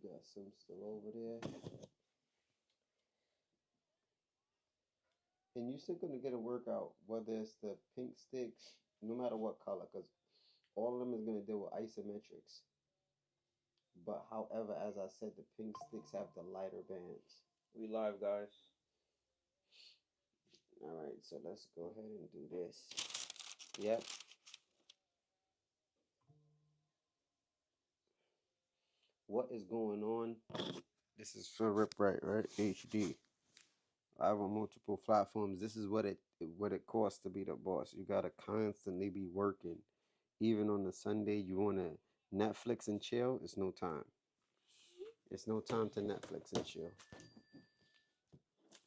got some still over there. And you're still going to get a workout, whether it's the pink sticks, no matter what color, because all of them is going to deal with isometrics. But however, as I said, the pink sticks have the lighter bands. We live, guys. All right, so let's go ahead and do this. Yep. What is going on? This is for Rip Right HD. Live on multiple platforms. This is what it costs to be the boss. You gotta constantly be working. Even on the Sunday, you wanna Netflix and chill. It's no time. It's no time to Netflix and chill.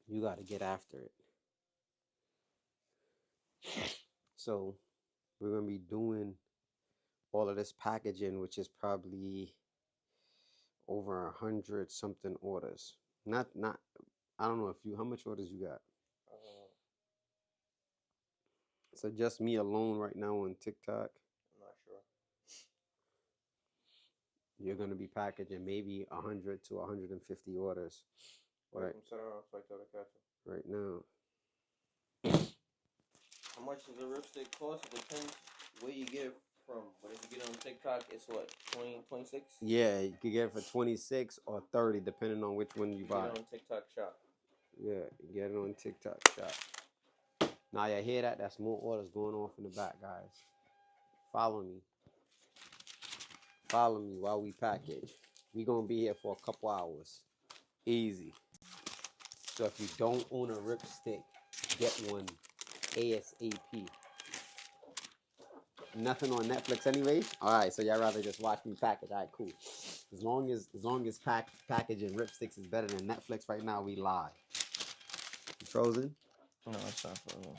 You gotta get after it. So we're gonna be doing all of this packaging, which is probably over 100 something orders. Not I don't know if you how much orders you got. So just me alone right now on TikTok. I'm not sure. You're gonna be packaging maybe 100 to 150 orders. Right. Right now. How much does the lipstick cost? It depends where you get it from. But if you get it on TikTok, it's what, 20, 26? Yeah, you can get it for 26 or 30, depending on which one you buy. Get it on TikTok shop. Yeah, get it on TikTok shop. Now you hear that? That's more orders going off in the back, guys. Follow me. Follow me while we package. We're gonna be here for a couple hours. Easy. So if you don't own a rip stick, get one ASAP. Nothing on Netflix anyway. All right, so y'all rather just watch me package. All right, cool. As long as packaging ripsticks is better than Netflix right now, we live. You frozen? No, it's not frozen.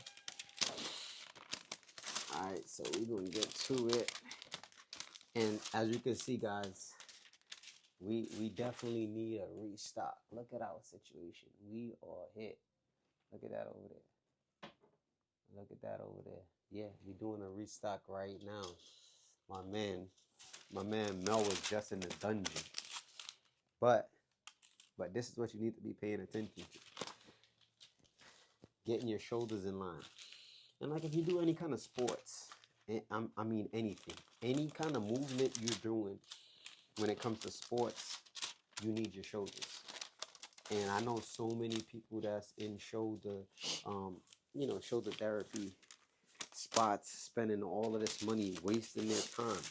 All right, so we're gonna get to it. And as you can see, guys, we definitely need a restock. Look at our situation. We are hit. Look at that over there. Look at that over there. Yeah, we're doing a restock right now. My man Mel was just in the dungeon. But this is what you need to be paying attention to. Getting your shoulders in line. And like if you do any kind of sports, I mean anything, any kind of movement you're doing when it comes to sports, you need your shoulders. And I know so many people that's in shoulder, shoulder therapy spots, spending all of this money, wasting their time.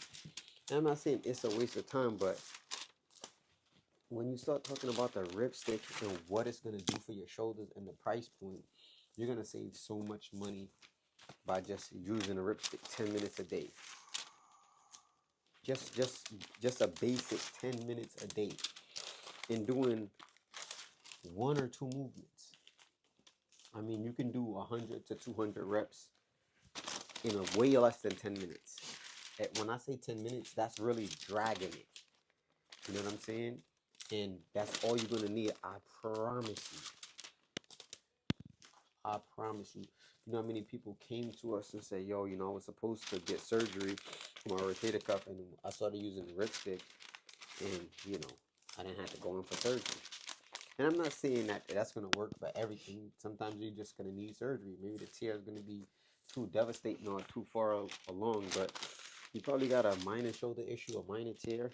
And I'm not saying it's a waste of time, but when you start talking about the ripstick and what it's going to do for your shoulders and the price point, you're going to save so much money by just using a ripstick 10 minutes a day. Just a basic 10 minutes a day in doing one or two movements. I mean, you can do 100 to 200 reps in a way less than 10 minutes. When I say 10 minutes, that's really dragging it. You know what I'm saying? And that's all you're going to need. I promise you. I promise you. You know how many people came to us and said, yo, I was supposed to get surgery for my rotator cuff, and I started using the ripstick, and, I didn't have to go in for surgery. And I'm not saying that that's going to work for everything. Sometimes you're just going to need surgery. Maybe the tear is going to be too devastating or too far along, but you probably got a minor shoulder issue, a minor tear.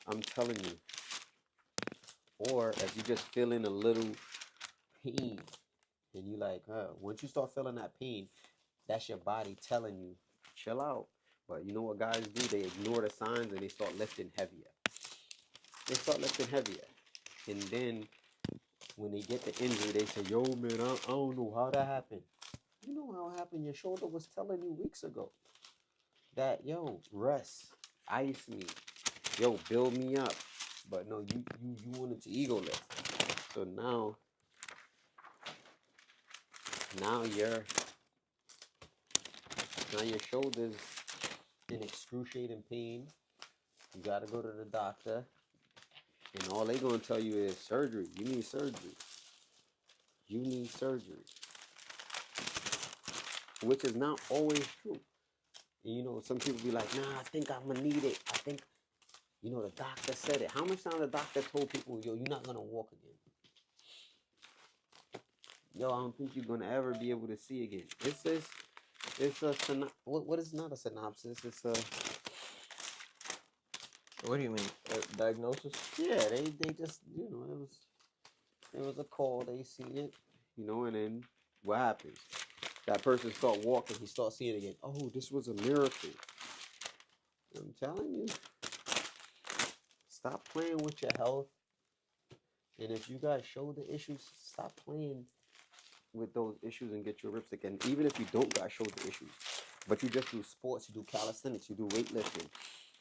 I'm telling you. Or if you're just feeling a little pain, and you like, once you start feeling that pain, that's your body telling you, chill out. But you know what guys do? They ignore the signs and they start lifting heavier. And then when they get the injury, they say, yo, man, I don't know how that happened. You know how it happened. Your shoulder was telling you weeks ago that, yo, rest, ice me, yo, build me up. But no, you wanted to ego lift. So now your shoulder's in excruciating pain. You gotta go to the doctor, and all they gonna tell you is surgery. You need surgery. Which is not always true. And some people be like, nah, I think I'm gonna need it. You know, the doctor said it. How much time the doctor told people, yo, you're not gonna walk again? Yo, I don't think you're gonna ever be able to see again. It's a what is not a synopsis? It's a What do you mean? A diagnosis? yeah. They just it was a call. They see it, and then what happens? That person start walking. He starts seeing it again. Oh, this was a miracle. I'm telling you, stop playing with your health. And if you got shoulder issues, stop playing with those issues and get your ripstick. And even if you don't got shoulder issues, but you just do sports, you do calisthenics, you do weightlifting,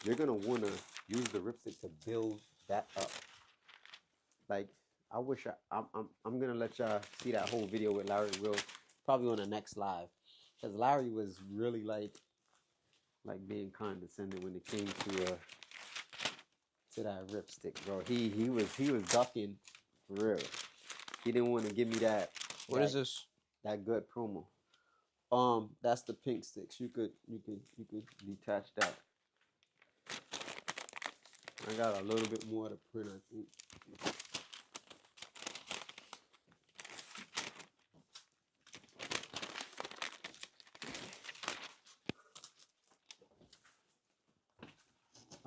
you're gonna wanna use the ripstick to build that up. Like I wish I'm gonna let y'all see that whole video with Larry Will, probably on the next live, because Larry was really like being condescending when it came to that ripstick, bro. He was ducking for real. He didn't want to give me that. What is this? That good promo. That's the pink sticks. You could detach that. I got a little bit more to print, I think.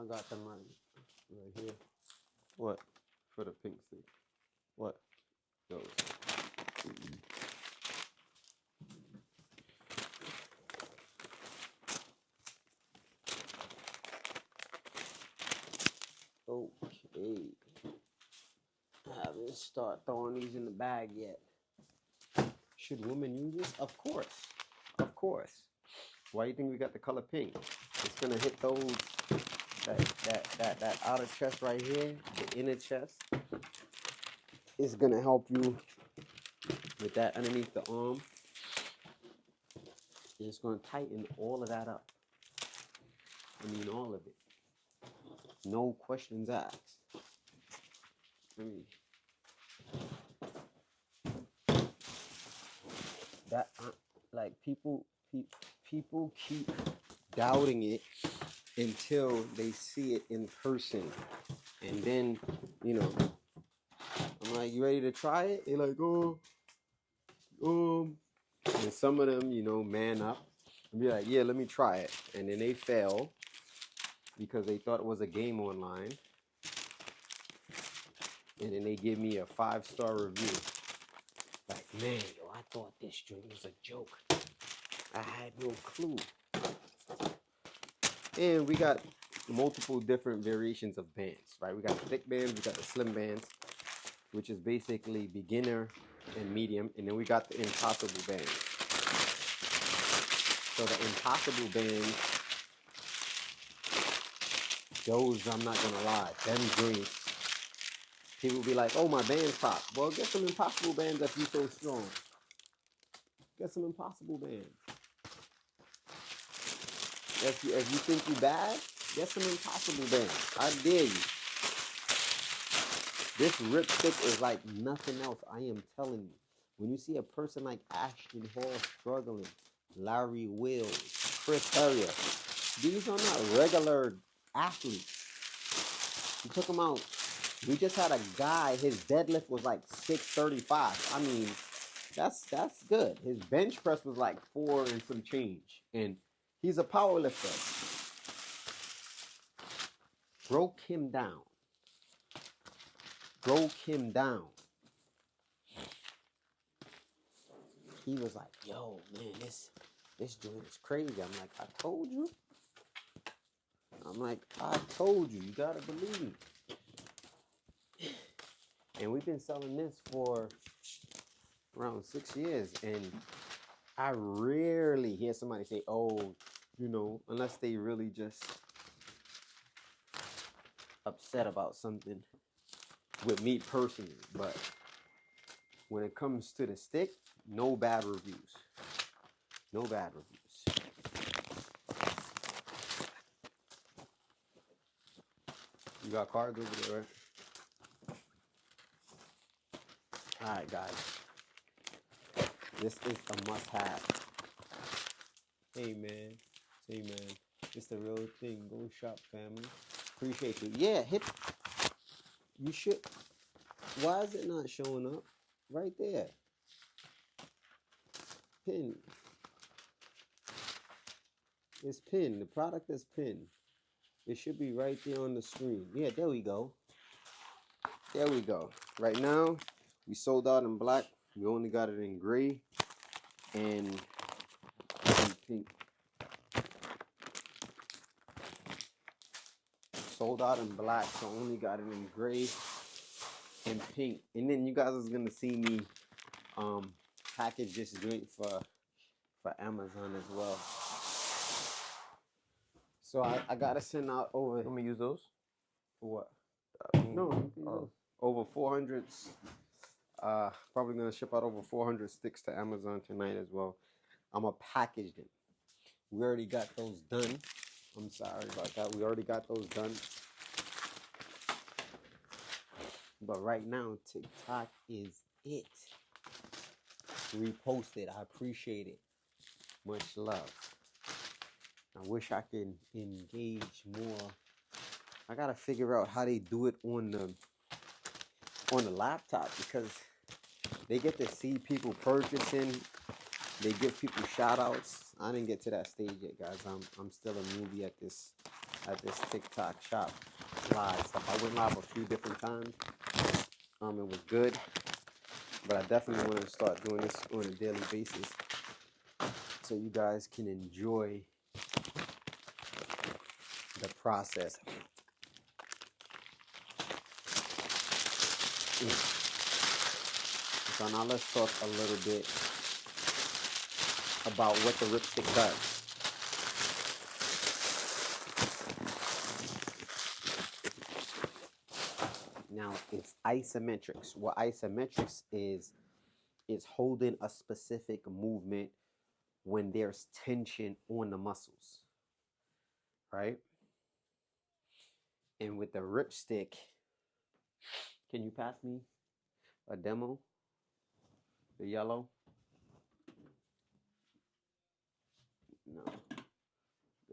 I got them right here. What? For the pink stick. What? Those. Okay. I haven't started throwing these in the bag yet. Should women use this? Of course. Of course. Why do you think we got the color pink? It's gonna hit those that outer chest right here, the inner chest. It's gonna help you with that underneath the arm. It's gonna tighten all of that up. I mean all of it. No questions asked. That like people keep doubting it until they see it in person, and then I'm like, you ready to try it? They're like, and some of them, man up and be like, yeah, let me try it, and then they fail because they thought it was a game online, and then they give me a 5-star review. Like, man, yo, I thought this joint was a joke. I had no clue. And we got multiple different variations of bands, right? We got the thick bands, we got the slim bands, which is basically beginner and medium, and then we got the impossible bands. So the impossible bands, those, I'm not gonna lie, them joints, people be like, oh, my band's pop. Well, get some impossible bands if you so strong. Get some impossible bands. If you think you bad, get some impossible bands. I dare you. This ripstick is like nothing else. I am telling you. When you see a person like Ashton Hall struggling, Larry Wills, Chris Herrier, these are not regular athletes. You took them out. We just had a guy, his deadlift was like 635. I mean, that's good. His bench press was like 4 and some change. And he's a power lifter. Broke him down. He was like, yo, man, this joint is crazy. I'm like, I told you. You gotta believe me. And we've been selling this for around 6 years, and I rarely hear somebody say, oh, unless they really just upset about something with me personally. But when it comes to the stick, no bad reviews. No bad reviews. You got cards over there, right? All right, guys. This is a must-have. Hey, man. It's the real thing. Go shop, family. Appreciate you. Yeah, hit. You should. Why is it not showing up? Right there. Pin. It's pinned. The product is pinned. It should be right there on the screen. Yeah, there we go. There we go. Right now, we sold out in black. We only got it in gray and in pink. Sold out in black, so only got it in gray and pink. And then you guys is gonna see me package this joint for Amazon as well. So I gotta send out over. Let me use those. For what? No, over 400. Probably gonna ship out over 400 sticks to Amazon tonight as well. I'm gonna package them. We already got those done. I'm sorry about that. We already got those done. But right now, TikTok is it. Repost it. I appreciate it. Much love. I wish I could engage more. I gotta figure out how they do it on the laptop, because they get to see people purchasing. They give people shout outs. I didn't get to that stage yet, guys. I'm still a newbie at this TikTok shop live stuff. I went live a few different times. It was good, but I definitely want to start doing this on a daily basis so you guys can enjoy the process. So now let's talk a little bit about what the ripstick does. Now it's isometrics. What isometrics is holding a specific movement when there's tension on the muscles, right? And with the ripstick, can you pass me a demo? The yellow? No.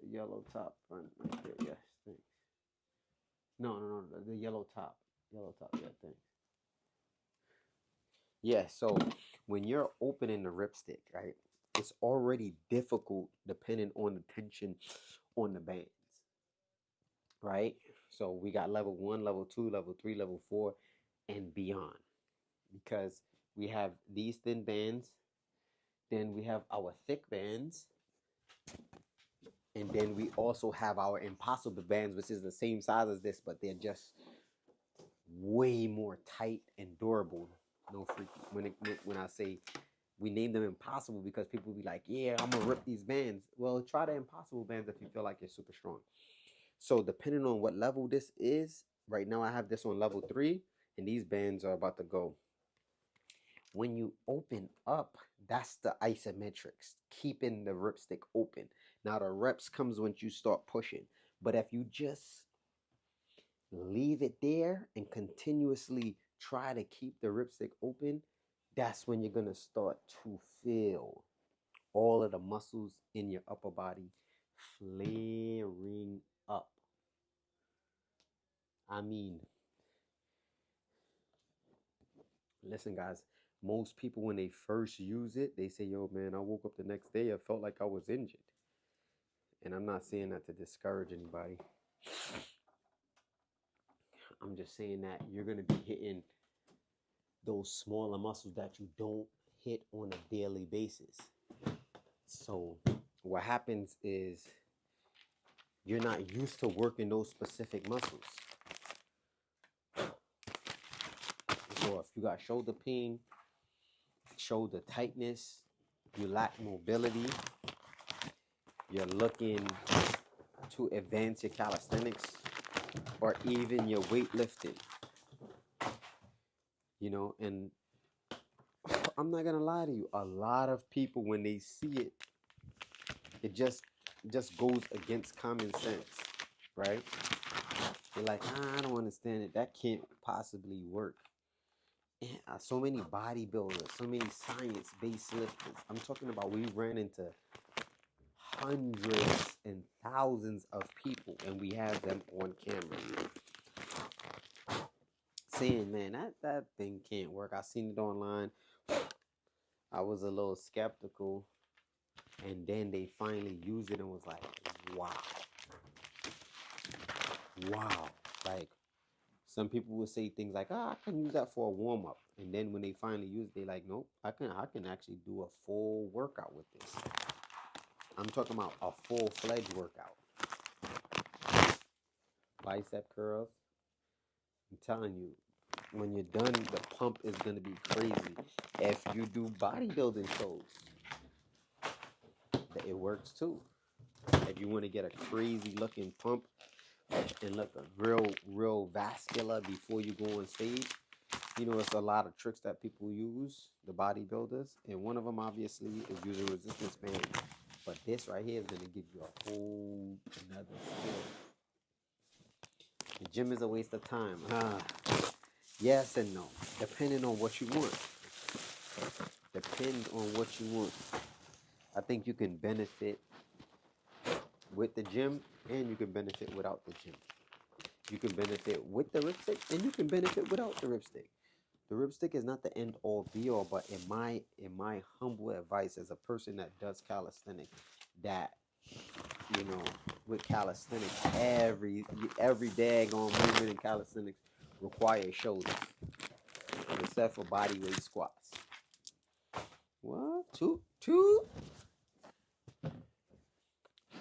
The yellow top front right there. Yes, thanks. No. The yellow top. Yellow top, yeah, thanks. Yeah, so when you're opening the ripstick, right, it's already difficult depending on the tension on the bands, right? So we got level 1, level 2, level 3, level 4, and beyond, because we have these thin bands, then we have our thick bands, and then we also have our impossible bands, which is the same size as this, but they're just way more tight and durable. No freaky. When I say we name them impossible, because people be like, yeah, I'm gonna rip these bands. Well, try the impossible bands if you feel like you're super strong. So depending on what level this is, right now I have this on level 3, and these bands are about to go. When you open up, that's the isometrics, keeping the ripstick open. Now the reps comes when you start pushing, but if you just leave it there and continuously try to keep the ripstick open, that's when you're going to start to feel all of the muscles in your upper body flaring up. I mean, listen, guys, most people, when they first use it, they say, yo, man, I woke up the next day, I felt like I was injured. And I'm not saying that to discourage anybody. I'm just saying that you're going to be hitting those smaller muscles that you don't hit on a daily basis. So what happens is you're not used to working those specific muscles. So if you got shoulder pain, shoulder tightness, you lack mobility, you're looking to advance your calisthenics or even your weightlifting, you know, and I'm not gonna lie to you, a lot of people, when they see it, it just goes against common sense, right? They're like, I don't understand it. That can't possibly work. And so many bodybuilders, so many science-based lifters. I'm talking about, we ran into hundreds and thousands of people, and we have them on camera saying, man, that thing can't work. I seen it online. I was a little skeptical, and then they finally used it and was like, wow. Like, some people would say things like, I can use that for a warm-up. And then when they finally use it, they like, nope, I can actually do a full workout with this. I'm talking about a full-fledged workout. Bicep curls. I'm telling you, when you're done, the pump is going to be crazy. If you do bodybuilding shows, it works too. If you want to get a crazy looking pump and look real vascular before you go on stage, you know, it's a lot of tricks that people use, the bodybuilders, and one of them obviously is using resistance band. But this right here is going to give you a whole another skill. The gym is a waste of time. Yes and no, depending on what you want. Depends on what you want. I think you can benefit with the gym, and you can benefit without the gym. You can benefit with the ripstick, and you can benefit without the ripstick. The ripstick is not the end all be all, but in my humble advice as a person that does calisthenics, that, you know, with calisthenics, every daggone movement in calisthenics requires shoulders, except for body weight squats. What? Two?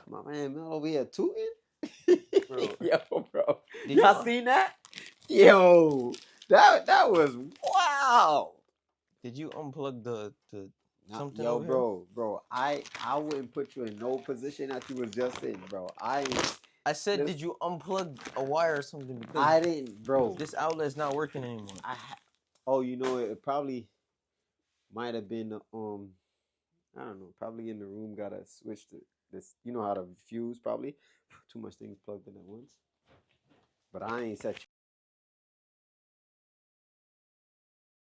My man Mel over here tooting? Bro. Yo, bro. Y'all seen that? Yo, that was wow. Did you unplug the something? Yo, over bro, I wouldn't put you in no position that you was just in, bro. I said, did you unplug a wire or something? Because I didn't, bro. This outlet's not working anymore. Oh, you know, it probably might have been I don't know, probably in the room got to switch to this. You know how to fuse, probably too much things plugged in at once. But I ain't set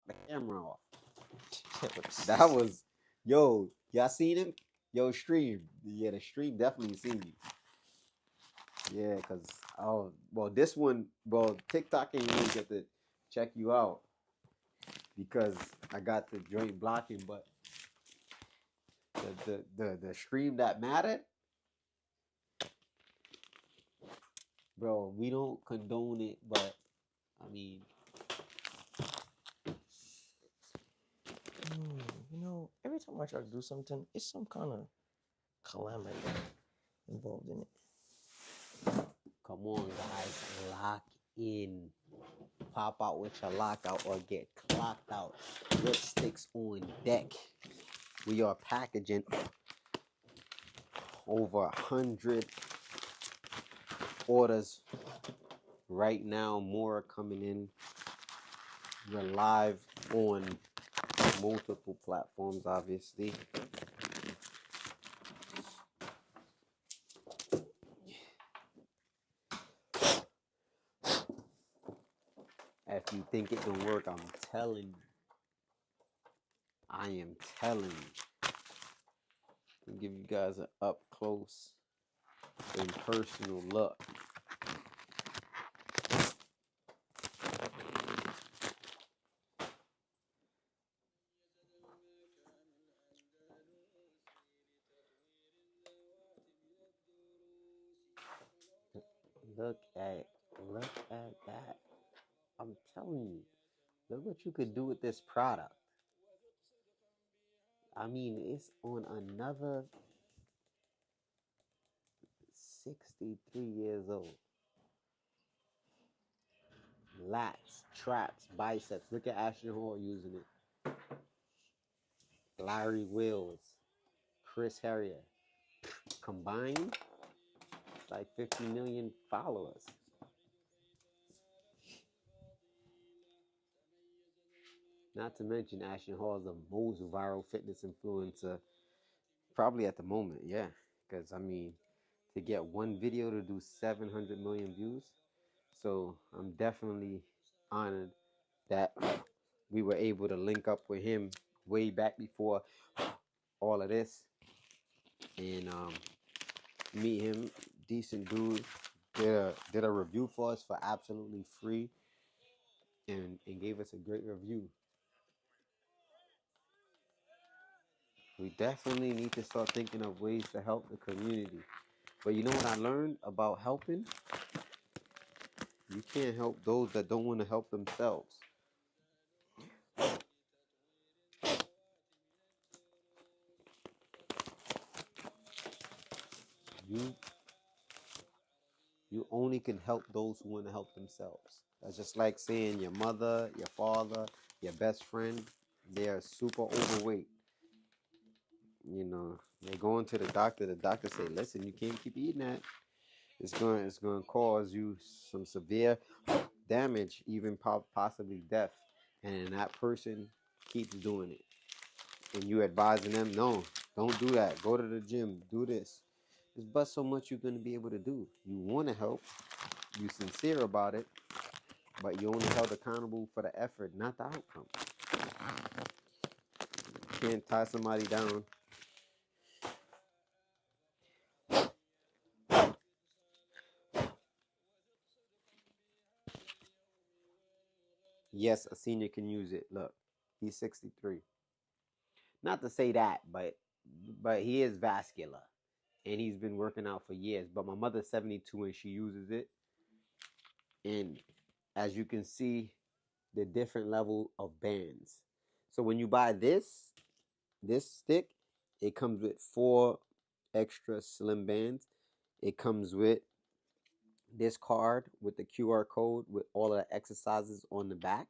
the camera off. That was, yo, y'all seen him? Yo, stream. Yeah, the stream definitely seen you. Yeah, because, oh, well, this one, well, TikTok ain't really get to check you out because I got the joint blocking, but the stream that mattered, bro, we don't condone it, but, I mean, you know, every time I try to do something, it's some kind of calamity involved in it. Come on, guys, lock in. Pop out with your lockout or get clocked out. Lipsticks on deck. We are packaging over 100 orders right now. More coming in. We're live on multiple platforms, obviously. If you think it can work, I'm telling you. I am telling you. I'll give you guys an up close and personal look. Look at that. I'm telling you. Look what you could do with this product. I mean, it's on another 63 years old. Lats, traps, biceps. Look at Ashton Hall using it. Larry Wills, Chris Harrier. Combined, it's like 50 million followers. Not to mention Ashton Hall is the most viral fitness influencer probably at the moment, yeah. Because, I mean, to get one video to do 700 million views. So I'm definitely honored that we were able to link up with him way back before all of this. And Meet him, decent dude. Did a review for us for absolutely free, and gave us a great review. We definitely need to start thinking of ways to help the community. But you know what I learned about helping? You can't help those that don't want to help themselves. You you only can help those who want to help themselves. That's just like saying your mother, your father, your best friend, they're super overweight. You know, they're going to the doctor. The doctor say, "Listen, you can't keep eating that. It's going to cause you some severe damage, even possibly death." And that person keeps doing it, and you advising them, "No, don't do that. Go to the gym. Do this." There's but so much you're going to be able to do. You want to help. You sincere about it, but you only held accountable for the effort, not the outcome. You can't tie somebody down. Yes, a senior can use it. Look, he's 63. Not to say that, but he is vascular, and he's been working out for years. But my mother's 72 and she uses it, and as you can see, the different level of bands. So when you buy this stick, it comes with 4 extra slim bands. It comes with this card with the QR code with all of the exercises on the back,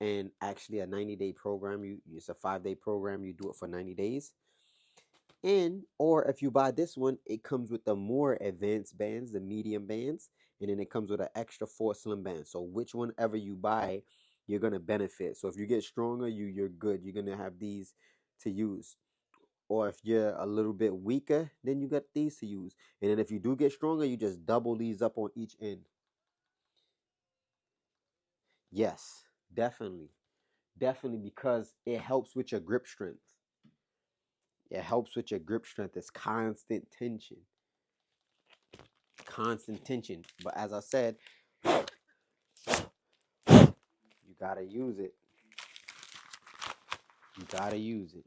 and actually a 90-day program. It's a 5-day program. You do it for 90 days. And or if you buy this one, it comes with the more advanced bands, the medium bands, and then it comes with an extra 4 slim bands. So which one ever you buy, you're gonna benefit. So if you get stronger, you're good. You're gonna have these to use. Or if you're a little bit weaker, then you got these to use. And then if you do get stronger, you just double these up on each end. Yes, definitely. Definitely, because it helps with your grip strength. It helps with your grip strength. It's constant tension. Constant tension. But as I said, you gotta use it. You gotta use it.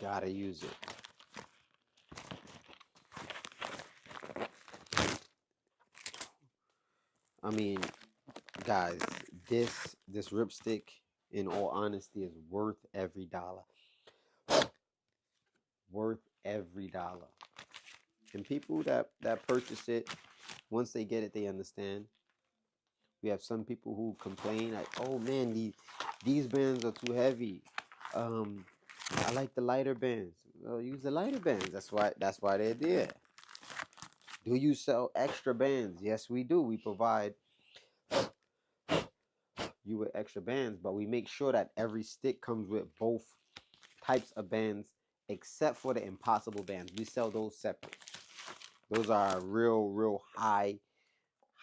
Gotta use it. I mean, guys, this ripstick, in all honesty, is worth every dollar. Worth every dollar. And people that purchase it, once they get it, they understand. We have some people who complain like, "Oh man, these bands are too heavy. Um, I like the lighter bands." Well, use the lighter bands. That's why they're there. Do you sell extra bands? Yes, we do. We provide you with extra bands, but we make sure that every stick comes with both types of bands, except for the impossible bands. We sell those separate. Those are real high.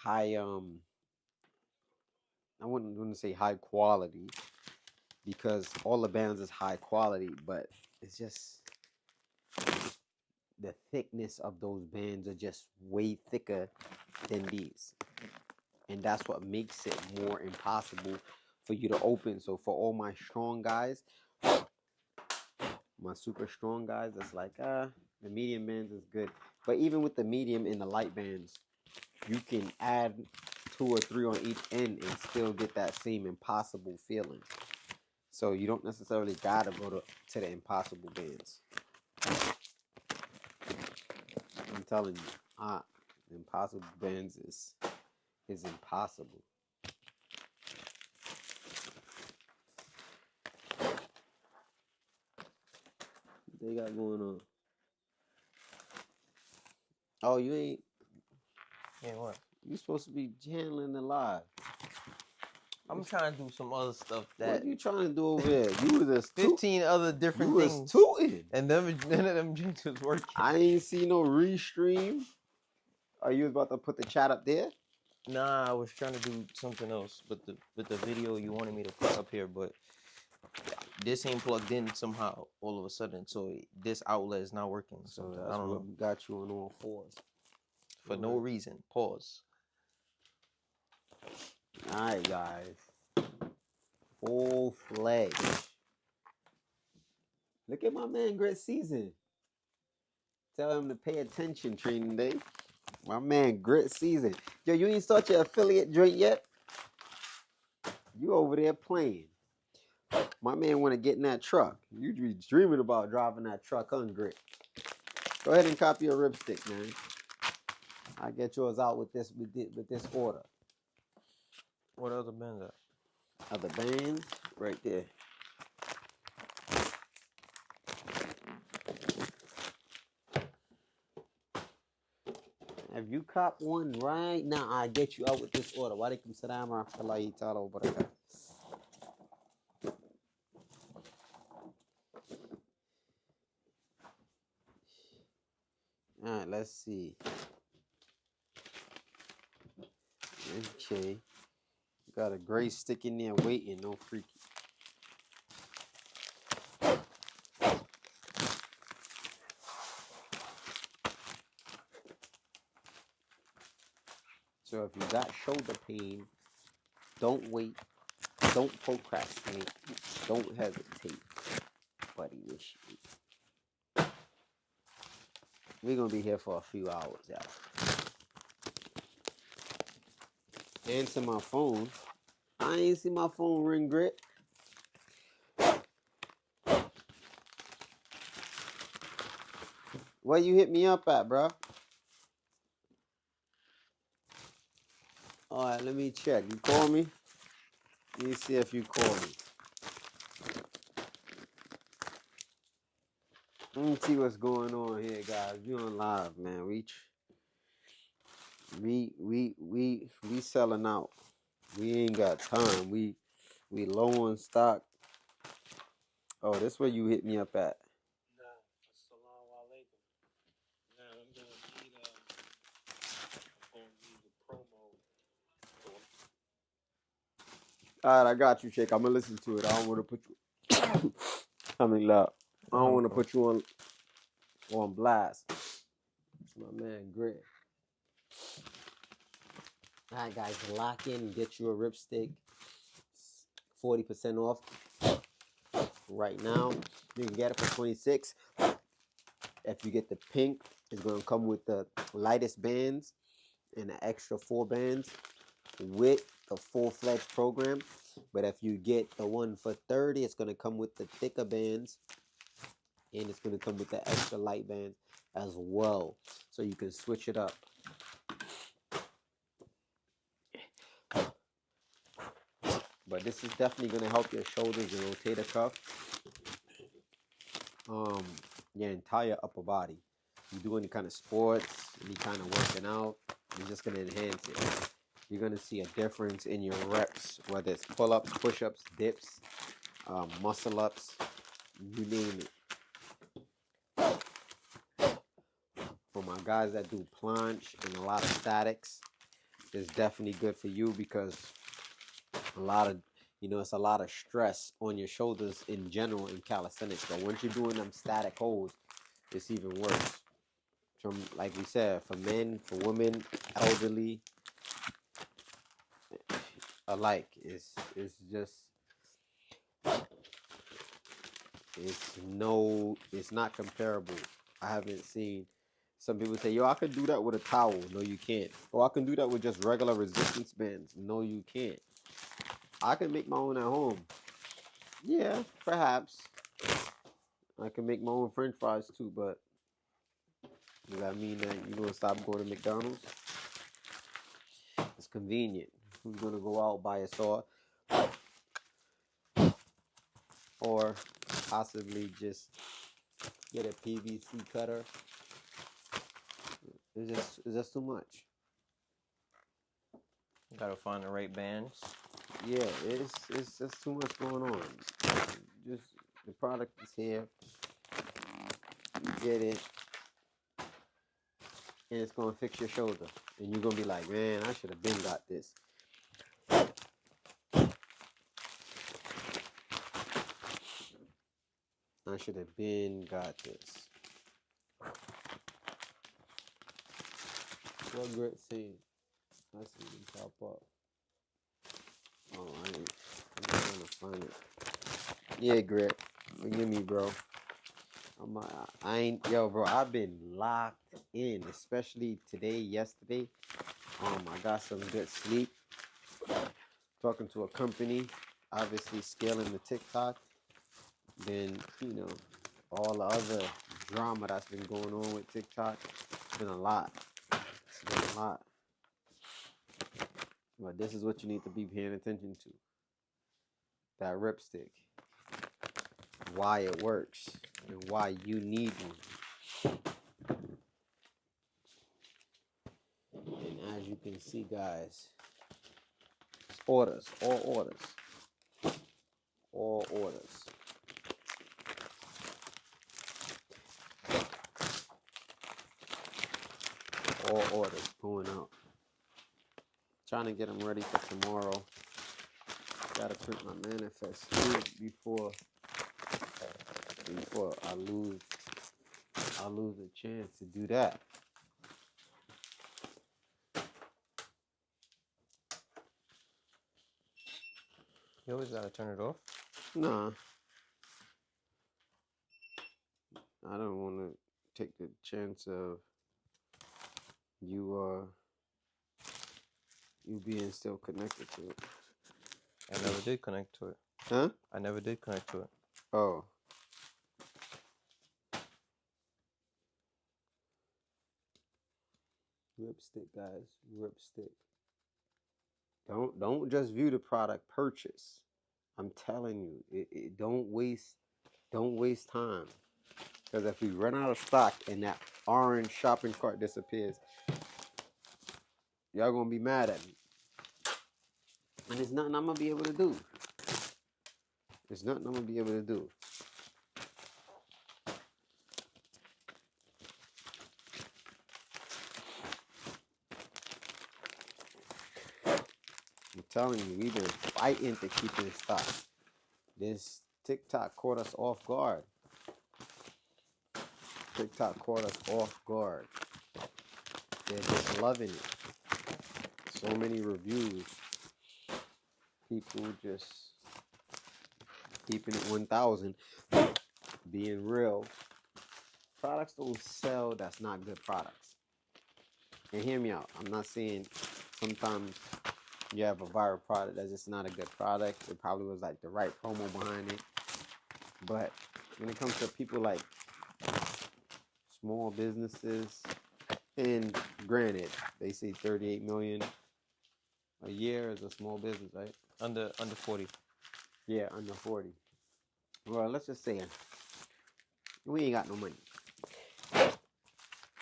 I wouldn't say high quality, because all the bands is high quality, but it's just the thickness of those bands are just way thicker than these, and that's what makes it more impossible for you to open. So for all my strong guys, my super strong guys, it's like the medium bands is good. But even with the medium and the light bands, you can add 2 or 3 on each end and still get that same impossible feeling. So you don't necessarily gotta go to the impossible bands. I'm telling you, the impossible bands is impossible. What they got going on? Oh, you ain't. Yeah, what? You supposed to be handling the live. I'm trying to do some other stuff that. What you trying to do over there? You was just 15 other different you things. was tooting. And none of them drinks was working. I ain't see no restream. Are you about to put the chat up there? Nah, I was trying to do something else, but the video you wanted me to put up here, but this ain't plugged in somehow all of a sudden, so this outlet is not working. So Sometimes. that's I don't what know. got you on all fours. For no reason. Pause. All right, guys. Full fledged. Look at my man, Grit Season. Tell him to pay attention, Training Day. My man, Grit Season. Yo, you ain't start your affiliate joint yet? You over there playing. My man want to get in that truck. You be dreaming about driving that truck on Grit. Go ahead and copy a ripstick, man. I'll get yours out with this order. What other bands are? Other bands? Right there. If you cop one right now, I'll get you out with this order. Walaikum salam wa rahmatullahi ta'ala wa barakatuh. All right, let's see. Okay. Got a gray stick in there waiting, no freaky. So if you got shoulder pain, don't wait. Don't procrastinate. Don't hesitate. But initiate. We're going to be here for a few hours, y'all. Answer my phone. I ain't see my phone ring, Grit. Where you hit me up at, bro? All right, let me check. You call me? Let me see if you call me. Let me see what's going on here, guys. You on live, man. We selling out. We ain't got time. We low on stock. Oh, this where you hit me up at. Assalamu alaikum. Now I'm gonna need the promo. All right, I got you, Shake. I'm gonna listen to it. I don't want to put you. I mean, loud. I don't want to put you on blast. My man, Grit. All right, guys, lock in and get you a ripstick. 40% off right now. You can get it for $26. If you get the pink, it's gonna come with the lightest bands and an extra 4 bands with the full-fledged program. But if you get the one for $30, it's gonna come with the thicker bands and it's gonna come with the extra light bands as well, so you can switch it up. But this is definitely gonna help your shoulders and rotator cuff, your entire upper body. You do any kind of sports, any kind of working out, you're just gonna enhance it. You're gonna see a difference in your reps, whether it's pull-ups, push-ups, dips, muscle-ups, you name it. For my guys that do planche and a lot of statics, it's definitely good for you because it's a lot of stress on your shoulders in general in calisthenics. But once you're doing them static holds, it's even worse. From, like we said, for men, for women, elderly, alike. It's not comparable. I haven't seen. Some people say, yo, I could do that with a towel. No, you can't. Or I can do that with just regular resistance bands. No, you can't. I can make my own at home. Yeah, perhaps. I can make my own french fries too, but does that mean that you're going to stop going to McDonald's? It's convenient. Who's going to go out, buy a saw? Or possibly just get a PVC cutter. It's just too much. Gotta find the right bands. Yeah, it's just too much going on. Just the product is here. You get it, and it's gonna fix your shoulder, and you're gonna be like, man, I should have been got this. I should have been got this. What Grit say? I see them pop up. Oh, I'm trying to find it. Yeah, Grit. Forgive me, bro. I ain't, yo, bro. I've been locked in, especially today, yesterday. I got some good sleep. Talking to a company, obviously scaling the TikTok. Then, all the other drama that's been going on with TikTok. It's been a lot. It's been a lot. But this is what you need to be paying attention to. That ripstick. Why it works. And why you need one. And as you can see, guys, it's orders. All orders. All orders. All orders going out. Trying to get them ready for tomorrow. Gotta print my manifest before I lose a chance to do that. You always gotta turn it off. Nah. I don't want to take the chance of you being still connected to it. I never did connect to it. Huh? I never did connect to it. Oh. Ripstick, guys. Ripstick. Don't just view the product, purchase. I'm telling you, it don't waste time. Because if we run out of stock and that orange shopping cart disappears, y'all gonna be mad at me. And there's nothing I'm gonna be able to do. There's nothing I'm gonna be able to do. I'm telling you, we've been fighting to keep in stock. This TikTok caught us off guard. TikTok caught us off guard. They're just loving it. So many reviews. People just keeping it 1,000. Being real. Products don't sell that's not good products. And hear me out. I'm not saying sometimes you have a viral product that's just not a good product. It probably was like the right promo behind it. But when it comes to people like small businesses, and granted, they say 38 million a year is a small business, right? Under 40. Yeah, under 40. Well, let's just say we ain't got no money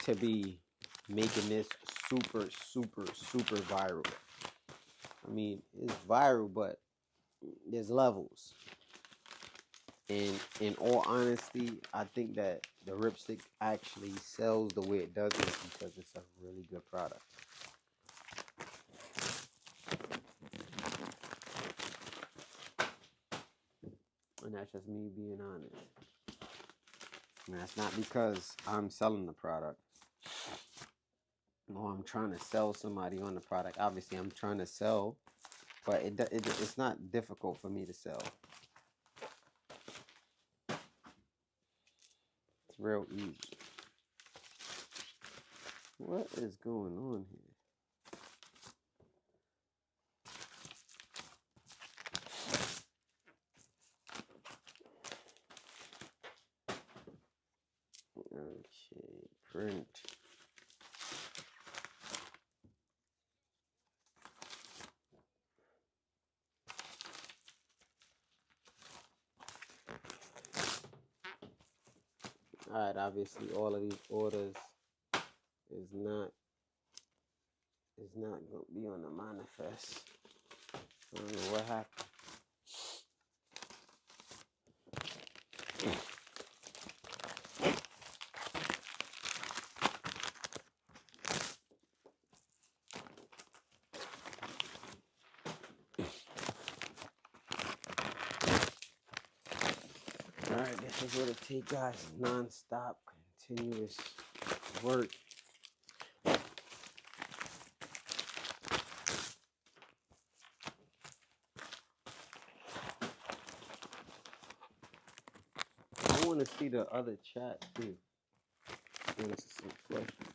to be making this super, super, super viral. I mean, it's viral, but there's levels. And in all honesty, I think that the Ripstick actually sells the way it does it because it's a really good product. And that's just me being honest. And that's not because I'm selling the product. No, I'm trying to sell somebody on the product. Obviously, I'm trying to sell, but it's not difficult for me to sell. It's real easy. What is going on here? Okay, print. Alright, obviously all of these orders is not gonna be on the manifest. I don't know what happened. Alright, this is what it takes, guys. Non-stop, continuous work. I want to see the other chat too. I want to see some questions.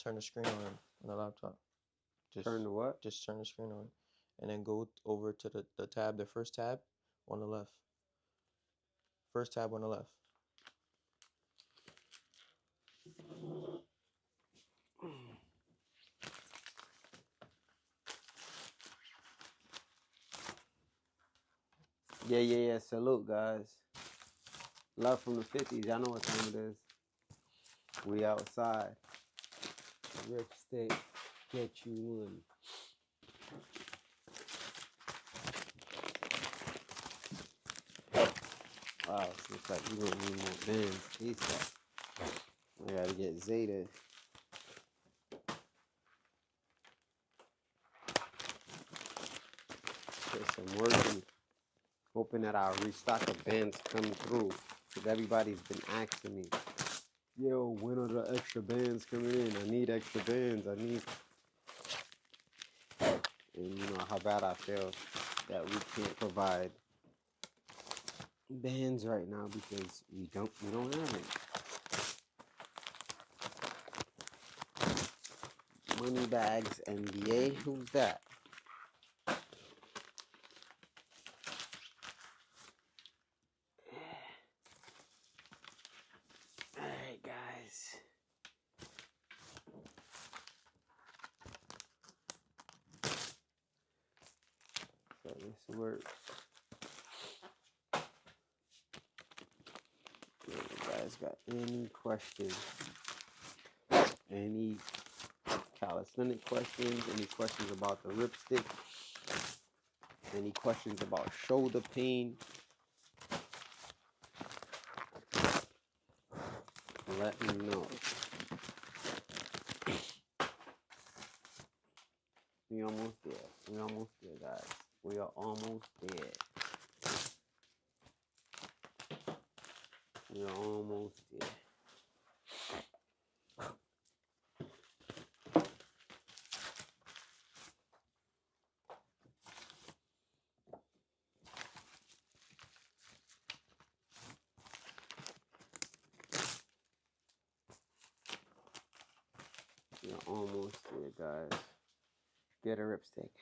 Turn the screen on the laptop. Turn to what? Just turn the screen on, and then go over to the tab, the first tab on the left. First tab on the left. Yeah. Salute, guys. Love from the 50s. Y'all know what time it is. We outside. Rip stick. Get you one. Wow, it looks like we're gonna need more bands. ASAP. I gotta get Zeta. Put some work in. Hoping that our restock of bands come through. Because everybody's been asking me, yo, when are the extra bands coming in? I need extra bands. I need. And you know how bad I feel that we can't provide bands right now because we don't have it. Money bags NBA, who's that? Alright, guys. So this works. You guys got any questions? Any calisthenic questions? Any questions about the ripstick? Any questions about shoulder pain? Let me know. We almost there, guys. We are almost there. We are almost there. We are almost there, guys. Get a ripstick.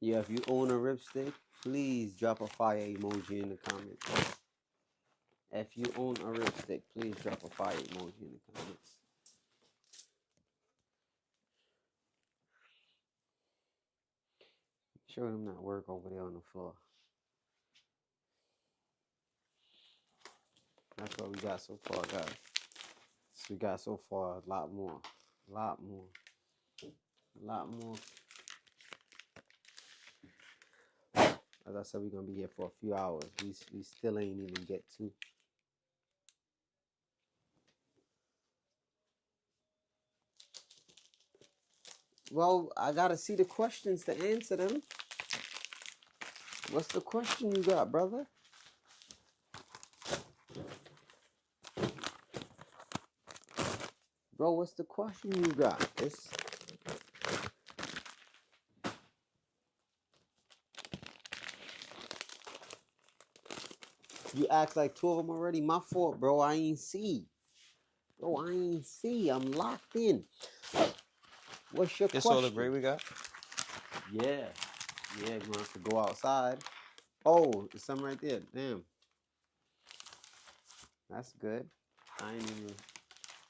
Yeah, if you own a ripstick, please drop a fire emoji in the comments. If you own a ripstick, please drop a fire emoji in the comments. Show them that work over there on the floor. That's what we got so far, guys. So we got so far a lot more. A lot more. As I said, we're gonna be here for a few hours. We still ain't even get to. Well, I gotta see the questions to answer them. What's the question you got, brother? Bro, what's the question you got? You asked like 2 of them already. My fault, bro. I ain't see. I'm locked in. What's your This question? all the gray we got? Yeah. Yeah, you're gonna have to go outside. Oh, there's some right there. Damn. That's good. I didn't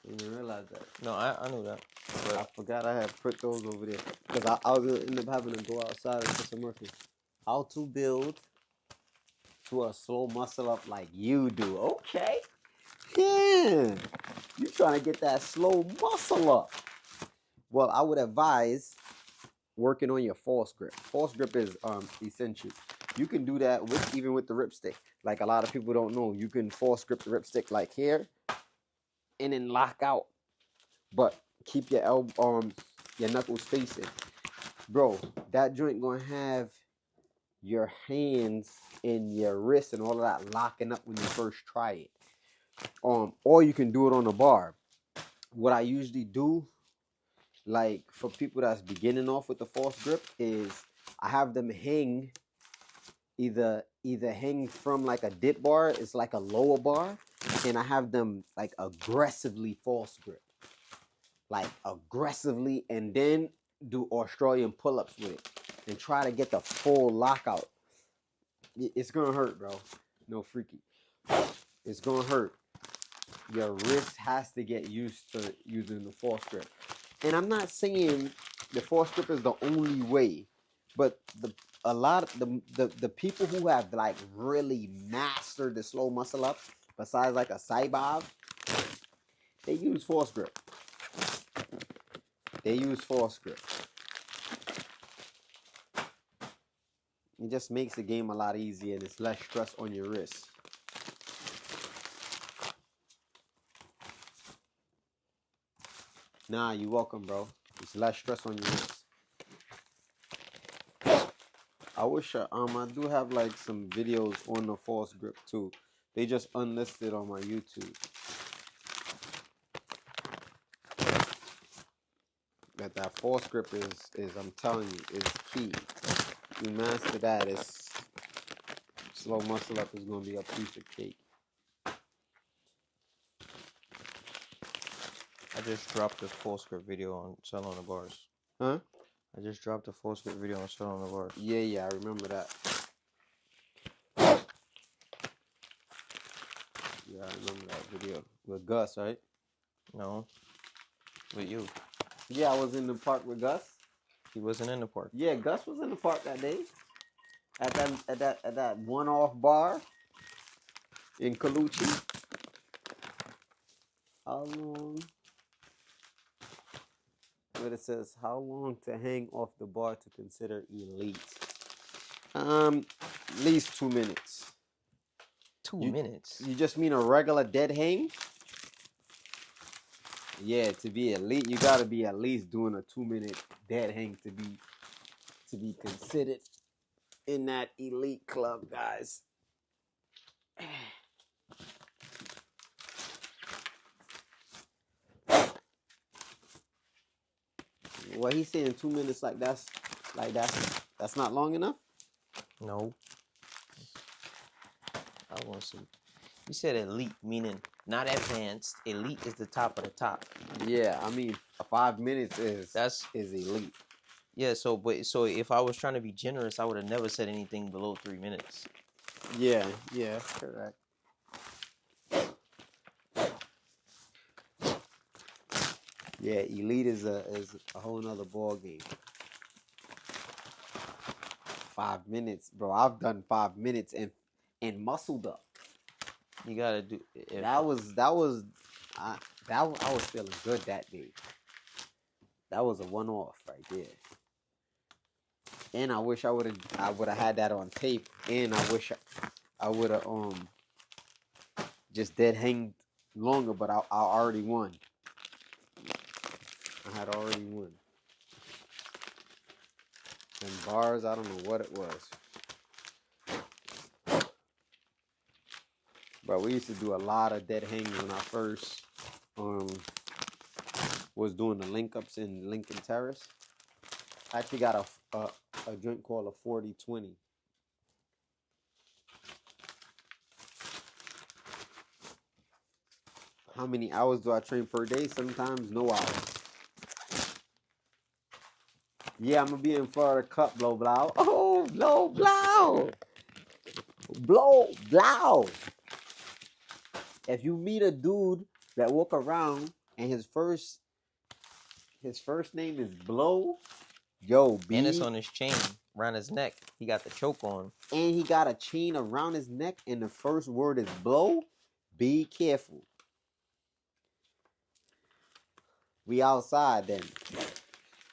even realize that. No, I knew that. But I forgot I had put those over there. Because I was going to end up having to go outside and put some work in. How to build to a slow muscle up like you do. Okay. Yeah. You trying to get that slow muscle up. Well, I would advise working on your false grip. False grip is essential. You can do that even with the ripstick. Like a lot of people don't know, you can false grip the ripstick like here and then lock out. But keep your your knuckles facing. Bro, that joint gonna have your hands and your wrists and all of that locking up when you first try it. Or you can do it on a bar. What I usually do, like for people that's beginning off with the false grip, is I have them hang either hang from like a dip bar, it's like a lower bar, and I have them like aggressively false grip. Like aggressively, and then do Australian pull-ups with it and try to get the full lockout. It's gonna hurt, bro. No freaky. It's gonna hurt. Your wrist has to get used to using the false grip. And I'm not saying the false grip is the only way, but a lot of the people who have like really mastered the slow muscle up, besides like a Saibov, they use false grip. They use false grip. It just makes the game a lot easier and it's less stress on your wrist. Nah, you're welcome, bro. It's less stress on your wrist. I wish I do have like some videos on the false grip too. They just unlisted on my YouTube. That false grip is I'm telling you, is key. You master that, it's slow muscle up is gonna be a piece of cake. I just dropped a full script video on Sell on the Bars. Huh? I just dropped a full script video on Sell on the Bars. Yeah, I remember that. Yeah, I remember that video. With Gus, right? No. With you. Yeah, I was in the park with Gus. He wasn't in the park. Yeah, Gus was in the park that day. At that one-off bar in Colucci. How long? But it says how long to hang off the bar to consider elite. At least 2 minutes. 2 minutes. You just mean a regular dead hang? Yeah, to be elite, you gotta be at least doing a 2-minute dead hang to be considered in that elite club, guys. What he's saying, 2 minutes, that's not long enough? No. I want to see. You said elite, meaning not advanced. Elite is the top of the top. Yeah, I mean 5 minutes is elite. Yeah, so if I was trying to be generous, I would have never said anything below 3 minutes. Yeah, correct. Yeah, elite is a whole nother ball game. 5 minutes, bro. I've done 5 minutes and muscled up. You gotta do. I was feeling good that day. That was a one-off right there. And I wish I would have had that on tape. And I wish I would have just dead hanged longer. But I already won. I had already won. And bars, I don't know what it was. But we used to do a lot of dead hanging when I first was doing the link ups in Lincoln Terrace. I actually got a joint called a 40-20. How many hours do I train per day? Sometimes no hours. Yeah, I'm gonna be in Florida Cup, blow blow. Oh, blow blow. Blow blow. If you meet a dude that walk around and his first name is Blow, yo, B. And it's on his chain. around his neck. He got the choke on. And he got a chain around his neck, and the first word is blow. Be careful. We outside then.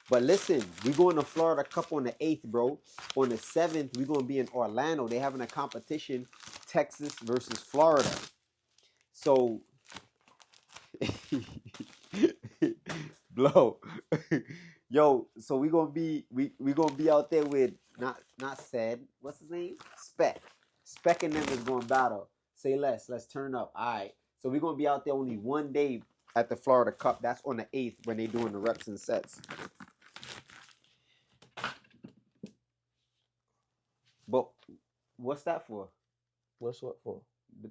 But listen, we going to Florida Cup on the 8th, bro. On the 7th, we're going to be in Orlando. They having a competition, Texas versus Florida. So, blow. Yo, so we gonna be out there with not said, what's his name? Spec. Spec and them is going to battle. Say less. Let's turn up. All right. So we're gonna be out there only one day at the Florida Cup. That's on the 8th when they doing the reps and sets. But what's that for? What's what for?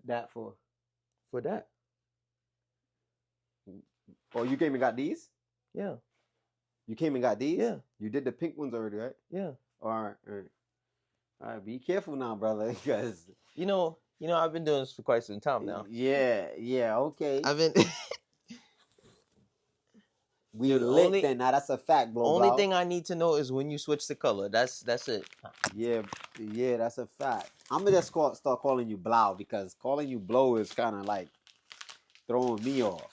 That for? For that. Oh, you came and got these? Yeah. You came and got these? Yeah. You did the pink ones already, right? Yeah. All right. All right. Be careful now, brother, because you know, I've been doing this for quite some time now. Yeah. Okay. I've been. We lit then. Now that's a fact, bro. Only thing I need to know is when you switch the color. That's it. Yeah, that's a fact. I'm gonna just start calling you Blau because calling you Blow is kind of like throwing me off.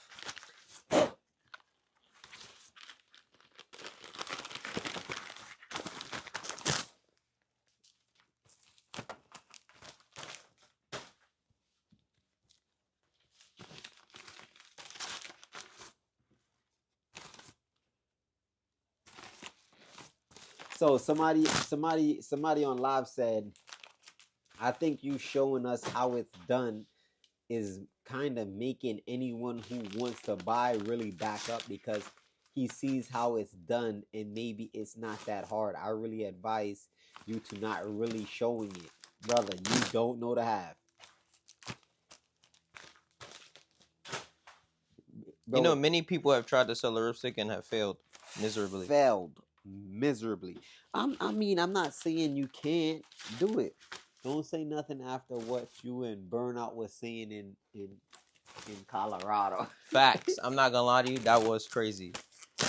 So somebody on live said, I think you showing us how it's done is kind of making anyone who wants to buy really back up because he sees how it's done and maybe it's not that hard. I really advise you to not really showing it. Brother, you don't know the half. Bro, Many people have tried to sell a lipstick and have failed miserably. I'm not saying you can't do it. Don't say nothing after what you and Burnout was saying in Colorado. Facts. I'm not gonna lie to you. That was crazy.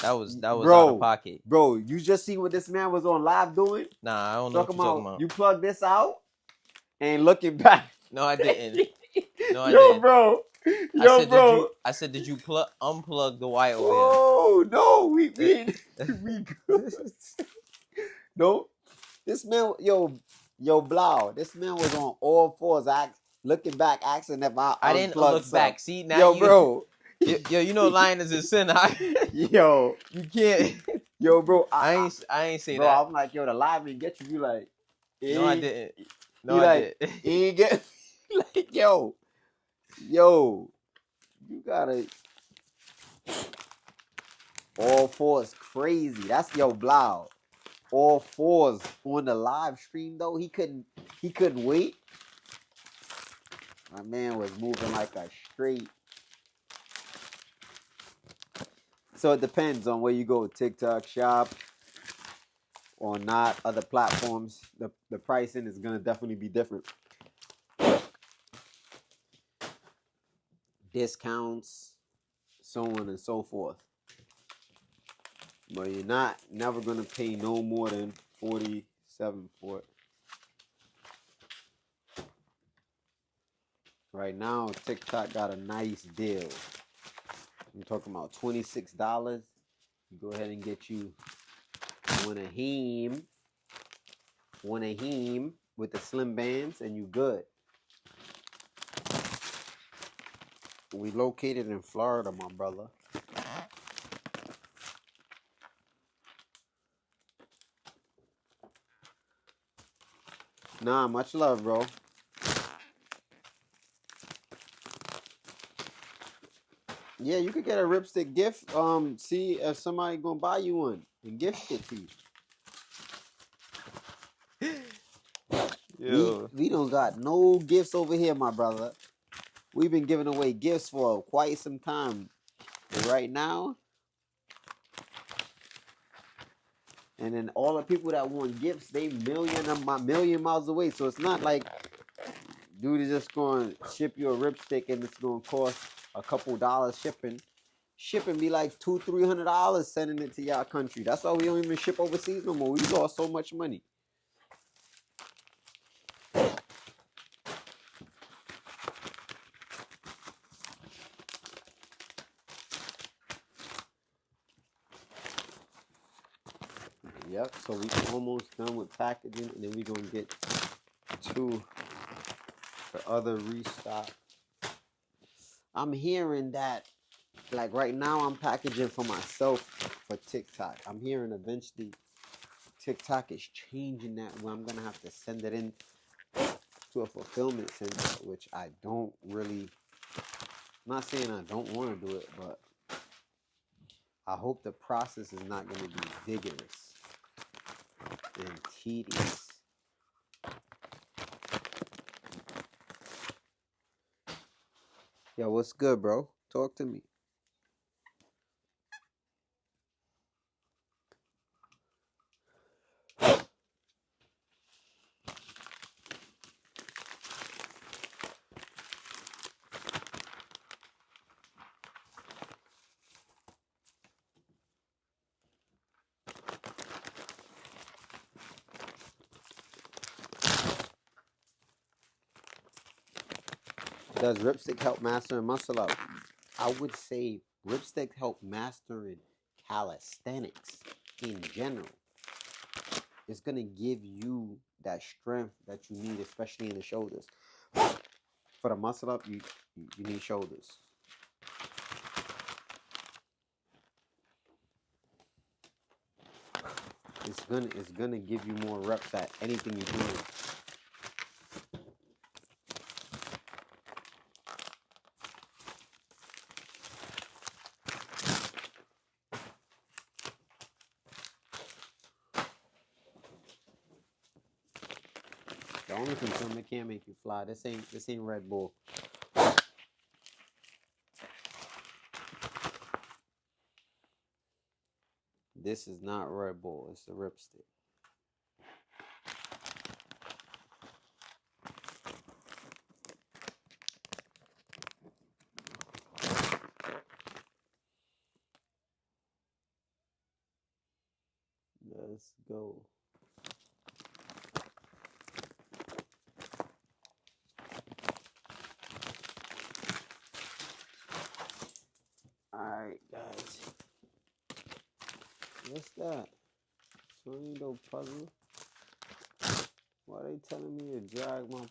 That was Bro, out of pocket. Bro, you just see what this man was on live doing? Nah, I don't know what you're talking about. You plug this out and looking back. No, I didn't. No, I Yo, didn't. bro. I said, did you unplug the wire over here? No, we good. No, this man, yo, Blau, this man was on all fours, looking back, asking if I didn't look back. See, now yo, bro. Yo, lying is a sin. Yo, you can't. Yo, bro, I ain't say bro, that. I'm like, yo, the live didn't get you. You like, no, I didn't. No, I didn't. He ain't get like, yo, you gotta. All fours crazy. That's Blau. All fours on the live stream though. He couldn't wait. My man was moving like a straight. So it depends on where you go, TikTok shop or not, other platforms. The pricing is gonna definitely be different. Discounts, so on and so forth. But you're never gonna pay no more than $47 for it. Right now, TikTok got a nice deal. I'm talking about $26. You go ahead and get you one of him with the slim bands, and you good. We located in Florida, my brother. Nah, much love, bro. Yeah, you could get a ripstick gift. See if somebody gonna buy you one and gift it to you. Yo. We don't got no gifts over here, my brother. We've been giving away gifts for quite some time. And right now, and then all the people that want gifts, they million miles away. So it's not like dude is just going to ship you a ripstick and it's going to cost a couple dollars shipping. Shipping be like $200-$300 sending it to y'all country. That's why we don't even ship overseas no more. We lost so much money. So we almost done with packaging, and then we gonna get to the other restock. I'm hearing that, like right now, I'm packaging for myself for TikTok. I'm hearing eventually TikTok is changing that where I'm gonna have to send it in to a fulfillment center, which I don't really. I'm not saying I don't want to do it, but I hope the process is not going to be vigorous and tedious. Yo, what's good, bro? Talk to me. Does Ripstick help master and muscle up? I would say Ripstick help mastering calisthenics in general. It's gonna give you that strength that you need, especially in the shoulders. For the muscle up, you need shoulders. It's gonna give you more reps at anything you're doing. The only thing that can't make you fly. This ain't Red Bull. This is not Red Bull. It's the Ripstick. Let's go. Alright, guys. What's that? Tornado puzzle? Why are they telling me to drag my...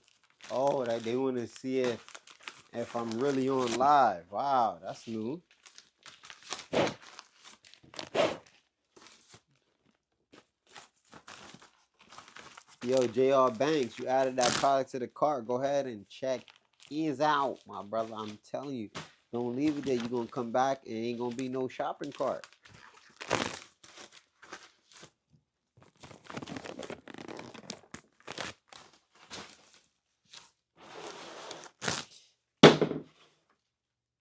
Oh, they want to see if I'm really on live. Wow, that's new. Yo, JR Banks, you added that product to the cart. Go ahead and check is out, my brother. I'm telling you, don't leave it there. You're going to come back and ain't going to be no shopping cart.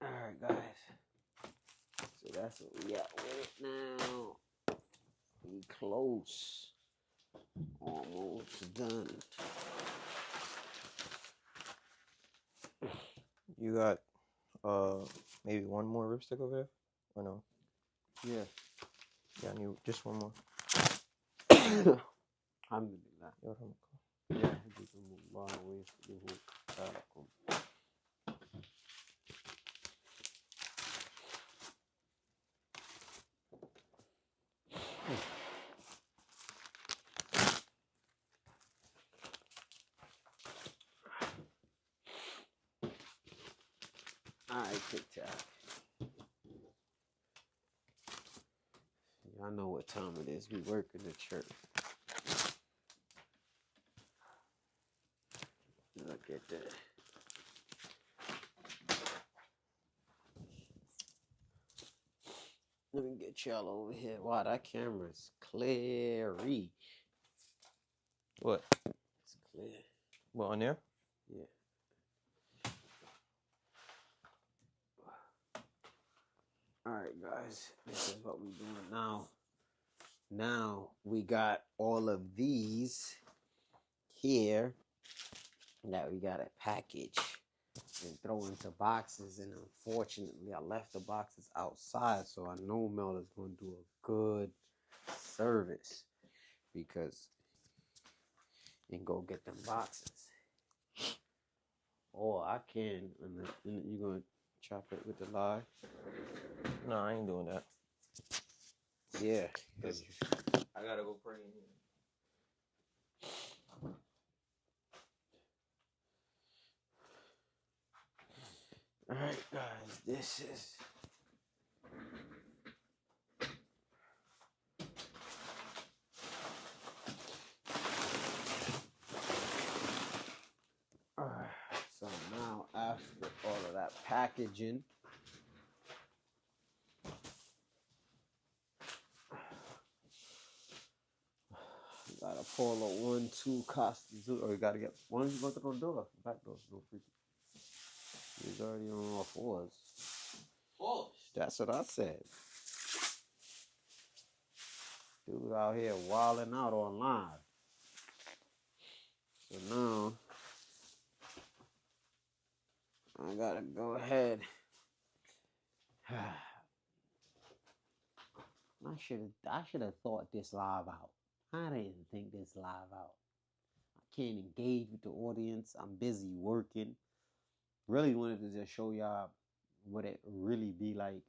All right, guys. So that's what we got with it now. We close. Almost done. You got maybe one more ripstick over there? Or no? Yeah. Yeah, I need just one more. Alhamdulillah. Yeah, Yeah, all right, TikTok. Y'all know what time it is. We work in the church. Look at that. Let me get y'all over here. Wow, that camera's clear-y. What? It's clear. What, on there? Yeah. All right, guys. This is what we're doing now. Now we got all of these here that we got to package and throw into boxes. And unfortunately, I left the boxes outside, so I know Mel is going to do a good service because and go get them boxes. Or I can, and you're going to chop it with the live. No, I ain't doing that. Yeah. Cause I gotta go pray in here. All right, guys. This is. All right. So now, after all of that packaging, gotta pull a 1-2 Costa Zoo. Or you gotta get one. You go through the door. Back door. No freaky. He's already on all fours. Oh, That's what I said. Dude out here wilding out on live. So now I gotta go ahead. I should have thought this live out. I didn't think this live out. I can't engage with the audience. I'm busy working. Really wanted to just show y'all what it really be like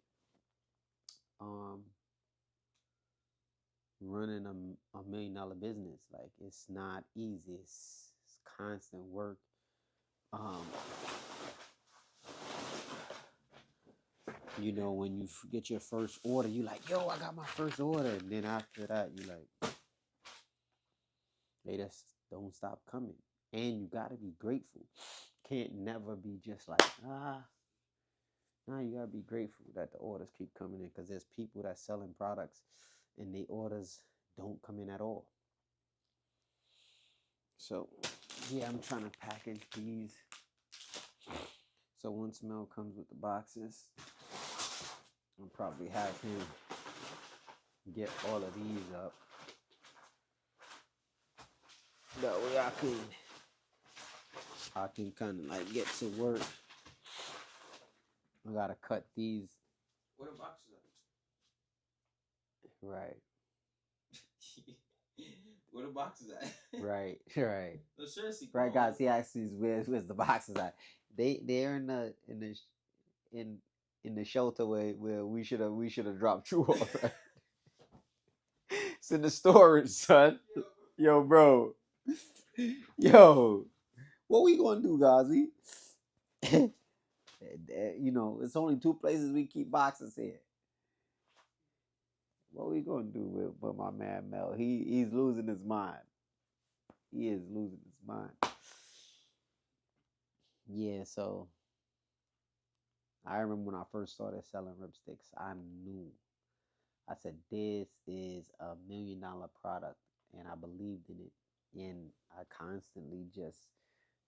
running a $1 million business. Like, it's not easy. It's constant work. You know, when you get your first order, you like, yo, I got my first order. And then after that, you like, they just don't stop coming. And you got to be grateful. Can't never be just like, no, you got to be grateful that the orders keep coming in, because there's people that's selling products and the orders don't come in at all. So, yeah, I'm trying to package these. So once Mel comes with the boxes, I'll probably have him get all of these up. That way I can kind of like get to work. I gotta cut these. where the boxes at? Right. Where the boxes at? Right. No, seriously. Right, guys. He asks me where's the boxes at. They're in the shelter where we should have dropped True off. Right? It's in the storage, son. Yo, bro. Yo, what we gonna do, Gazi? You know, it's only 2 places we keep boxes here. What we gonna do with my man Mel? He's losing his mind. He is losing his mind. Yeah, so I remember when I first started selling ripsticks, I knew. I said, this is a $1 million product, and I believed in it. And I constantly just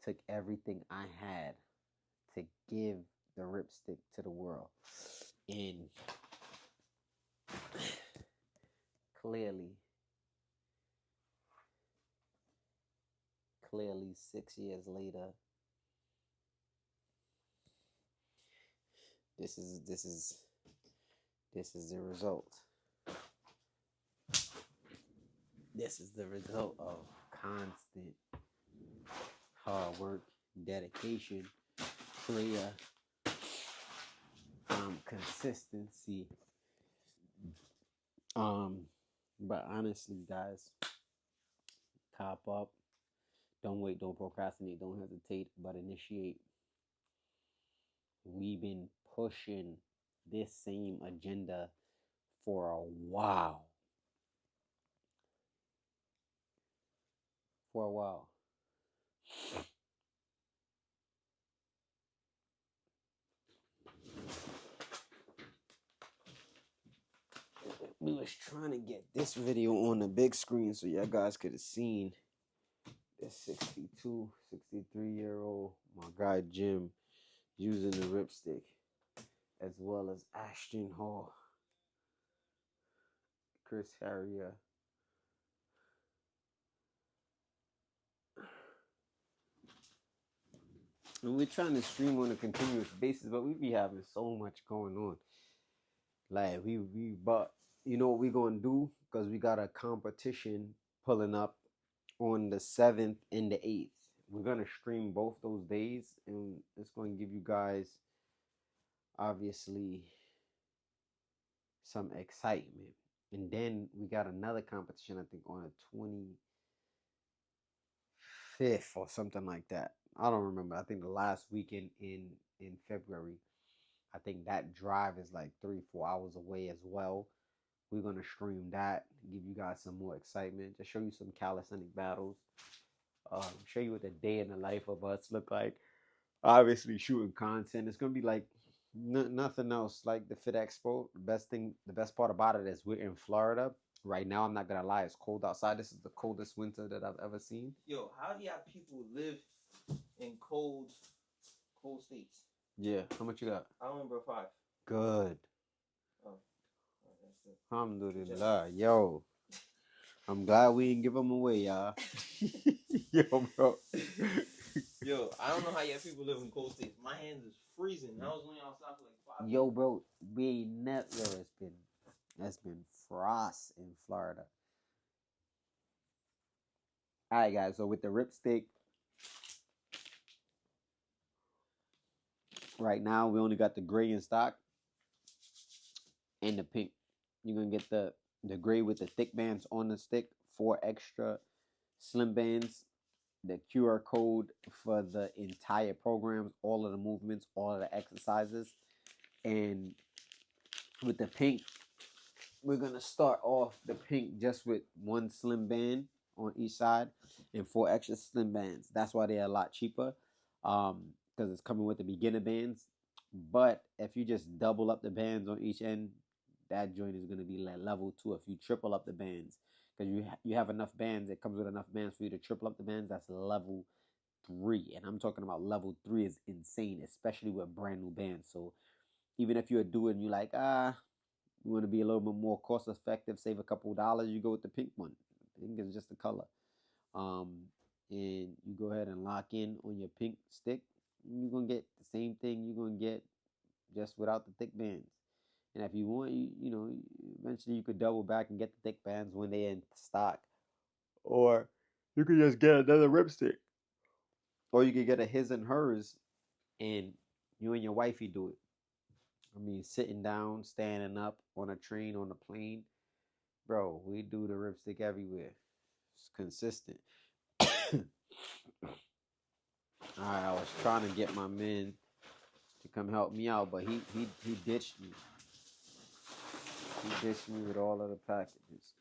took everything I had to give the ripstick to the world. And clearly 6 years later, this is the result. This is the result of constant hard work, dedication, prayer, consistency. But honestly, guys, cop up. Don't wait, don't procrastinate, don't hesitate, but initiate. We've been pushing this same agenda for a while. We was trying to get this video on the big screen so y'all guys could have seen this 62, 63-year-old, my guy Jim, using the ripstick, as well as Ashton Hall, Chris Harrier. And we're trying to stream on a continuous basis, but we be having so much going on. Like but you know what we gonna do? Because we got a competition pulling up on the 7th and the 8th. We're gonna stream both those days, and it's gonna give you guys obviously some excitement. And then we got another competition, I think, on the 25th or something like that. I don't remember. I think the last weekend in February. I think that drive is like 3-4 hours away as well. We're gonna stream that, give you guys some more excitement, just show you some calisthenic battles, show you what the day in the life of us look like. Obviously, shooting content. It's gonna be like nothing else like the Fit Expo. The best part about it is we're in Florida right now. I'm not gonna lie, it's cold outside. This is the coldest winter that I've ever seen. Yo, how do y'all people live in cold states? Yeah, how much you got? I remember 5. Good. Oh, that's good. Alhamdulillah, yo. I'm glad we didn't give them away, y'all. Yo, bro. Yo, I don't know how y'all people live in cold states. My hands is freezing. I was only outside for like 5 Yo, bro, we ain't never. It's been frost in Florida. All right, guys. So with the ripstick, right now we only got the gray in stock and the pink. You're gonna get the gray with the thick bands on the stick, 4 extra slim bands, the QR code for the entire programs, all of the movements, all of the exercises, and with the pink, we're gonna start off the pink just with 1 slim band on each side and 4 extra slim bands. That's why they're a lot cheaper, because it's coming with the beginner bands. But if you just double up the bands on each end, that joint is gonna be like level 2. If you triple up the bands, because you have enough bands, it comes with enough bands for you to triple up the bands. That's level 3, and I'm talking about level 3 is insane, especially with brand new bands. So even if you're doing, you like you want to be a little bit more cost effective, save a couple of dollars, you go with the pink one. Pink is just the color. And you go ahead and lock in on your pink stick. You're gonna get the same thing you're gonna get just without the thick bands. And if you want, you know, eventually you could double back and get the thick bands when they're in stock, or you could just get another ripstick, or you could get a his and hers, and you and your wifey do it. I mean, sitting down, standing up on a train, on a plane. Bro, we do the ripstick everywhere. It's consistent. Alright, I was trying to get my man to come help me out, but he ditched me. He ditched me with all of the packages.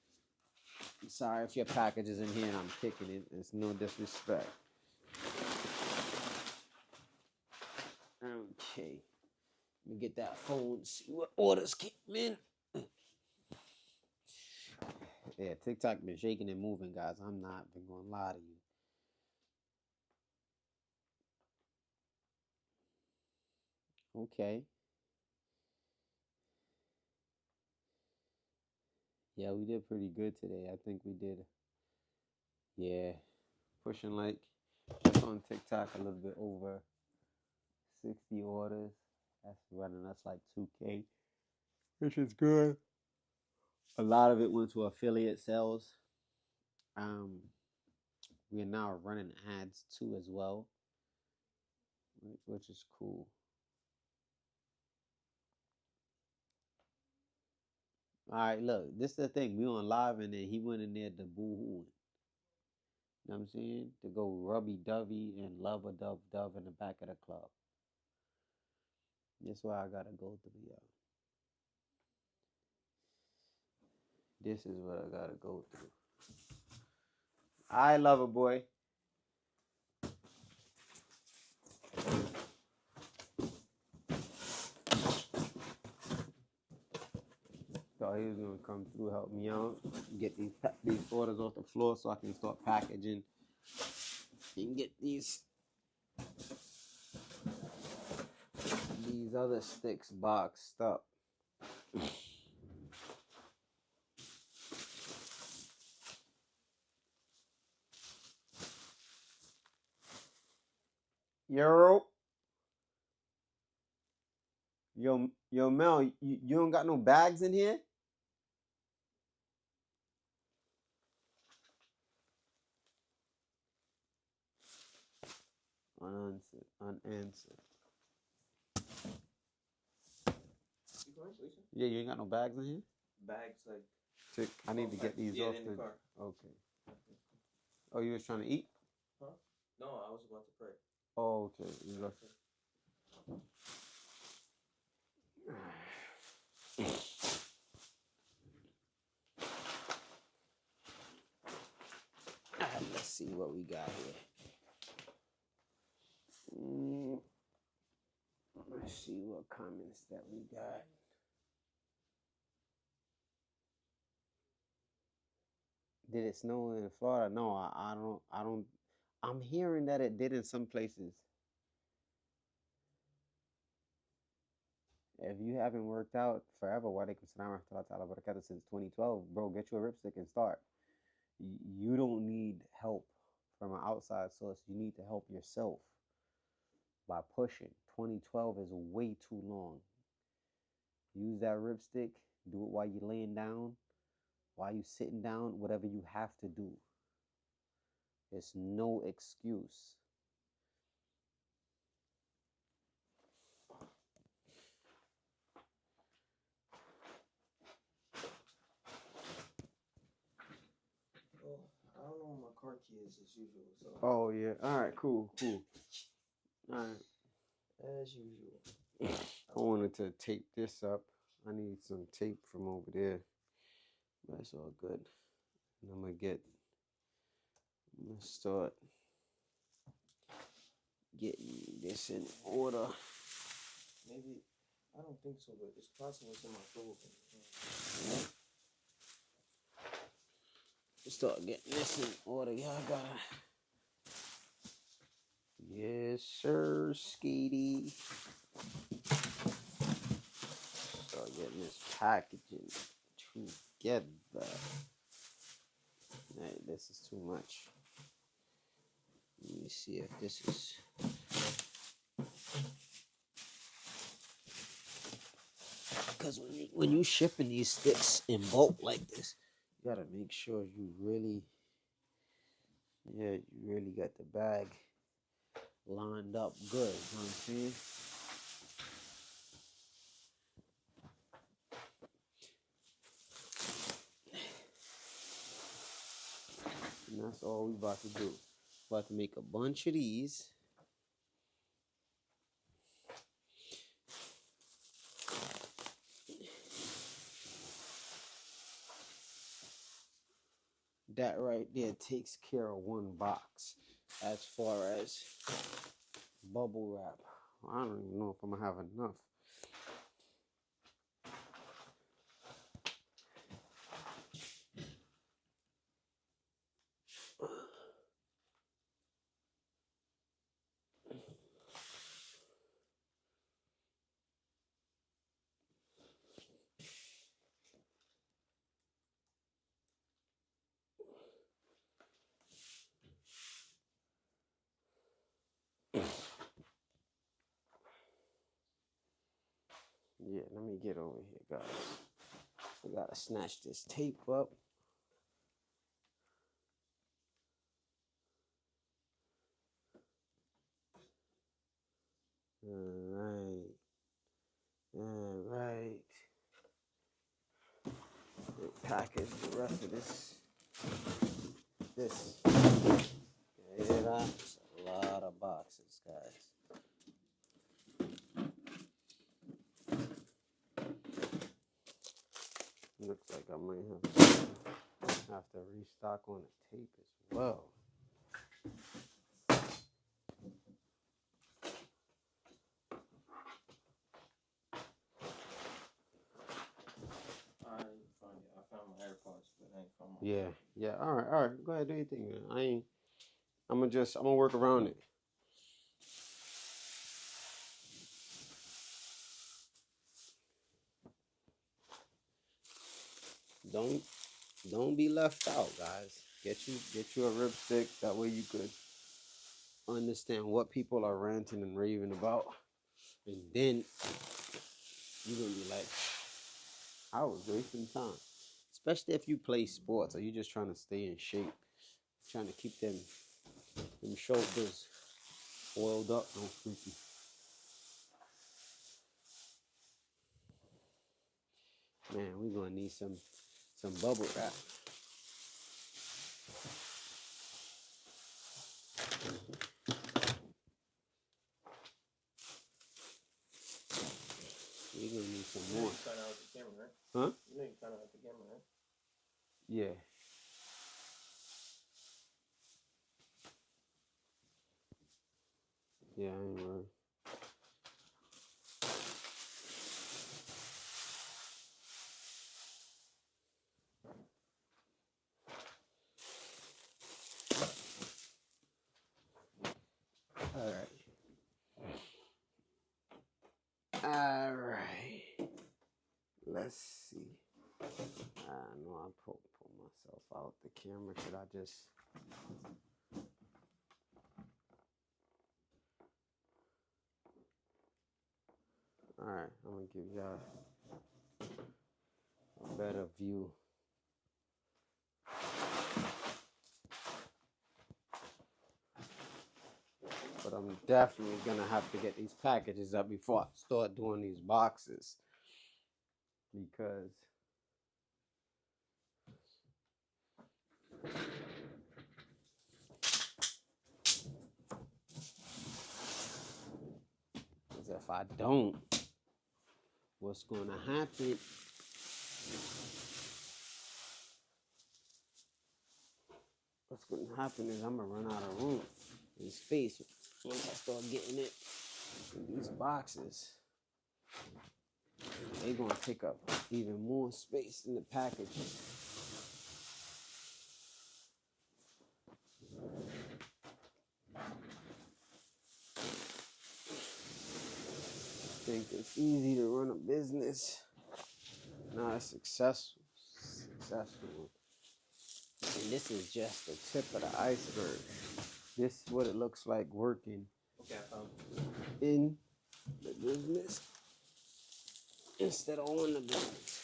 I'm sorry if your package is in here and I'm kicking it. It's no disrespect. Okay. Let me get that phone, see what orders came in. Yeah, TikTok been shaking and moving, guys. I'm not been gonna lie to you. Okay. Yeah, we did pretty good today. I think we did. Yeah, pushing like just on TikTok a little bit over 60 orders. That's running us like 2K, which is good. A lot of it went to affiliate sales. Um, we are now running ads too as well, which is cool. All right, look, this is the thing. We on live and then he went in there to boo hoo. You know what I'm saying? To go rubby dovey and love a dove dove in the back of the club. That's why I gotta go through y'all. This is what I gotta go through. I love a boy. Thought he was gonna come through, help me out, get these orders off the floor so I can start packaging and get these other sticks boxed up. Yo, Mel, you don't got no bags in here? Unanswered. Yeah, you ain't got no bags in here? Bags like I need to get these off in the the. car. Okay. Oh, you was trying to eat? Huh? No, I was about to pray. Oh, okay. You left. Alright, let's see what we got here. Let's see what comments that we got. Did it snow in Florida? No, I don't. I'm hearing that it did in some places. If you haven't worked out forever, walaikum salam wa rahmatullahi ta'ala wa barakatuh, since 2012, bro, get you a ripstick and start. You don't need help from an outside source. You need to help yourself by pushing. 2012 is way too long. Use that ripstick. Do it while you're laying down, while you're sitting down, whatever you have to do. It's no excuse. Well, I don't know my car keys as usual. So. Oh yeah. All right. Cool. All right. As usual. I wanted to tape this up. I need some tape from over there. That's all good. And I'm gonna start getting this in order. Maybe, I don't think so, but it's possible it's in my phone. Start getting this in order. Y'all gotta. Yes, sir, Skeety. Start getting this packaging together. Hey, this is too much. Let me see if this is. Because when you shipping these sticks in bulk like this, you gotta make sure you really got the bag lined up good. You know what I'm saying? And that's all we about to do. About to make a bunch of these. That right there takes care of one box as far as bubble wrap. I don't even know if I'm gonna have enough. Yeah, let me get over here, guys. I gotta snatch this tape up. All right. Package the rest of this. Get it out. It's a lot of boxes, guys. Looks like I might have to restock on the tape as well. I found my AirPods, but I ain't found my Yeah. All right. Go ahead, do your thing, man. I'm gonna work around it. Don't be left out, guys. Get you a ripstick. That way you could understand what people are ranting and raving about, and then you're gonna be like, I was wasting time. Especially if you play sports or you're just trying to stay in shape, trying to keep them shoulders oiled up. No freaky. Man, we're gonna need some some bubble wrap. You're gonna need some more. You trying out with the camera, right? Huh? You know you trying out with the camera, right? Yeah. Yeah, I ain't worried. All right. Let's see. I know I pull myself out the camera. Could I just? All right. I'm gonna give y'all a better view. But I'm definitely gonna have to get these packages up before I start doing these boxes, because if I don't, what's gonna happen? What's gonna happen is I'm gonna run out of room and space once I start getting it in these boxes. They're gonna take up even more space in the package. Think it's easy to run a business. Not successful. And this is just the tip of the iceberg. This is what it looks like working in the business instead of on the business.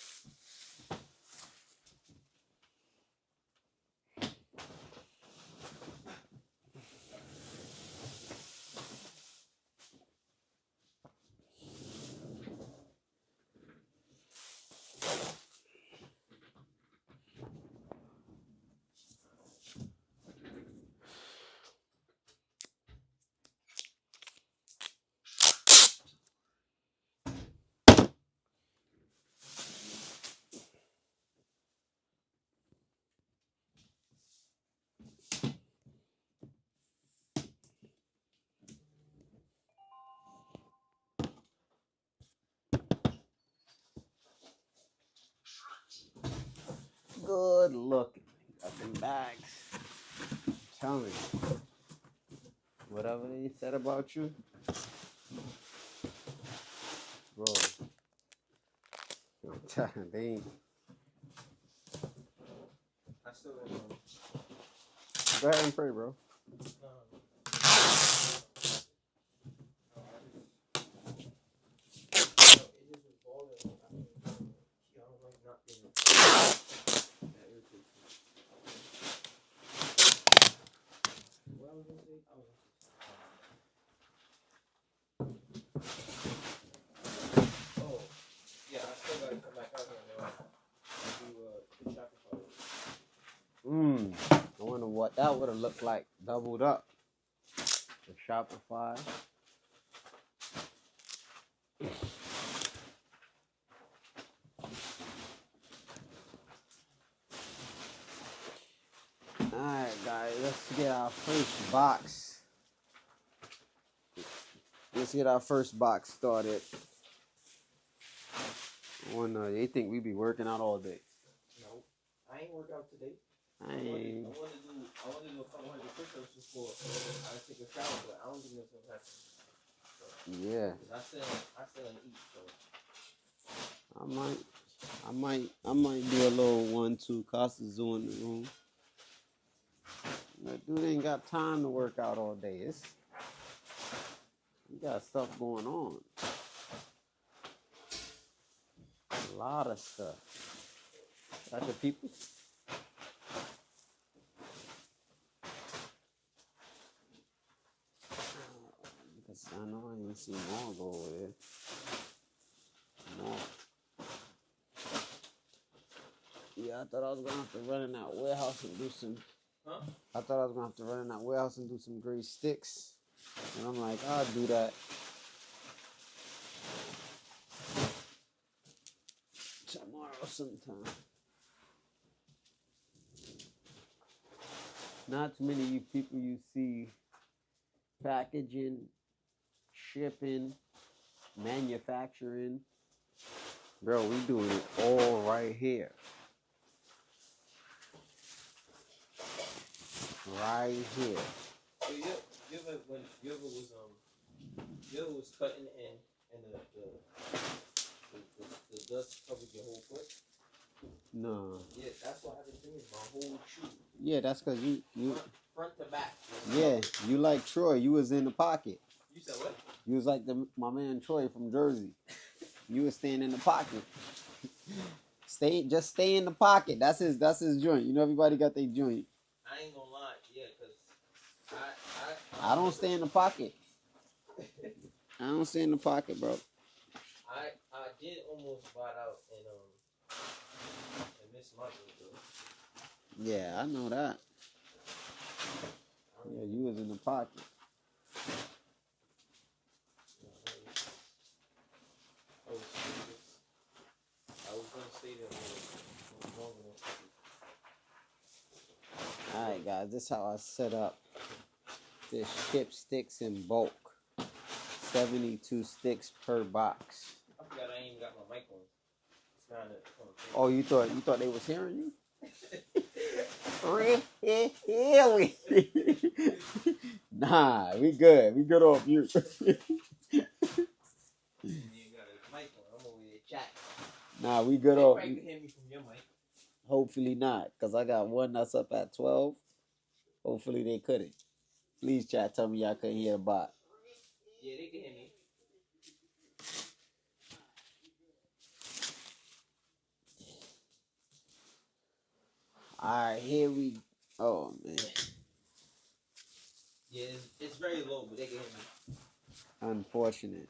Good looking. Got them bags. Tell me. Whatever they said about you, bro. I'm telling you, they ain't. I still don't know. Go ahead and pray, bro. Oh, yeah, I still gotta come back out here and do the Shopify. I wonder what that would have looked like doubled up. The Shopify. Alright, guys, let's get our first box. Let's get our first box started. They think we be working out all day. No, I ain't work out today. I I ain't. want to do a 500 push-ups before I take a shower, but I don't think that's gonna happen. So, Yeah. I still ain't eat, so I might do a little 1-2 Costa's in the room. That dude ain't got time to work out all day. He got stuff going on. A lot of stuff. Got the people. Because I know I ain't seen more go over there. More. Yeah, I thought I was gonna have to run in that warehouse and do some. Huh? I thought I was gonna have to run in that warehouse and do some gray sticks, and I'm like, I'll do that tomorrow sometime. Not too many of you people you see packaging, shipping, manufacturing. Bro, we doing it all right here. Right here. So you ever was cutting and the dust covered your whole foot? No. Yeah, that's what happened to me. My whole shoe. Yeah, that's cause you Front to back. yeah, you like Troy. You was in the pocket. You said what? You was like my man Troy from Jersey. You was staying in the pocket. Just stay in the pocket. That's his joint. You know everybody got their joint. I ain't gonna lie, yeah, cause I don't stay in the pocket. I don't stay in the pocket, bro. I did almost bought out and miss my birthday. Yeah, I know that. Yeah, you was in the pocket. I was gonna stay there longer than Alright guys, this is how I set up this ship sticks in bulk. 72 sticks per box. I forgot I ain't even got my mic on. Oh, you thought they was hearing you? Really? Nah, we good. We good off mute. You got a mic on. I'm over here chatting. Nah, we good They off. probably can hear me from your mic. Hopefully not, because I got one that's up at 12. Hopefully they couldn't. Please chat, tell me y'all couldn't hear the bot. Yeah, they can hear me. Alright, here we. Oh man. Yeah, it's very low, but they can hear me. Unfortunate.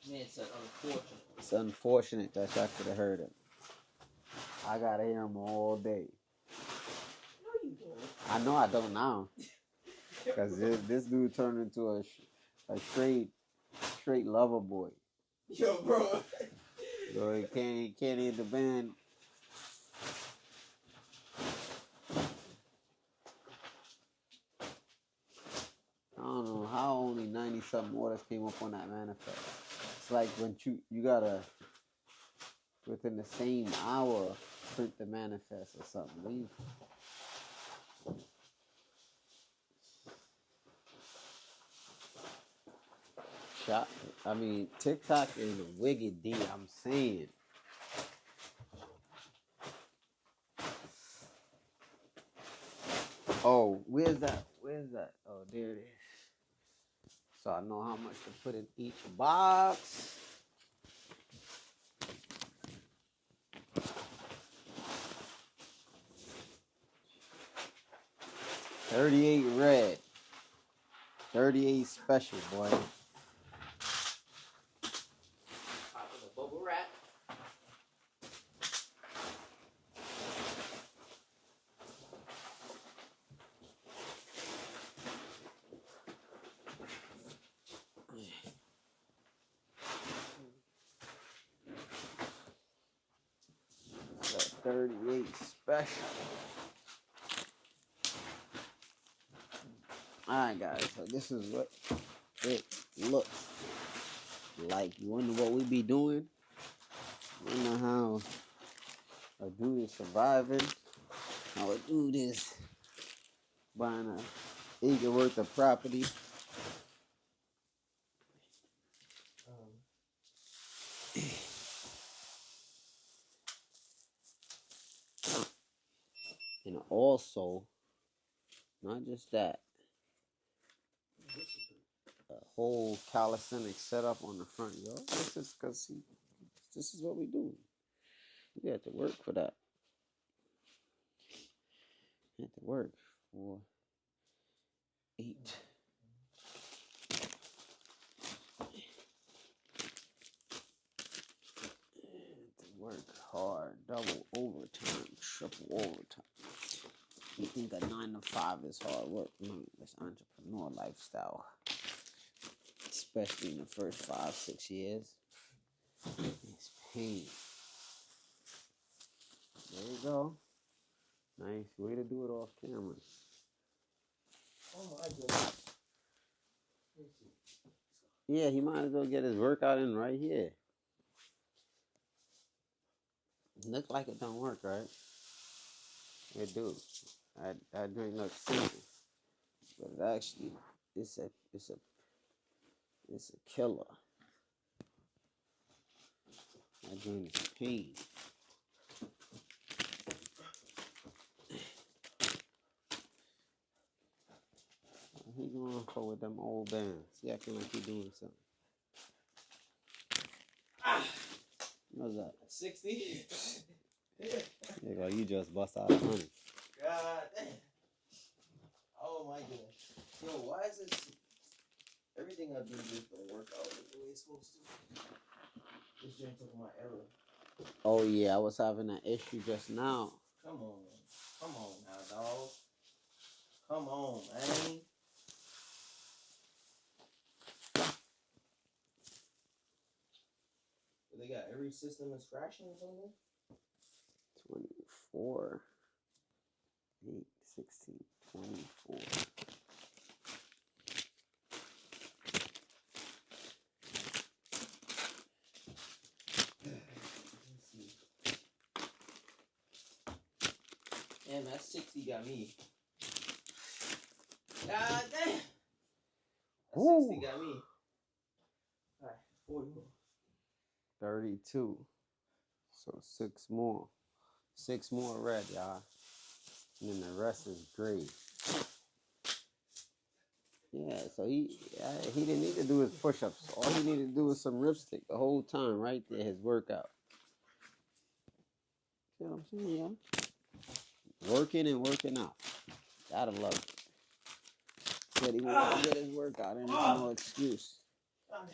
Man, it's unfortunate. It's unfortunate that y'all could have heard him. I gotta hear him all day. No, you don't. I know I don't now. Because this dude turned into a straight lover boy. Yo, bro. So he can't hit the band. I don't know how only 90-something orders came up on that manifest. It's like when you gotta, within the same hour, print the manifest or something. TikTok is a wicked D, I'm saying. Oh, where's that? Oh, there it is. So I know how much to put in each box. $38 red. $38 special, boy. Popping a bubble wrap. That 38 special. Alright guys, so this is what it looks like. You wonder what we be doing? Wonder how a dude is surviving. How a dude is buying a acre worth of property. And also, not just that, a whole calisthenics setup on the front yard. This is because this is what we do. We have to work for that. We have to work for 8. Work hard, double overtime, all the time. You think a 9 to 5 is hard work? No, it's entrepreneur lifestyle. Especially in the first 5-6 years. It's pain. There you go. Nice way to do it off camera. Oh my goodness. Yeah, he might as well get his workout in right here. Look like it don't work, right? It do. That drink looks simple, but it actually it's a killer. That drink is pain. He going for with them old bands. He acting like he doing something. What's that? 60. There you go. You just bust out 100. God damn. Oh my goodness. Yo, why is this? Everything I do just don't work out the way it's supposed to. This joint took my error. Oh yeah, I was having an issue just now. Come on now, dog. Come on, man. They got every system is crashing or something? 24, 8, 16, 24. Damn, that 60 got me. God damn. That 60 got me. Alright, 40 more. 32. So 6 more. 6 more red, y'all. And then the rest is gray. Yeah, so he didn't need to do his push-ups. All he needed to do was some ripstick the whole time right there, his workout. See what I'm saying, yeah? Working and working out. Gotta love it. Said he wanted to get his workout in. There's no excuse.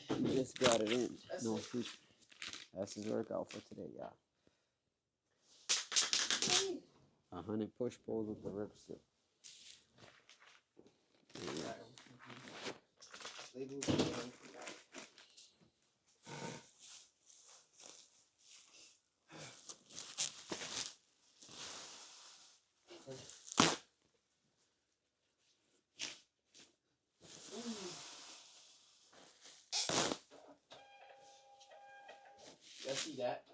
He just got it in. No future. That's his workout for today, y'all. 100 push pulls with the ripstick. Yeah. Y'all see that?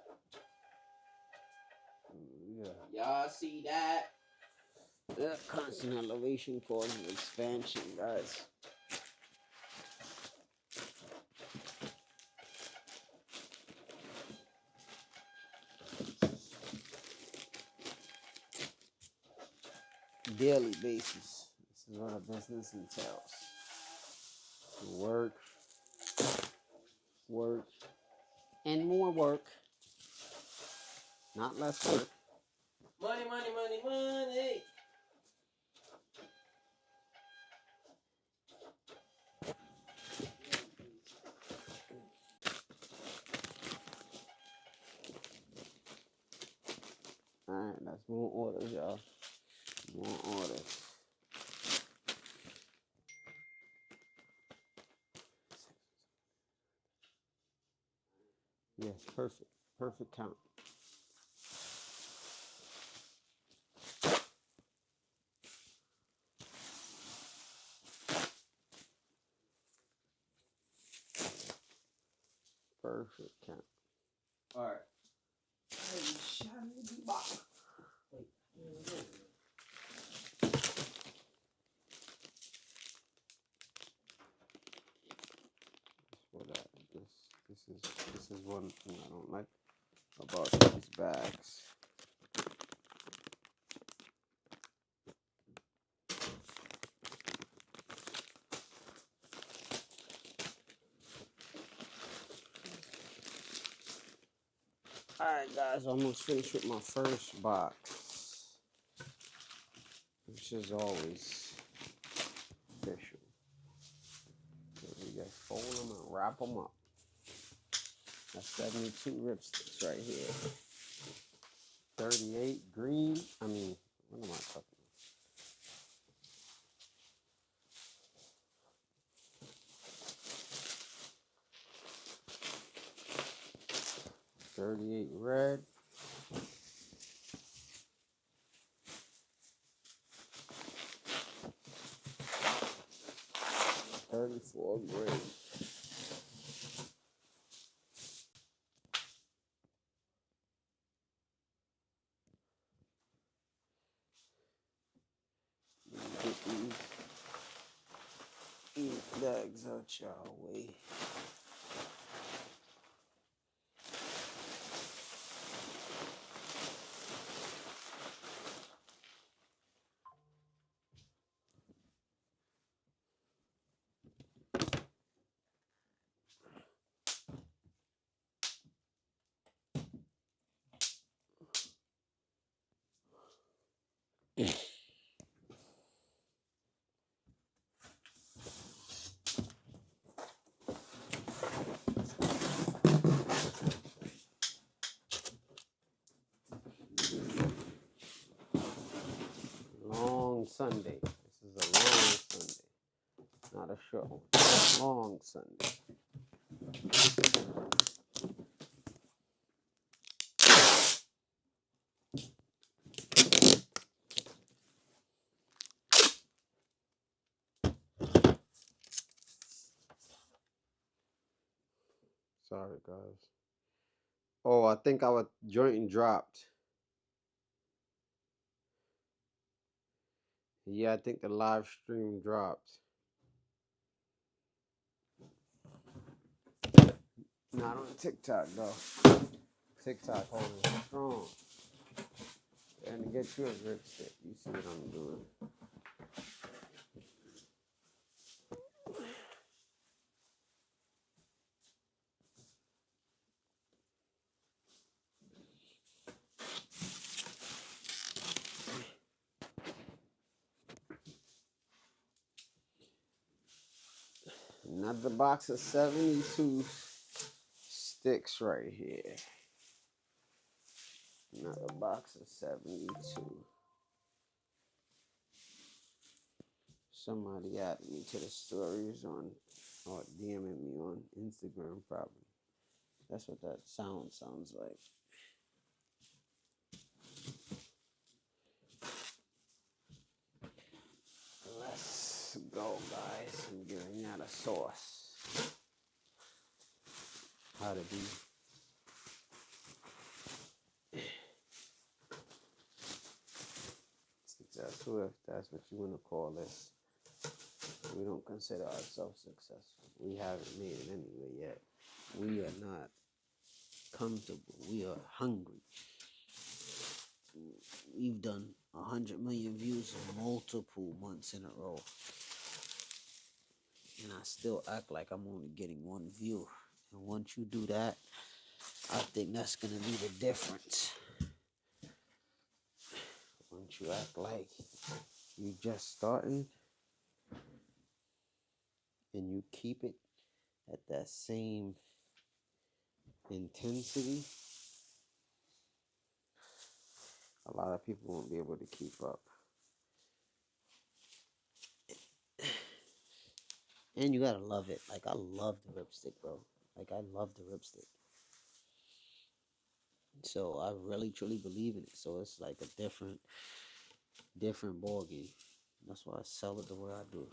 Yeah. Y'all see that? That constant elevation causes expansion, guys. Daily basis. This is what a business entails. Work, work, and more work. Not less work. Money, money, money, money. Alright, that's more orders, y'all. More orders. Yes, perfect. Perfect count. Perfect count. Alright. This is one thing I don't like about these bags. Alright guys, almost finished with my first box, which is always official. So we just fold them and wrap them up. That's 72 ripsticks right here. 38 green. I mean, what am I talking about? 38 red. 34 green. Get these bags out y'all way. Long Sunday. This is a long Sunday, not a short one. Long Sunday. Sorry, guys. Oh, I think our joint dropped. Yeah, I think the live stream dropped. Not on TikTok, though. TikTok holding strong. And to get you a grip stick, you see what I'm doing. Another box of 72 sticks right here. Another box of 72. Somebody added me to the stories on, or DMing me on Instagram probably. That's what that sounds like. Let's go, guys. I'm giving that a sauce. How to be. Successful, if that's what you want to call this. We don't consider ourselves successful. We haven't made it anywhere yet. We are not comfortable. We are hungry. We've done 100 million views multiple months in a row. And I still act like I'm only getting one view. And once you do that, I think that's going to be the difference. Once you act like you just starting and you keep it at that same intensity, a lot of people won't be able to keep up. And you gotta love it. Like, I love the ripstick, bro. Like, I love the ripstick. So I really truly believe in it. So it's like a different ball game. That's why I sell it the way I do.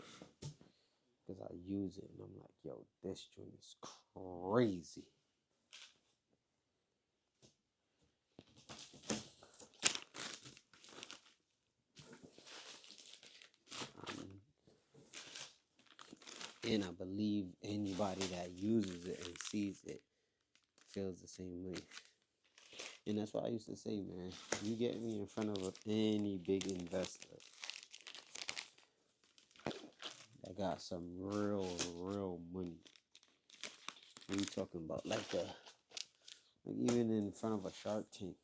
Because I use it and I'm like, yo, this joint is crazy. And I believe anybody that uses it and sees it feels the same way. And that's what I used to say, man. You get me in front of any big investor that got some real money. What are you talking about? Like even in front of a Shark Tank,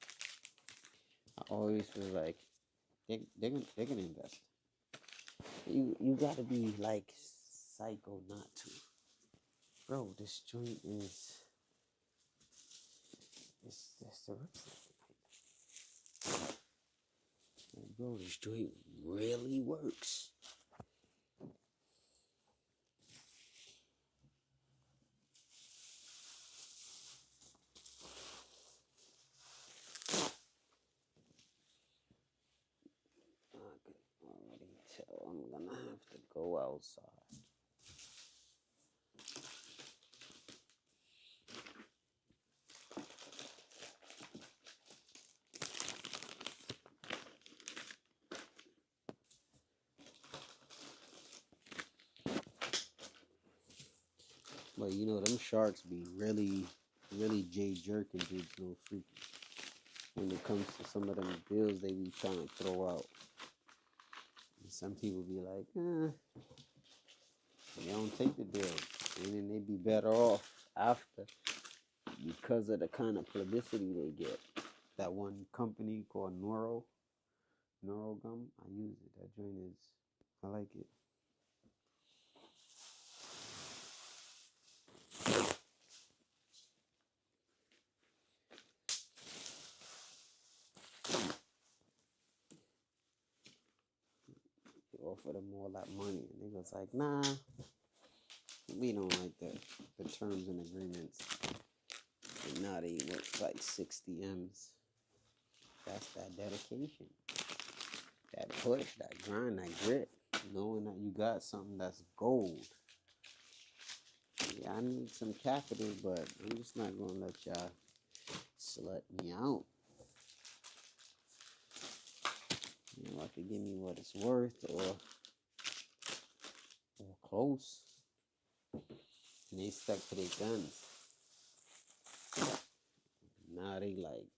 I always feel like they're gonna invest. You gotta be like psycho not to. Bro, this joint is the ripstick. Like, bro, this joint really works. I can already tell I'm gonna have to go outside. But you know, them sharks be really, really J jerking dudes, no freaky. When it comes to some of them bills they be trying to throw out. And some people be like, they don't take the deals. And then they be better off after because of the kind of publicity they get. That one company called Neurogum, I use it. That joint is, I like it. They offer them all that money. And they was like, nah, we don't like the terms and agreements. And now they work like 60 M's. That's that dedication. That push, that grind, that grit. Knowing that you got something that's gold. Yeah, I need some capital, but I'm just not going to let y'all slut me out. You know, I could give me what it's worth or close. And they stuck to their guns. Now they like.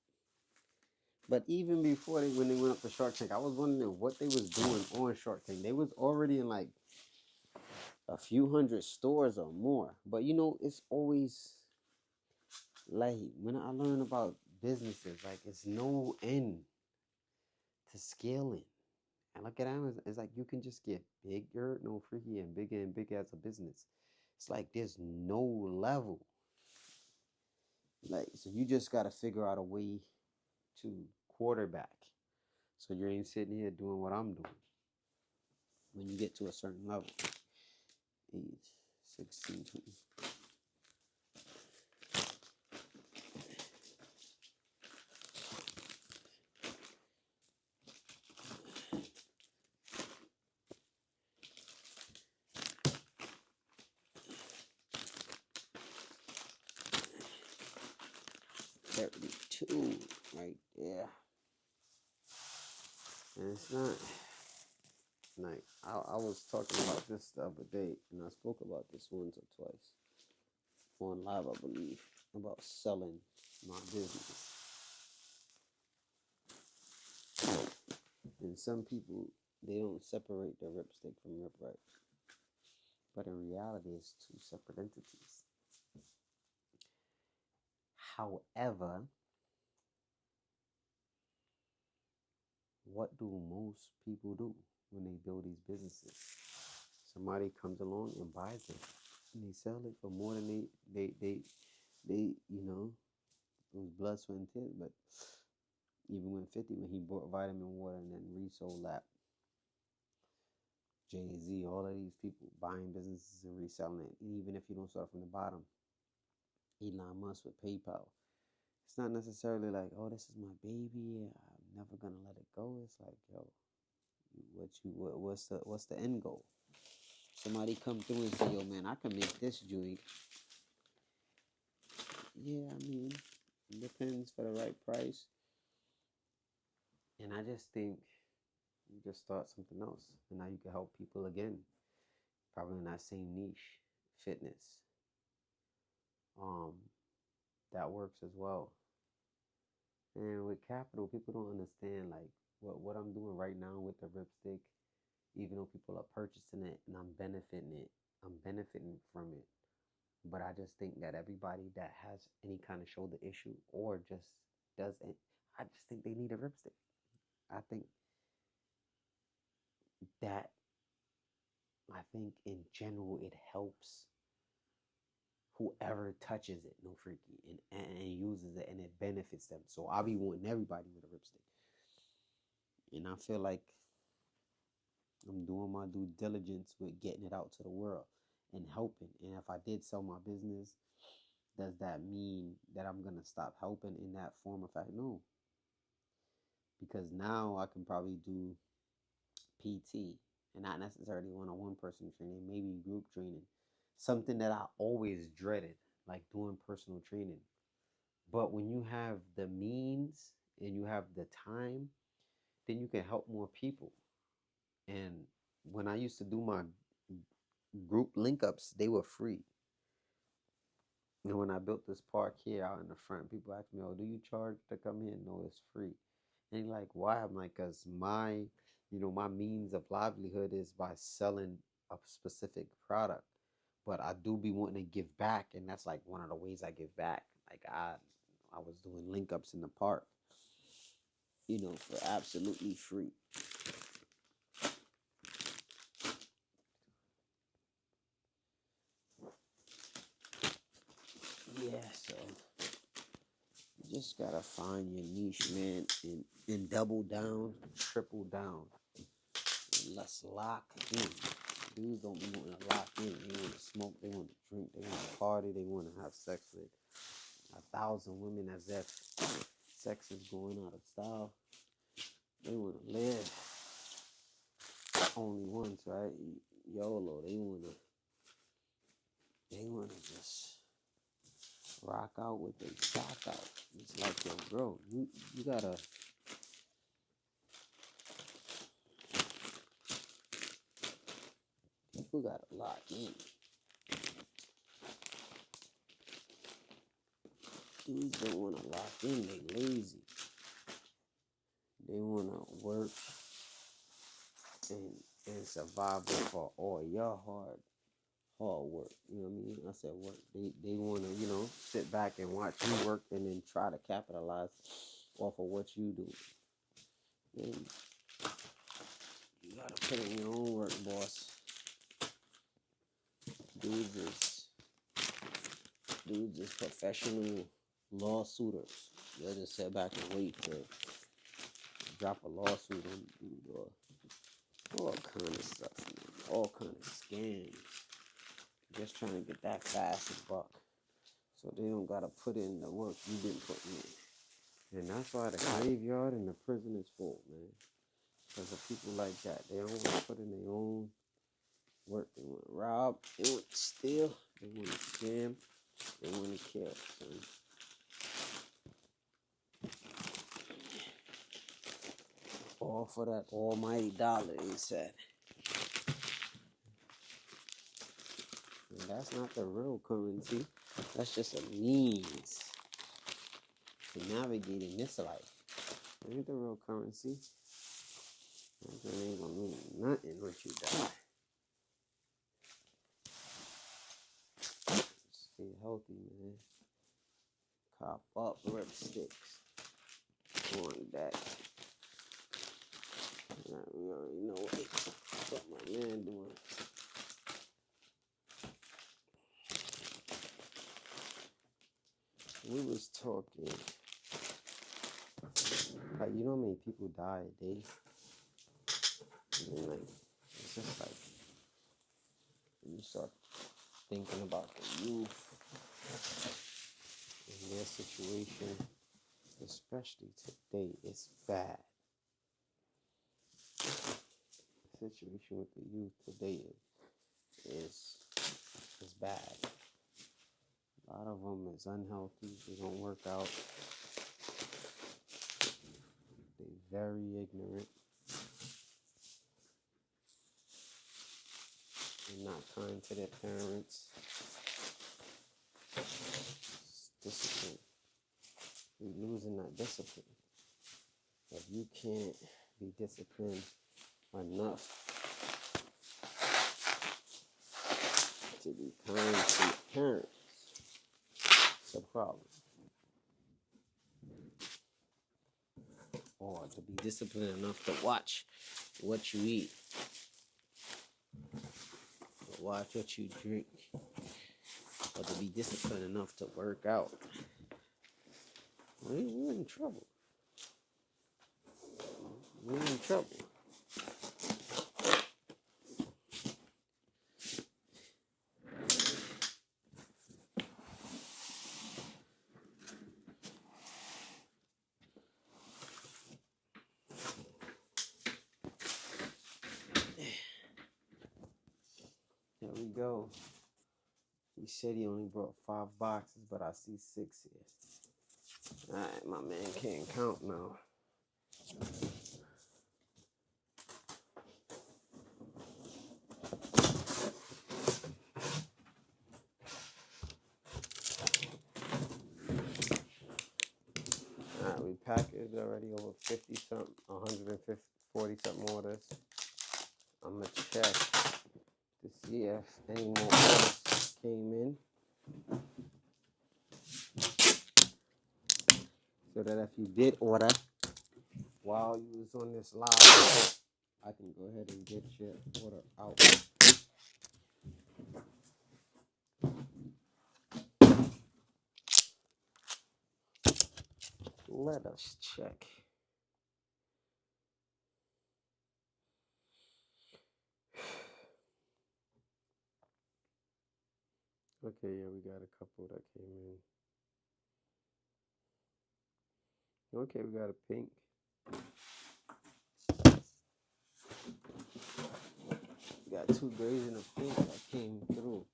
But even before when they went up to Shark Tank, I was wondering what they was doing on Shark Tank. They was already in like a few hundred stores or more. But you know, it's always like when I learn about businesses, like it's no end to scaling. And look at Amazon, it's like you can just get bigger, no freaky, and bigger as a business. It's like there's no level. Like, so you just gotta figure out a way to quarterback. So you ain't sitting here doing what I'm doing. When you get to a certain level, age 16, 20. 32 right there. And it's not like I was talking about this the other day, and I spoke about this once or twice on live, I believe, about selling my business. And some people, they don't separate the ripstick from rip right. But in reality, it's two separate entities. However, what do most people do when they build these businesses? Somebody comes along and buys it, and they sell it for more than they you know, it was blood, sweat, and tears. But even when 50, when he bought Vitamin Water and then resold that, Jay-Z, all of these people buying businesses and reselling it. And even if you don't start from the bottom, Elon Musk with PayPal. It's not necessarily like, oh, this is my baby, I'm never gonna let it go. It's like, yo, what's the end goal? Somebody come through and say, yo, man, I can make this joint. Yeah, I mean, it depends for the right price. And I just think you just start something else, and now you can help people again, probably in that same niche, fitness. That works as well. And with capital, people don't understand like what I'm doing right now with the ripstick. Even though people are purchasing it and I'm benefiting from it. But I just think that everybody that has any kind of shoulder issue or just doesn't, I just think they need a ripstick. I think that, I think in general, it helps whoever touches it, no freaky, and uses it, and it benefits them. So I'll be wanting everybody with a ripstick. And I feel like I'm doing my due diligence with getting it out to the world and helping. And if I did sell my business, does that mean that I'm going to stop helping in that form of fact? No. Because now I can probably do PT and not necessarily one-on-one personal training, maybe group training. Something that I always dreaded, like doing personal training. But when you have the means and you have the time, then you can help more people. And when I used to do my group link ups, they were free. And when I built this park here out in the front, people ask me, "Oh, do you charge to come here?" No, it's free. And you're like, "Why?" I'm like, "Cause my means of livelihood is by selling a specific product. But I do be wanting to give back, and that's like one of the ways I give back. Like I was doing link ups in the park, for absolutely free. Yeah, so you just gotta find your niche, man, and double down, triple down. And let's lock in. Dudes don't be wanting to lock in. They want to smoke, they want to drink, they want to party, they want to have sex with 1,000 women as if sex is going out of style. They want to live only once, right? YOLO. They want to just rock out with their cock out. It's like, yo, bro, you gotta. People gotta lock in. Dudes don't want to lock in. They lazy. They want to work and survival for all your hard work. You know what I mean? I said work. They want to, sit back and watch you work and then try to capitalize off of what you do. And you gotta put in your own work, boss. Dudes is professional lawsuiters. They'll just sit back and wait to drop a lawsuit on you or all kind of stuff, man. All kind of scams. Just trying to get that fast buck. So they don't gotta put in the work you've been putting in. And that's why the graveyard and the prison is full, man. Because of people like that. They don't want to put in their own work. They want to rob. They want to steal. They want to scam. They want to kill. Son. All for that almighty dollar, he said. And that's not the real currency. That's just a means to navigate in this life. It ain't the real currency. That ain't gonna mean nothing once you die. Stay healthy, man. Cop up, lipsticks. On that. We already know what my man doing. We was talking, like, you know how many people die a day? And like, it's just like, when you start thinking about the youth and their situation, especially today, it's bad. The situation with the youth today is bad. A lot of them is unhealthy. They don't work out. They're very ignorant. They're not kind to their parents. It's discipline. We're losing that discipline. If you can't be disciplined enough to be kind to your parents, it's a problem. Or to be disciplined enough to watch what you eat, or watch what you drink, or to be disciplined enough to work out. We're in trouble. we in trouble. There we go. He said he only brought 5 boxes, but I see 6 here. Alright, my man can't count now. Alright, we packaged already over 50 something, 150, 40 something orders. I'm gonna check to see if any more orders came in. So that if you did order while you was on this live, I can go ahead and get your order out. Let us check. Okay, yeah, we got a couple that came in. Okay, we got a pink. We got 2 grays and a pink that came through.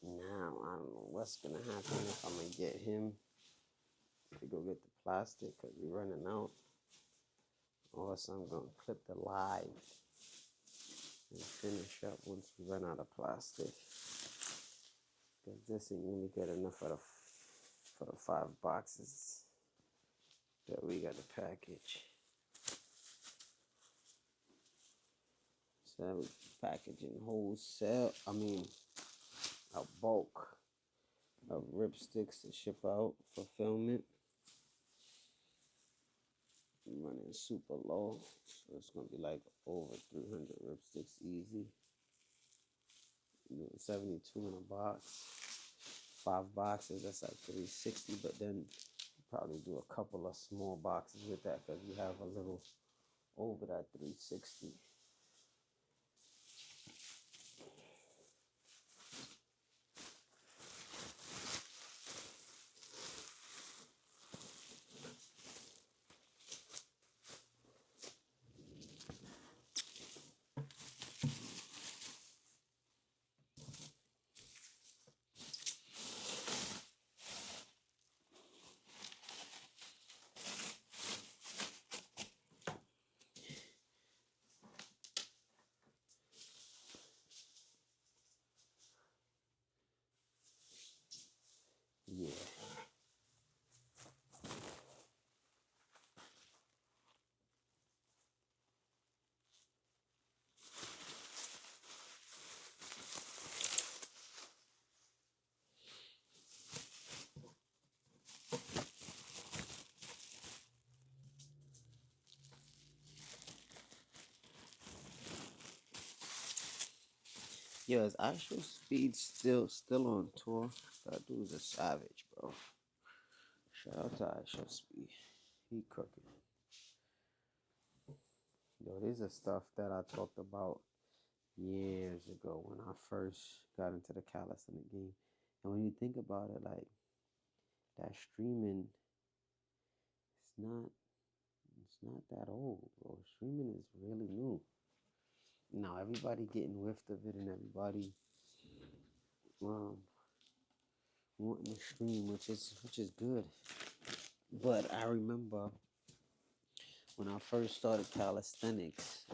Now, I don't know what's gonna happen if I'm gonna get him to go get the plastic because we're running out. Or else I'm gonna clip the live and finish up once we run out of plastic. Because this ain't gonna be good enough for the 5 boxes that we got to package. So we're packaging wholesale, a bulk of ripsticks to ship out fulfillment. I'm running super low, so it's gonna be like over 300 ripsticks easy. 72 in a box. 5 boxes, that's like 360, but then probably do a couple of small boxes with that because we have a little over that 360. Yeah. Yo, is Actual Speed still on tour? That dude's a savage, bro. Shout out to Actual Speed. He cooking. Yo, these are stuff that I talked about years ago when I first got into the calisthenics game. And when you think about it, like that streaming, it's not that old, bro. Streaming is really new. Now everybody getting whiffed of it, and everybody wanting to stream, which is good. But I remember when I first started calisthenics.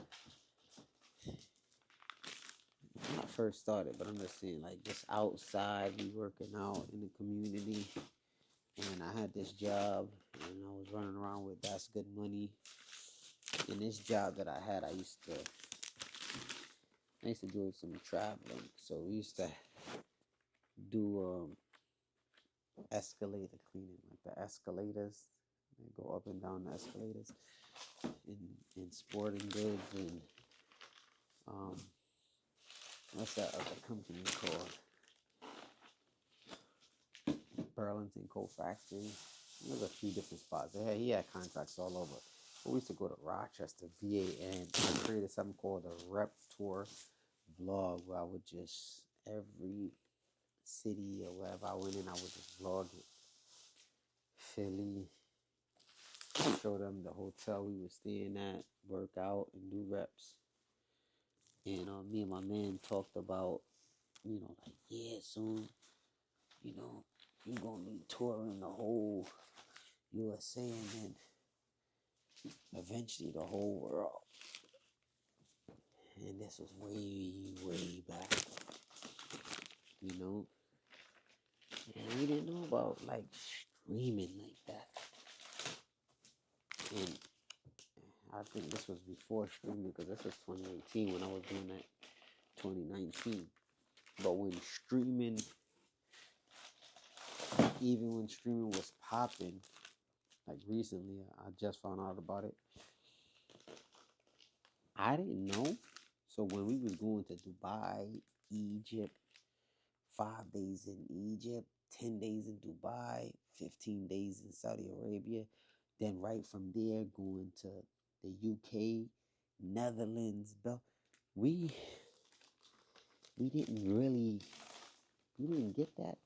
Not first started, but I'm just saying, like, just outside, we working out in the community, and I had this job, and I was running around with That's Good Money. And this job that I had, I used to I used to do some traveling, so we used to do escalator cleaning, like the escalators. They go up and down the escalators in sporting goods and um, what's that other company called? Burlington Coat Factory. There's a few different spots. He had contracts all over. But we used to go to Rochester, VA, and I created something called a Rep Tour vlog where I would just every city or wherever I went in, I would just vlog it. Philly, show them the hotel we were staying at, work out and do reps. And me and my man talked about, like, yeah, soon, you're gonna be touring the whole USA and then eventually the whole world. And this was way back, And we didn't know about like streaming like that. And I think this was before streaming because this was 2018 when I was doing that 2019. But even when streaming was popping, like recently, I just found out about it. I didn't know. So when we was going to Dubai, Egypt, 5 days in Egypt, 10 days in Dubai, 15 days in Saudi Arabia, then right from there going to the UK, Netherlands, we didn't get that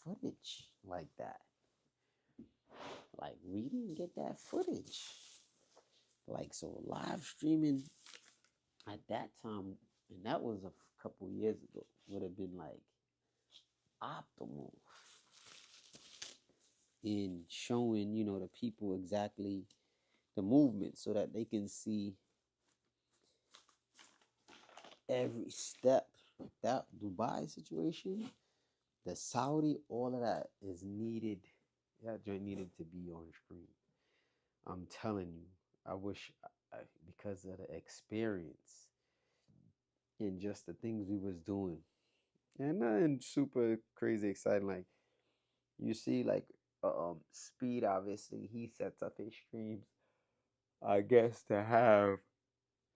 footage like that. Like we didn't get that footage. Like so live streaming at that time, and that was a couple years ago, would have been like optimal in showing, the people exactly the movement so that they can see every step. That Dubai situation, the Saudi, all of that is needed. That joint needed to be on screen. I'm telling you, I wish, because of the experience and just the things we was doing, and nothing super crazy exciting. Like you see, like Speed, obviously he sets up his streams, I guess, to have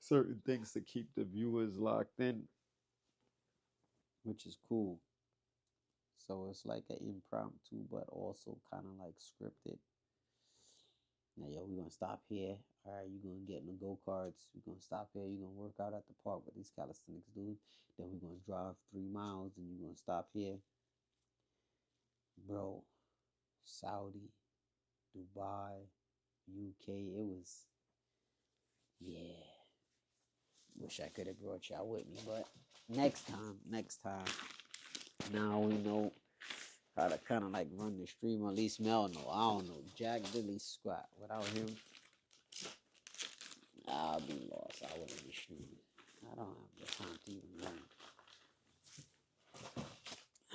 certain things to keep the viewers locked in, which is cool. So it's like an impromptu, but also kind of like scripted. Now, yo, we're gonna stop here. All right, you're gonna get in the go-karts. We're gonna stop here. You're gonna work out at the park with these calisthenics dudes. Then we're gonna drive 3 miles and you're gonna stop here. Bro, Saudi, Dubai, UK, it was, yeah. Wish I could have brought y'all with me, but next time. Now we know how to kind of like run the stream. At least Mel know. I don't know. Jack Dilly squat. Without him, I'll be lost. I wouldn't be streaming. I don't have the time to even learn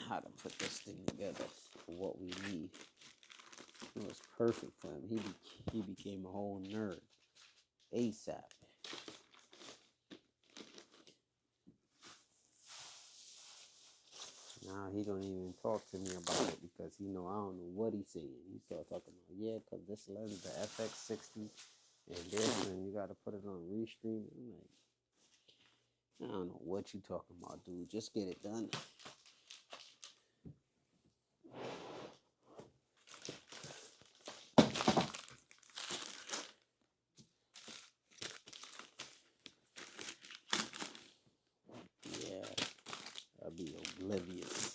how to put this thing together for what we need. It was perfect for him. He became a whole nerd ASAP. Now he don't even talk to me about it because he know I don't know what he's saying. He start talking about, yeah, because this lens, the FX60, and this, and you got to put it on Restream. I'm like, I don't know what you talking about, dude. Just get it done. Yeah, I'll be oblivious.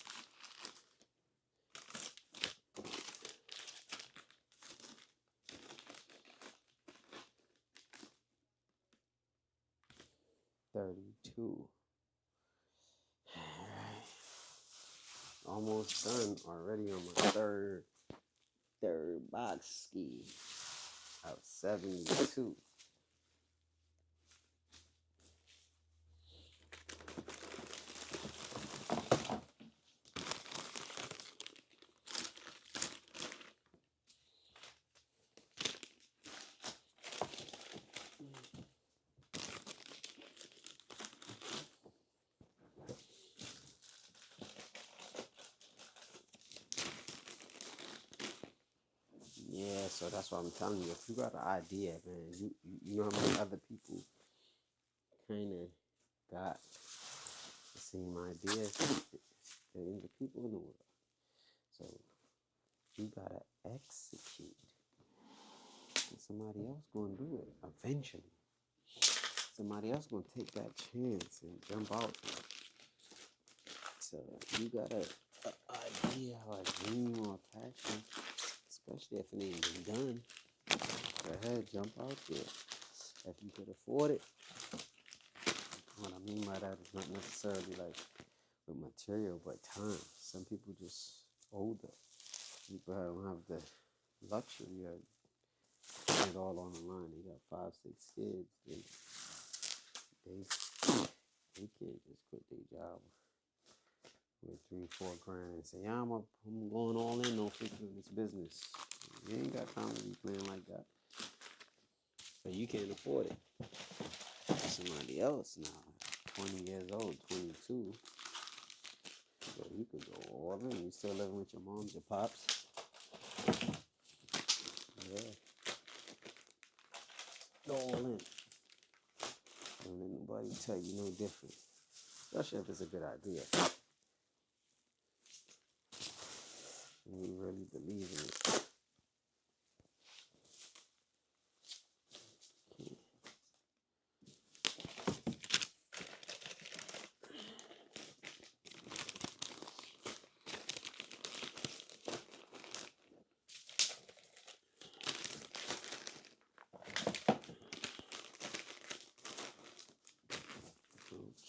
$32. Almost done already on my third box ski out 72. Yeah, so that's what I'm telling you. If you got an idea, man, you know how many other people kind of got the same ideas. And the people in the world. So you gotta execute. And somebody else gonna do it eventually. Somebody else gonna take that chance and jump out. So if you got an idea or a dream or a passion, especially if it ain't been done, go ahead, jump out there. If you could afford it. What I mean by that is not necessarily like with material, but time. Some people just older. People don't have the luxury of it all on the line. They got 5, 6 kids. They can't just quit their job with 3, 4 grand and say, yeah, I'm going all in on fixing this business. You ain't got time to be playing like that. So you can't afford it. Somebody else now, 20 years old, 22. So you could go all in. You still living with your moms, your pops. Yeah. Go all in. Don't let nobody tell you no different. Especially if it's a good idea. And you really believe in it.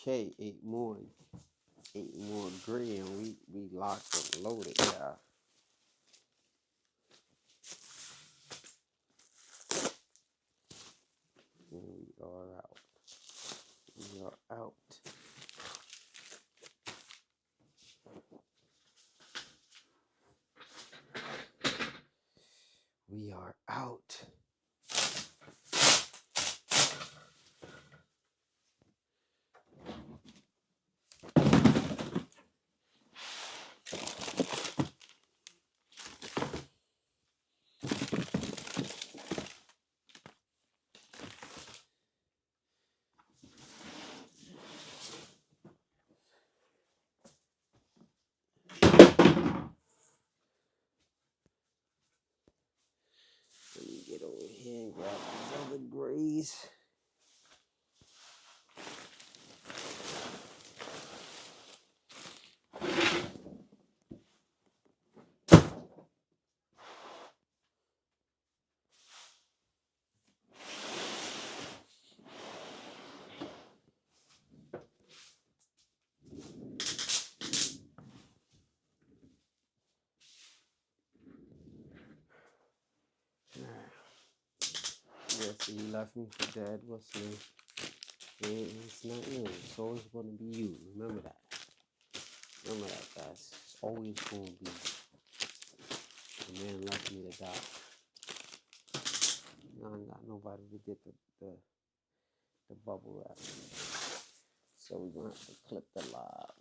Okay, 8 more gray, and we locked and loaded, y'all. And we are out. We are out. We are out. Let me get over here and grab these other grays. Yeah, so you left me for dead. What's new? It's not you. It's always going to be you. Remember that. Remember that, guys. It's always going to be the man left me to die. I ain't got nobody to get the bubble wrap. So we're going to have to clip the live.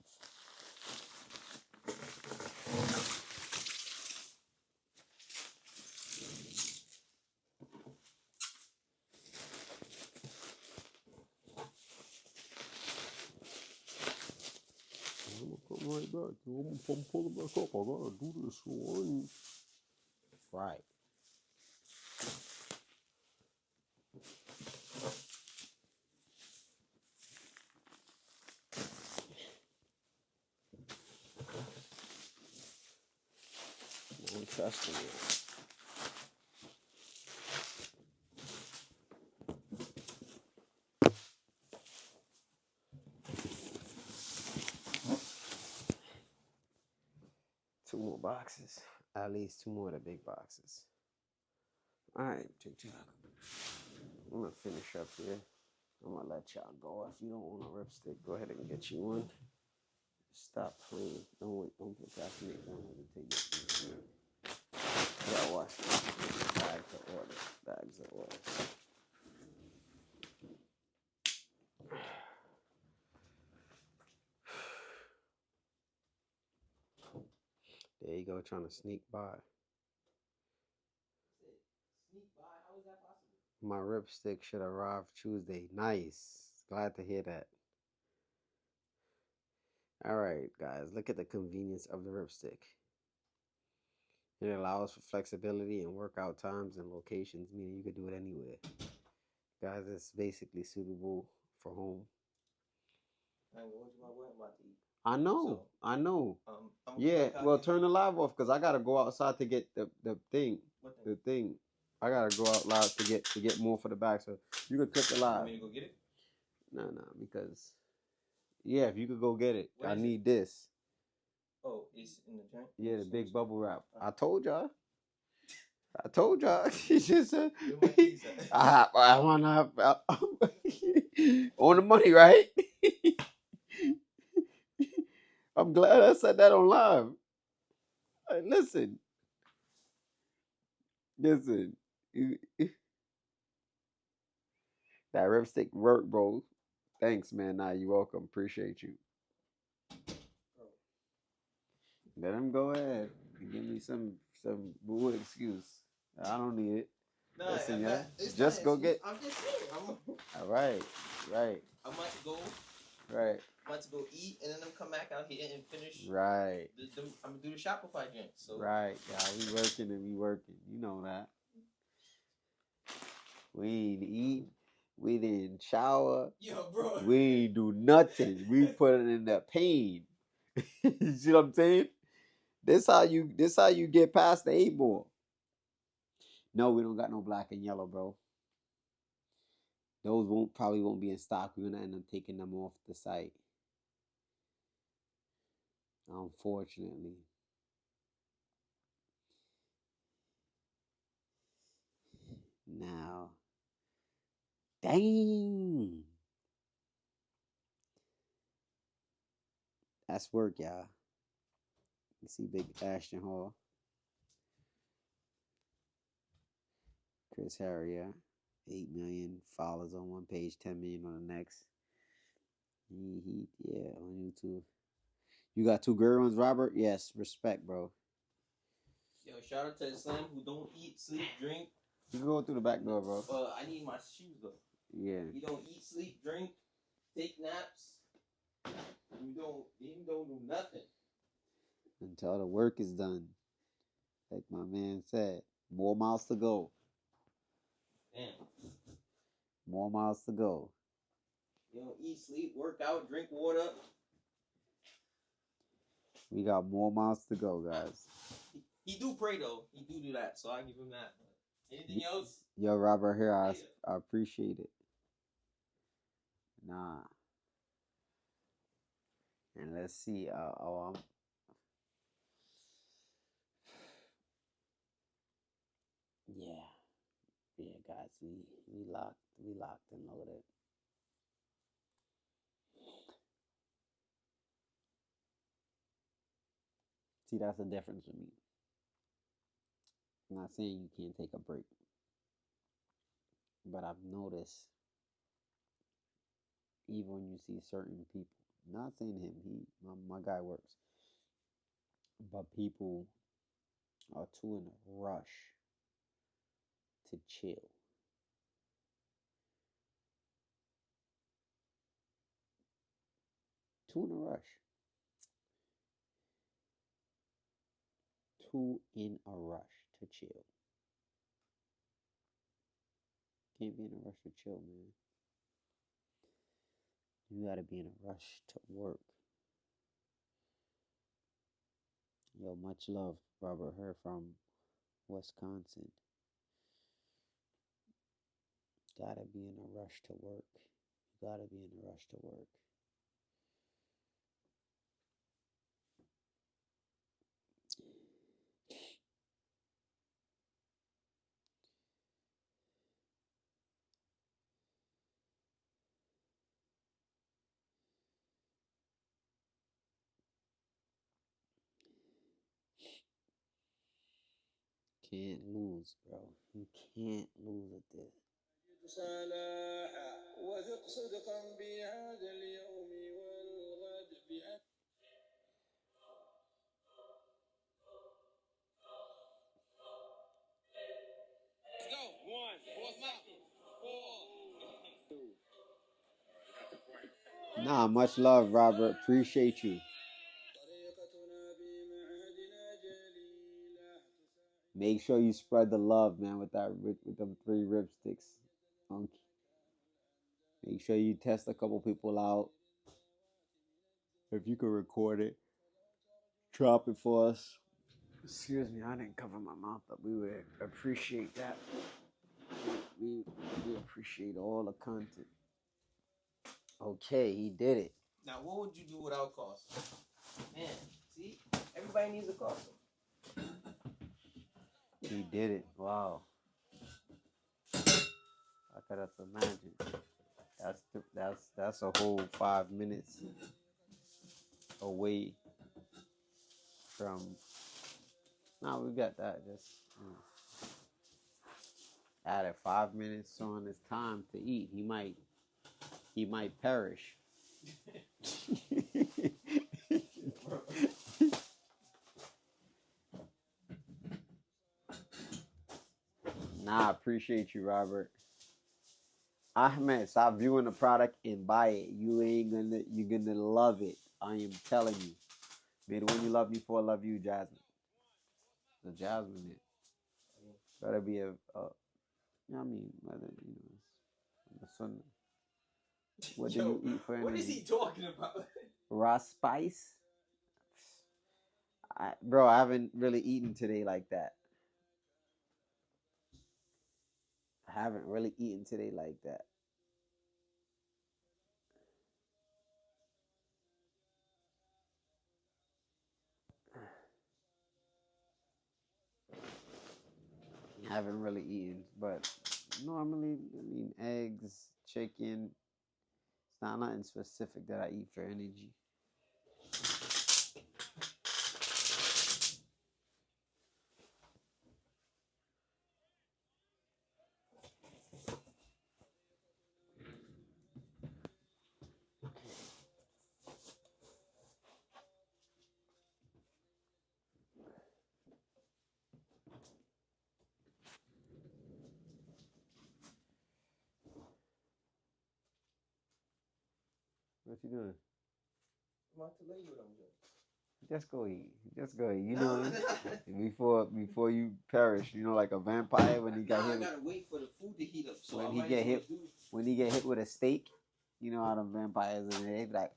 I'm going to come right back. I'm going to pull it back up. I got to do this one. Right. Don't trust me. 2 more boxes. At least 2 more of the big boxes. Alright, TikTok. I'm going to finish up here. I'm going to let y'all go. If you don't want a ripstick, go ahead and get you one. Stop playing. Don't procrastinate. Don't hesitate. Yeah, watch. Bags of orders. Bags of orders. There you go, trying to sneak by. How is that possible? My ripstick should arrive Tuesday. Nice. Glad to hear that. All right, guys, look at the convenience of the ripstick. It allows for flexibility in workout times and locations, meaning you could do it anywhere. Guys, it's basically suitable for home. I know, I know. Yeah, well, turn the live off because I gotta go outside to get the thing. The thing. I gotta go out loud to get more for the back. So you could cut the live. Want me to go get it? No, because yeah, if you could go get it, I need this. Oh, it's in the joint. Yeah, the big bubble wrap. I told y'all. He just said, I want to on the money, right? I'm glad I said that on live. Hey, listen. That ripstick work, bro. Thanks, man. Nah, you welcome. Appreciate you. Let him go ahead and give me some bull excuse. I don't need it. Nah, listen, yeah. Just go get. I'm just saying. All right. I'm about to go. Right. I'm about to go eat, and then I'm come back out here and finish. Right. I'm gonna do the Shopify joint. So. Right. Yeah, we working. You know that. We ain't eat. We didn't shower. Yo, bro. We ain't do nothing. We put it in the pain. You see what I'm saying? This how you get past the 8 ball. No, we don't got no black and yellow, bro. Those probably won't be in stock. We're gonna end up taking them off the site. Unfortunately. Now. Dang. That's work, y'all. You see Big Ashton Hall. Chris Harrier. 8 million followers on one page, 10 million on the next. Yeah, on YouTube. You got 2 good ones, Robert? Yes, respect, bro. Yo, shout out to Slim who don't eat, sleep, drink. You can go through the back door, bro. I need my shoes though. Yeah. You don't eat, sleep, drink, take naps. You don't do nothing. Until the work is done. Like my man said. More miles to go. Damn. More miles to go. You don't eat, sleep, work out, drink water. We got more miles to go, guys. He do pray though. He do that, so I give him that. Anything else? Yo, Robert, here I appreciate it. Nah. And let's see. Yeah, guys, we locked and loaded. See, that's the difference with me. I'm not saying you can't take a break, but I've noticed even when you see certain people, not saying him, my guy works, but people are too in a rush to chill. Too in a rush. Too in a rush to chill. Can't be in a rush to chill, man. You gotta be in a rush to work. Yo, much love, Robert Her from Wisconsin. Gotta be in a rush to work. Gotta be in a rush to work. Can't lose, bro. You can't lose at this. Nah, much love, Robert. Appreciate you. Make sure you spread the love, man, with them 3 rib sticks. Um, Make sure you test a couple people out. If you can record it, drop it for us. Excuse me, I didn't cover my mouth up. We would appreciate that. We appreciate all the content. Okay, he did it. Now, what would you do without cost? Man, see? Everybody needs a cost. He did it. Wow. I could have imagined. That's a whole 5 minutes away from. Now we got that. Just added 5 minutes on his time to eat. He might perish. Nah, I appreciate you, Robert. Ahmed, stop viewing the product and buy it. You're gonna love it. I am telling you. May the one you love me for love you, Jasmine. The Jasmine it. Gotta be a I mean, the sun. What do you eat for energy? What is he talking about? Raw spice? Bro, I haven't really eaten today like that. I haven't really eaten today like that. I haven't really eaten, but normally, I mean, eggs, chicken. It's not nothing specific that I eat for energy. What you doing? I'm about to lay you with them, Joe. Just go eat. Just go eat. You know, before you perish. You know, like a vampire when he got hit. I gotta wait for the food to heat up. So when he get hit with a steak, you know how the vampires and they be like.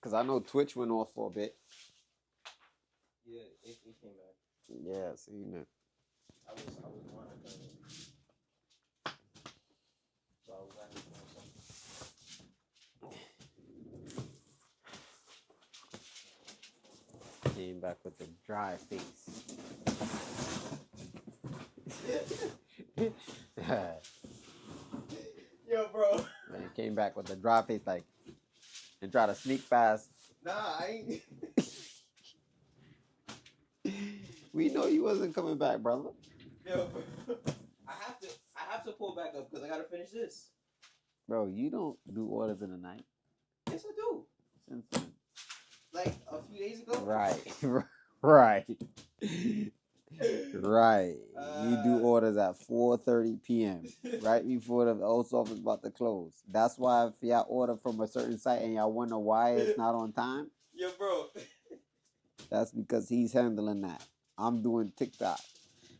Cause I know Twitch went off for a bit. Yeah, it came back. Yeah, so you know. I was monitoring. So I was actually doing something. Came back with the dry face. Yo, bro. Man, came back with the dry face like and try to sneak past. Nah, I ain't. We know you wasn't coming back, brother. Yo, bro. I have to pull back up because I gotta finish this. Bro, you don't do orders in the night. Yes, I do. Since when? Like a few days ago. Right. Right. Right. You do orders at 4:30 p.m. right before the post office about to close. That's why if y'all order from a certain site and y'all wonder why it's not on time. Yo, bro. That's because he's handling that. I'm doing TikTok.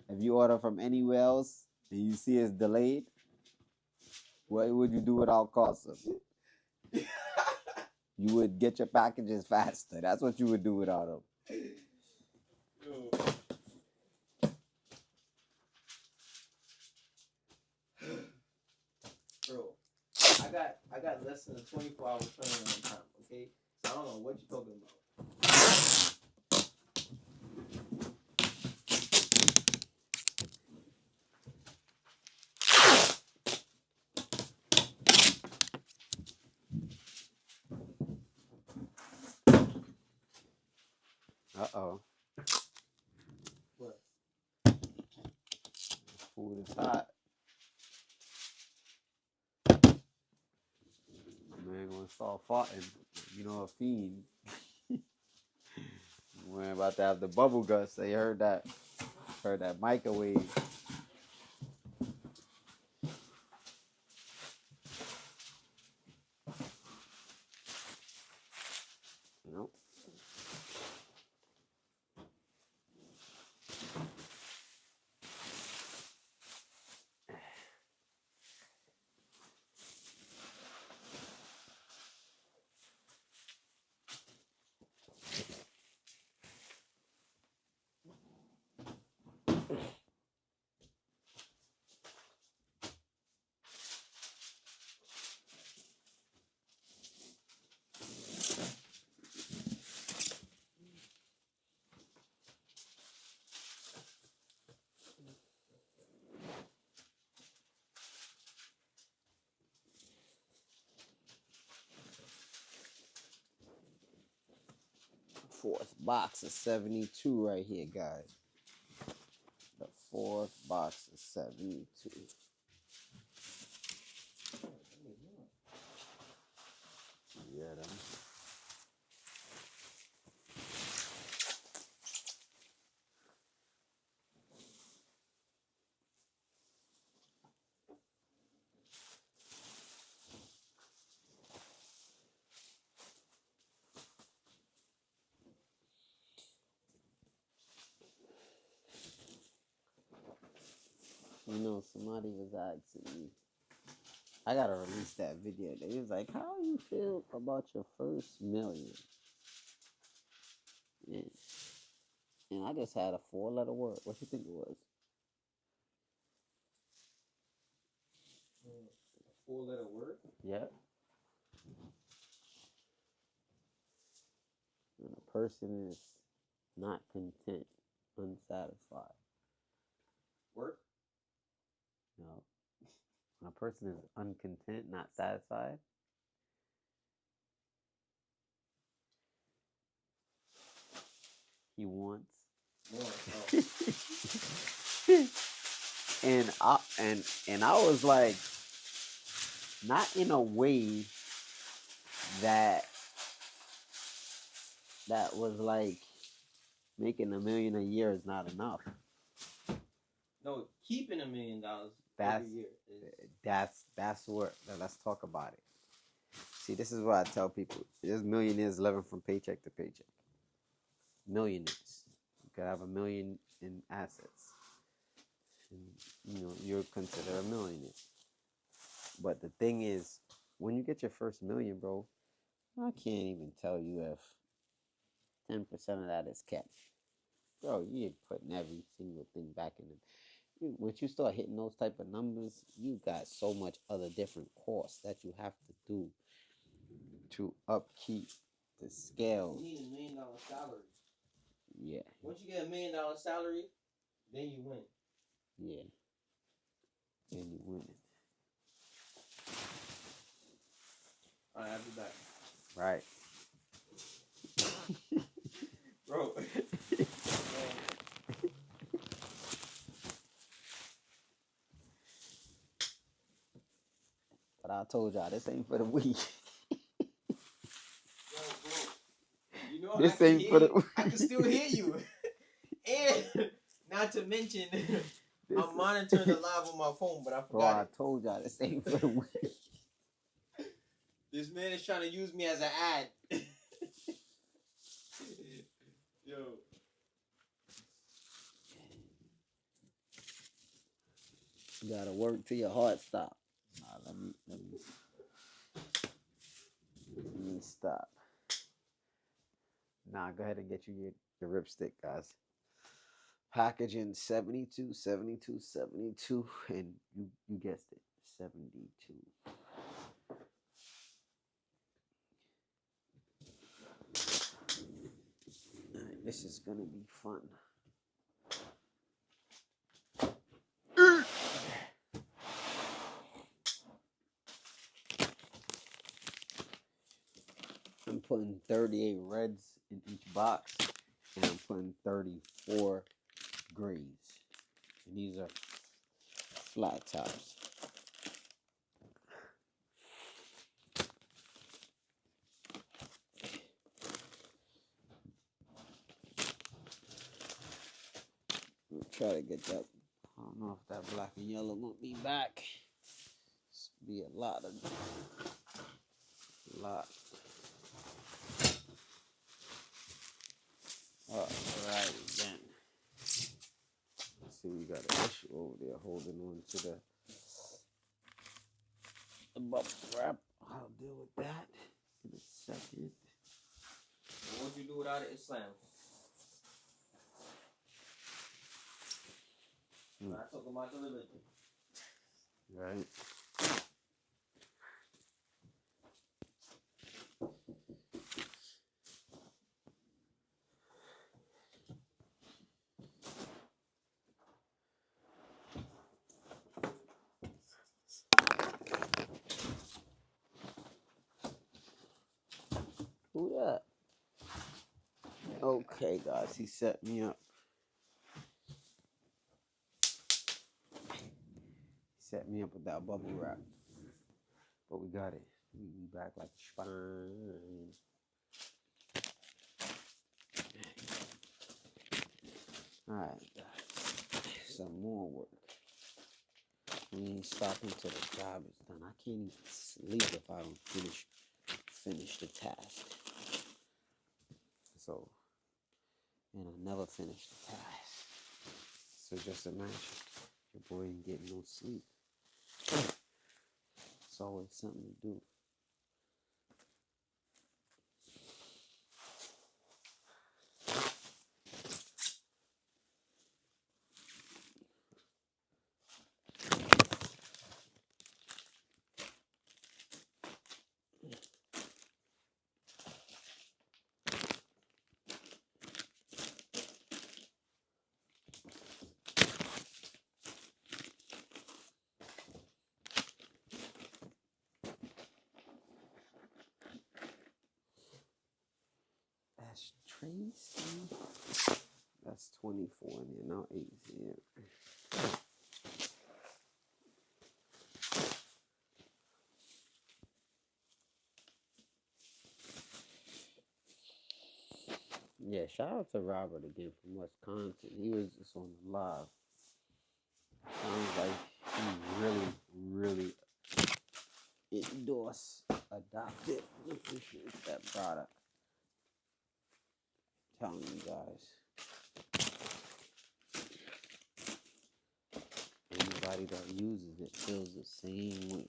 If you order from anywhere else and you see it's delayed, what would you do without Casa? You would get your packages faster. That's what you would do without them. Yo. Bro, I got less than a 24-hour turnaround time, okay? So I don't know what you're talking about. Uh-oh. What? Food is hot. Man gonna start farting. You know, a fiend. We're about to have the bubble guts. They heard that microwave. fourth box of 72 right here, guys. The fourth box of 72. Yeah, them. You know, somebody was asking me, I gotta release that video. They was like, how you feel about your first million? And I just had a 4-letter word. What you think it was? A 4-letter word? Yeah. When a person is not content, unsatisfied. Work? No. When a person is uncontent, not satisfied, he wants. More. Oh. and I was like, not in a way that was like making $1 million a year is not enough. No, keeping $1 million every year is... That's what. Let's talk about it. See, this is what I tell people. There's millionaires living from paycheck to paycheck. Millionaires. You could have $1 million in assets. And, you know, you're considered a millionaire. But the thing is, when you get your first million, bro, I can't even tell you if 10% of that is cash. Bro, you're putting every single thing back in it. Once you start hitting those type of numbers, you got so much other different costs that you have to do to upkeep the scale. You need $1 million salary. Yeah. Once you get $1 million salary, then you win. Yeah. Then you win it. Alright, I'll be back. Right. Bro. But I told y'all, this ain't for the weak. Yo, bro. You know, This ain't for the weak. I can still hear you. And not to mention, I'm monitoring the live on my phone, but I forgot. Bro, I told y'all, this ain't for the weak. This man is trying to use me as an ad. Yo. You gotta work till your heart stop. Let me stop. Nah, go ahead and get you your ripstick, guys. Packaging 72, 72, 72, and you guessed it, 72. All right, this is gonna be fun. I'm putting 38 reds in each box, and I'm putting 34 grays. And these are flat tops. We'll try to get that. I don't know if that black and yellow won't be back. It's be a lot. All right, again. Let's see, we got an issue over there holding on to the bubble wrap. I'll deal with that in a second. What would you do without it? Islam? I talk about the religion. Right. Who that? Okay, guys, he set me up. Set me up with that bubble wrap. But we got it. We back like spine. Alright, guys. Some more work. We ain't stopping till the job is done. I can't even sleep if I don't finish the task. So, and I never finish the task. So just imagine your boy ain't getting no sleep. It's always something to do. That's Tracy. That's 24 in there, now 8 here. Yeah, shout out to Robert again from Wisconsin. He was just on the live. Sounds like he really endorsed, adopted, appreciates that product. I'm telling you guys. Anybody that uses it feels the same way.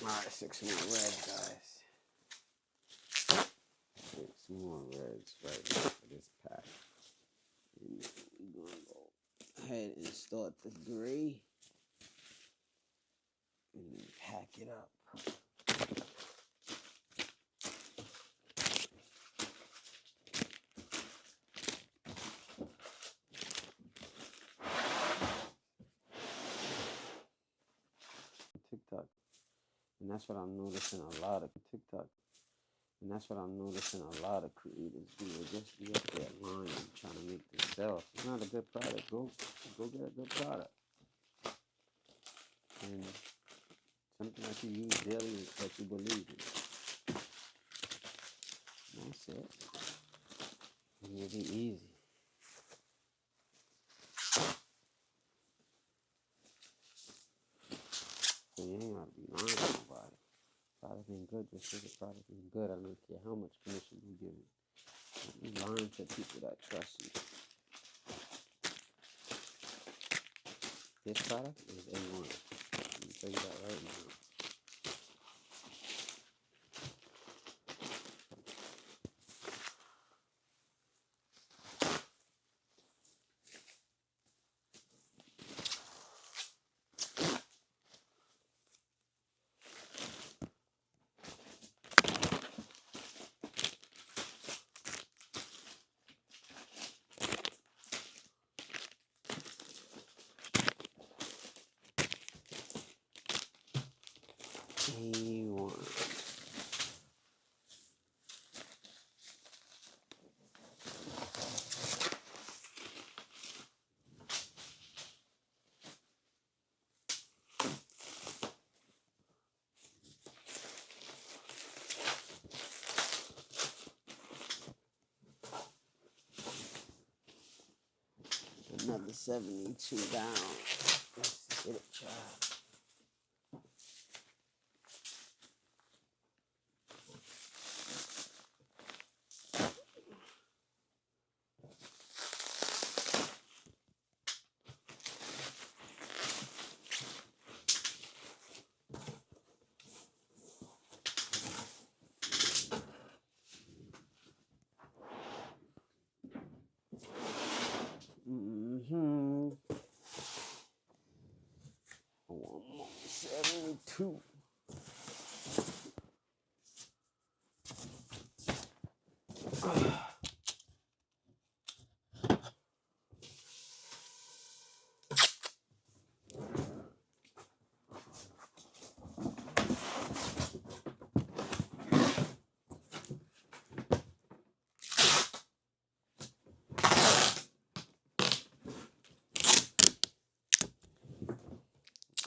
Alright, 6 more reds, guys. 6 more reds right now for this pack. And we're gonna go ahead and start the gray. And then pack it up. TikTok. And that's what I'm noticing a lot of TikTok. And that's what I'm noticing a lot of creators do. They just be up there lying trying to make themselves. It's not a good product. Go get a good product. And something that you use daily that you believe in. And that's it. And it'll be easy. So you ain't gotta be lying to nobody. Product ain't good, just say the product ain't good. I don't care how much commission you give it. You lying to people that trust you. This product is A1. Let me tell you that right now. A1. Another 72 down. Let's get it, child. 72.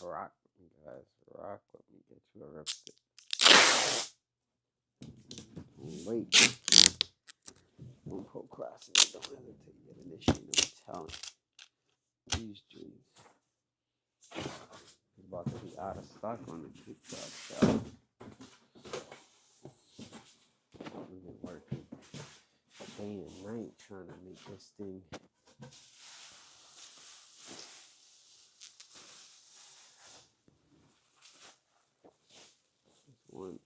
Rock with me, guys. Rock with me. Get you a ripstick. Don't wait. Don't procrastinate. Don't hesitate. Get initiated. I'm telling you. These jeans is about to be out of stock on the TikTok shop. We've been working day and night trying to make this thing. This one.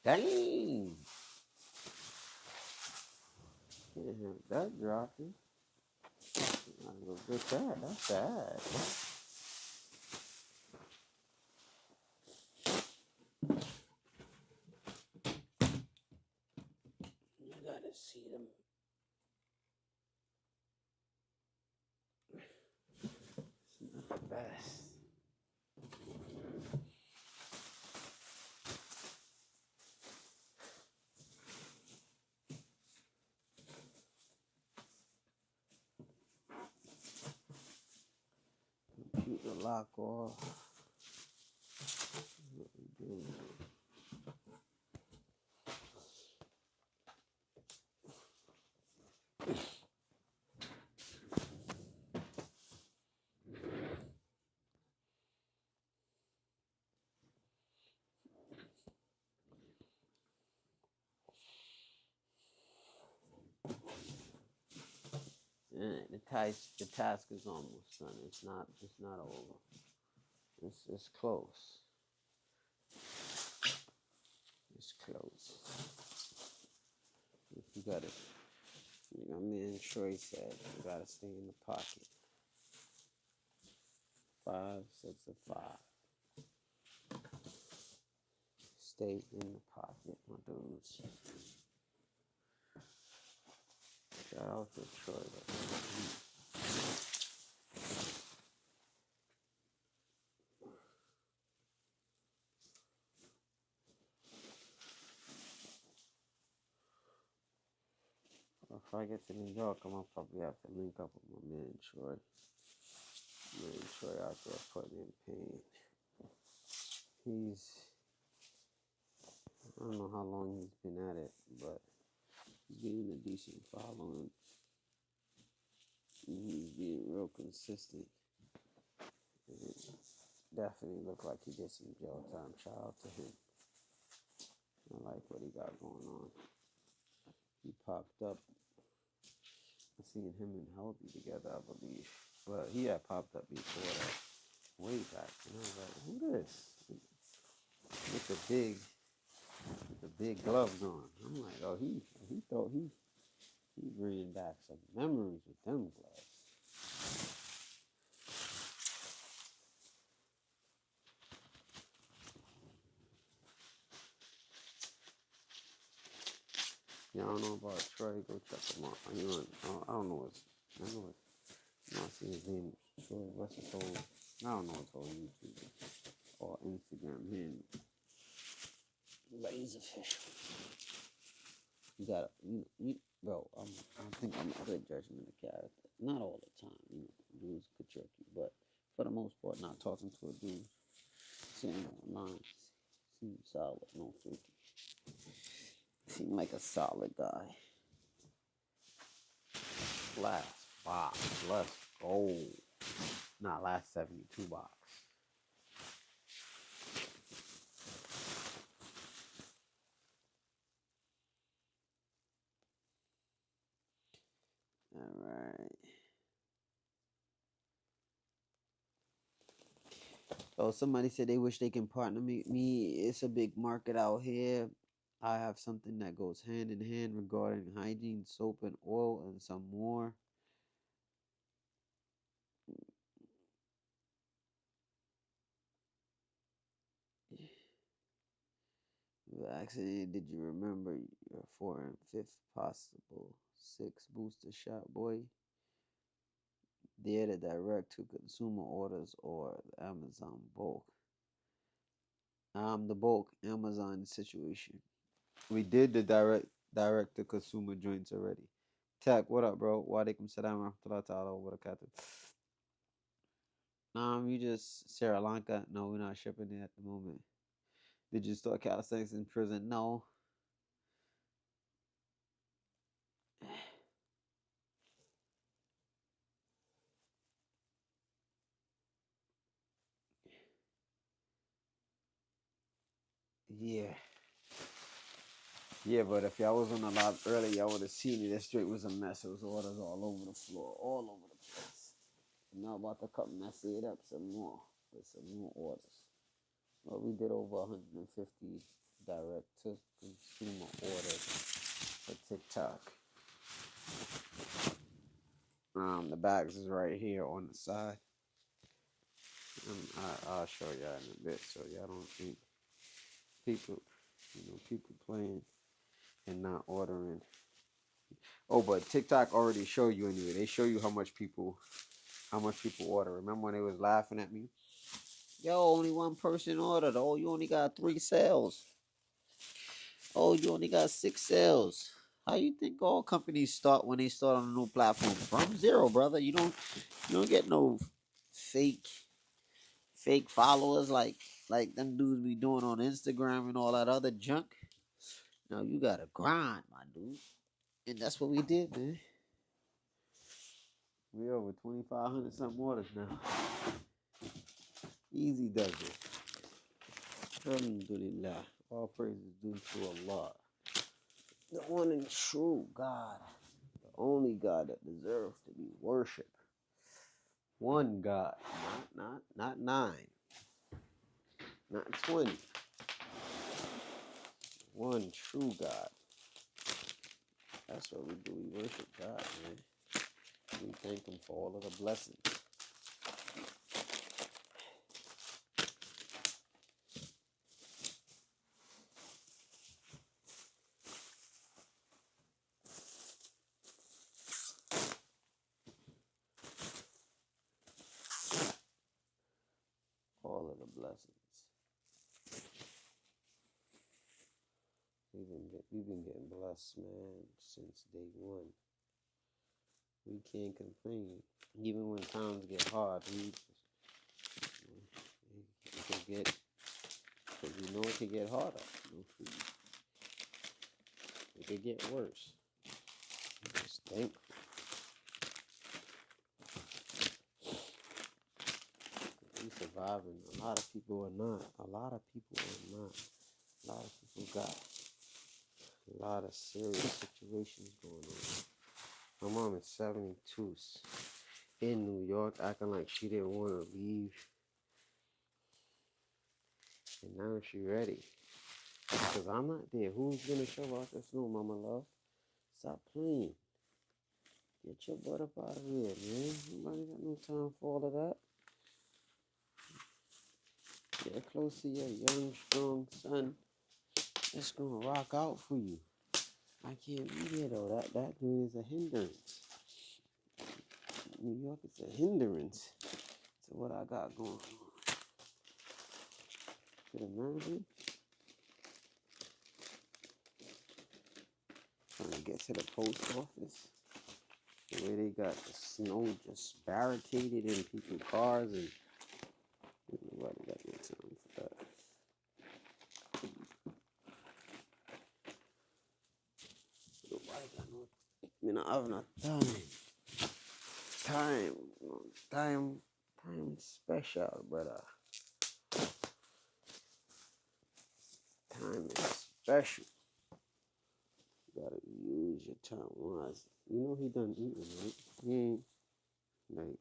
Dang! Can't have that dropping. I go get that. That's bad. You gotta see them. It's not the best. Computer lock off. What we doing? The task is almost done. It's not over. It's close. It's close. You gotta, my man Troy said, you gotta stay in the pocket. 5 sets of 5. Stay in the pocket, my dudes. Shout out to Troy. If I get to New York, I'm gonna probably have to link up with my man Troy. Man Troy out there putting in pain. I don't know how long he's been at it, but he's getting a decent following. He's being real consistent. It definitely looked like he did some jail time. Shout out to him. I like what he got going on. He popped up. I seen him and Healthy together, I believe. But he had popped up before that, way back. And I was like, who this? With the big gloves on. I'm like, oh, he thought he bringing back some memories with them gloves. Y'all don't know about Troy, go check him out. I don't know I see his name, Troy, what's his whole, I don't know his whole YouTube or Instagram handle. But he's official. You gotta, bro, I think I'm a good judgment of character. Not all the time, dudes could trick you, but for the most part, not talking to a dude, sitting on lines, seems solid, no freaky. Seemed like a solid guy. Last box, let's go. Not last 72 box. All right. Oh, somebody said they wish they can partner me. It's a big market out here. I have something that goes hand in hand regarding hygiene, soap, and oil, and some more. Vaccinated, did you remember your 4th and 5th possible 6 booster shot, boy? They're the direct to consumer orders or the Amazon bulk. The bulk Amazon situation. We did the direct to consumer joints already. Tech, what up, bro? Walaikum salam wa rahmatullahi ta'ala wa barakatuh. You just Sri Lanka. No, we're not shipping it at the moment. Did you start calisthenics in prison? No. Yeah. Yeah, but if y'all was on a lot earlier, y'all would have seen it. That straight was a mess. It was orders all over the floor, all over the place. I'm now about to come messy it up some more with some more orders. Well, we did over 150 direct to consumer orders for TikTok. The bags is right here on the side. I'll show y'all in a bit so y'all don't think people playing and not ordering. Oh, but TikTok already show you anyway. They show you how much people order. Remember when they was laughing at me? Yo, only one person ordered. Oh, you only got 3 sales. Oh, you only got 6 sales. How you think all companies start when they start on a new platform? From zero, brother. You don't get no fake followers like them dudes be doing on Instagram and all that other junk. No, you gotta grind, my dude. And that's what we did, man. We over 2,500 something orders now. Easy does it. Alhamdulillah. All praises due to Allah. The one and true God. The only God that deserves to be worshipped. One God. Not 9. Not 20. One true God. That's what we do. We worship God, man. We thank Him for all of the blessings. All of the blessings. We've been getting blessed, man, since day one. We can't complain. Even when times get hard, we can get, because we know it can get harder. It could get worse. Just thankful. We surviving. A lot of people are not. A lot of people got a lot of serious situations going on. My mom is 72 in New York, acting like she didn't want to leave. And now she ready. Because I'm not there. Who's going to show out the snow, mama love? Stop playing. Get your butt up out of here, man. Nobody got no time for all of that. Get close to your young, strong son. It's going to rock out for you. I can't be there, though. That dude is a hindrance. New York is a hindrance to what I got going on. Could imagine trying to get to the post office. The way they got the snow just barricaded in people's cars, and nobody got no time for that. Nobody got no. I have no time special, brother. Time is special. You gotta use your time wisely. You know he done eating, right? He ain't like,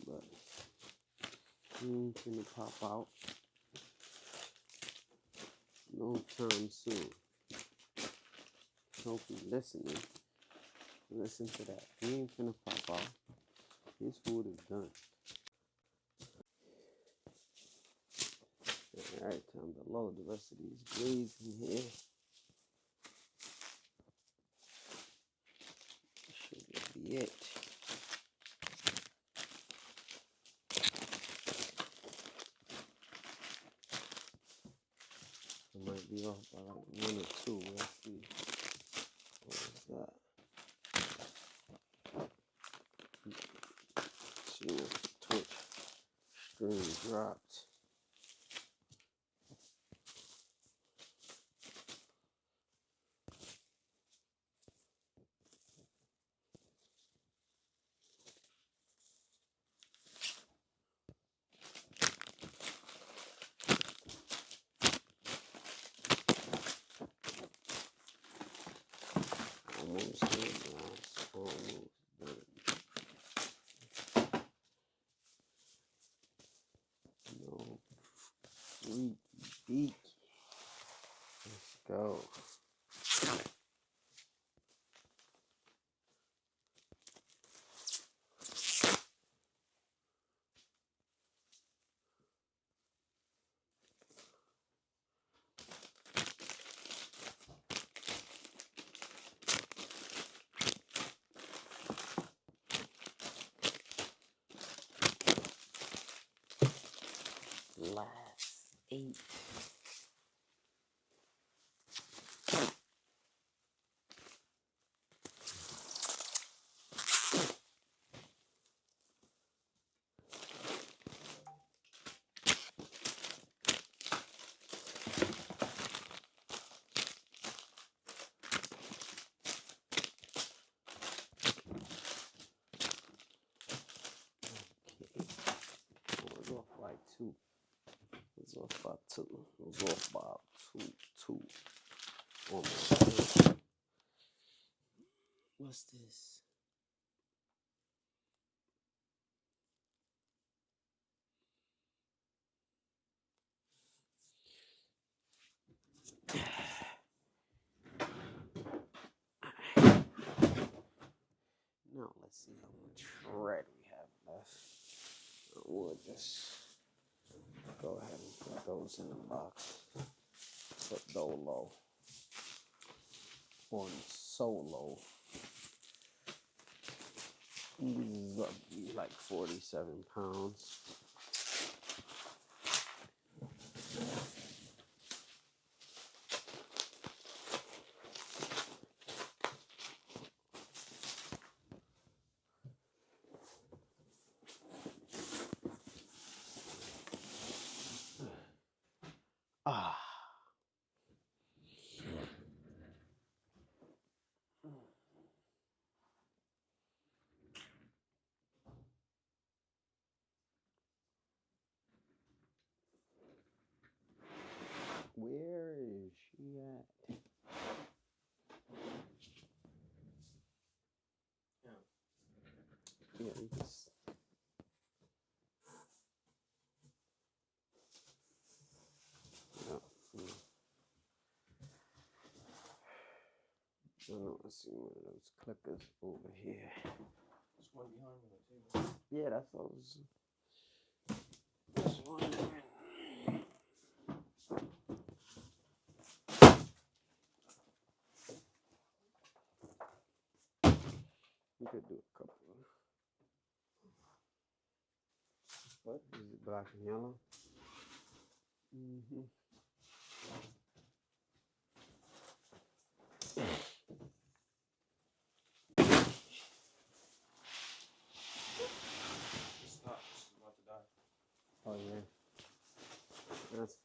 but Finna pop out no time soon. Hope you listening. Listen to that. He ain't finna pop out. His food is done. Alright, time to load the rest of these grades in here. Should be it. I might be off by like 1 or 2. Let's see. What was that? See if the Twitch stream dropped. Almost done, guys. Almost done. No freaky beak. Let's go. Last 8. Was off by 2. Was off by 2. Was off by 2. Almost. What's this? Now let's see how much red we have left. We'll just go ahead and put those in the box. Put Dolo on solo. This is up to be like 47 pounds. Ah. Where is she at? Yeah, you just. Yeah. I know I see one of those clickers over here. There's one behind me on the table. Yeah, that's what I was. Just wondering. We could do a couple. What is it? Black and yellow. Mm-hmm. Stop. She's about to die. Oh yeah. That's.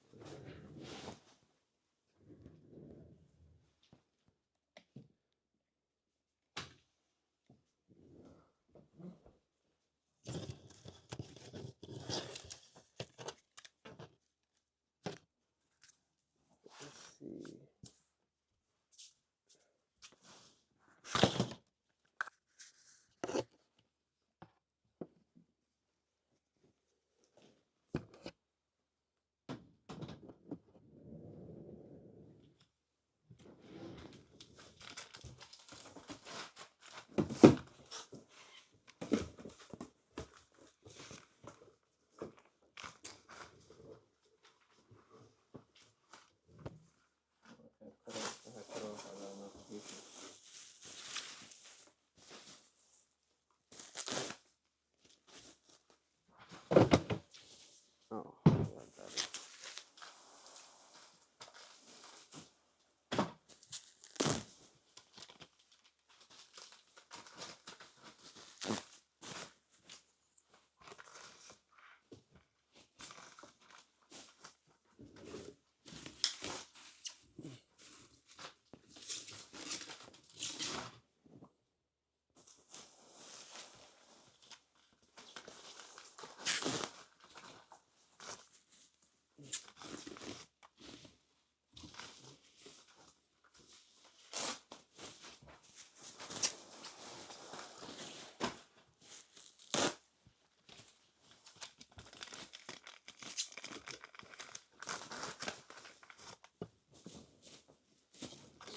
Let's see.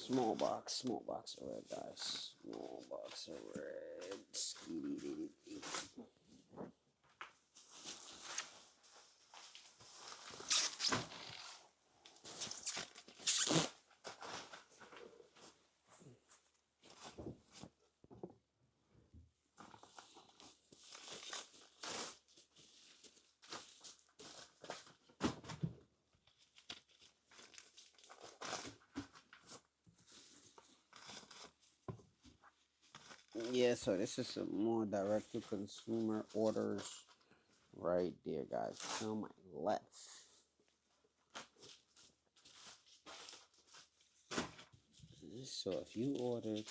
Small box of red, guys. Small box of red. Yeah, so this is some more direct to consumer orders right there, guys. On my left. So if you ordered,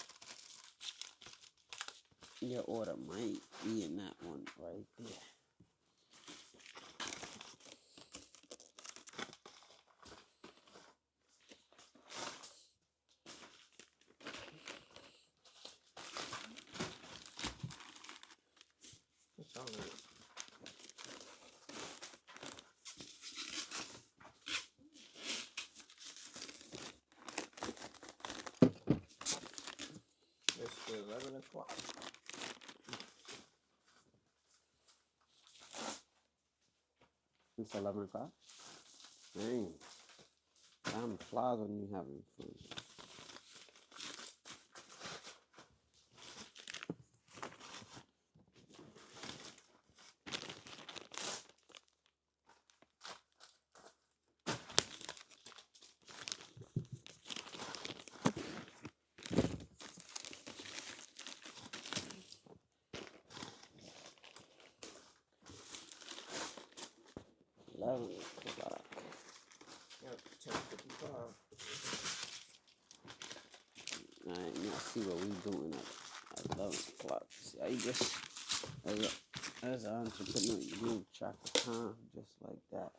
your order might be in that one right there. What's on it? It's 11 o'clock. It's 11 o'clock. Dang. Time flies when you having fun. Yep, 10:55. Alright, now see what we doing at 11 o'clock. See how you just, as an entrepreneur, you do track of time just like that.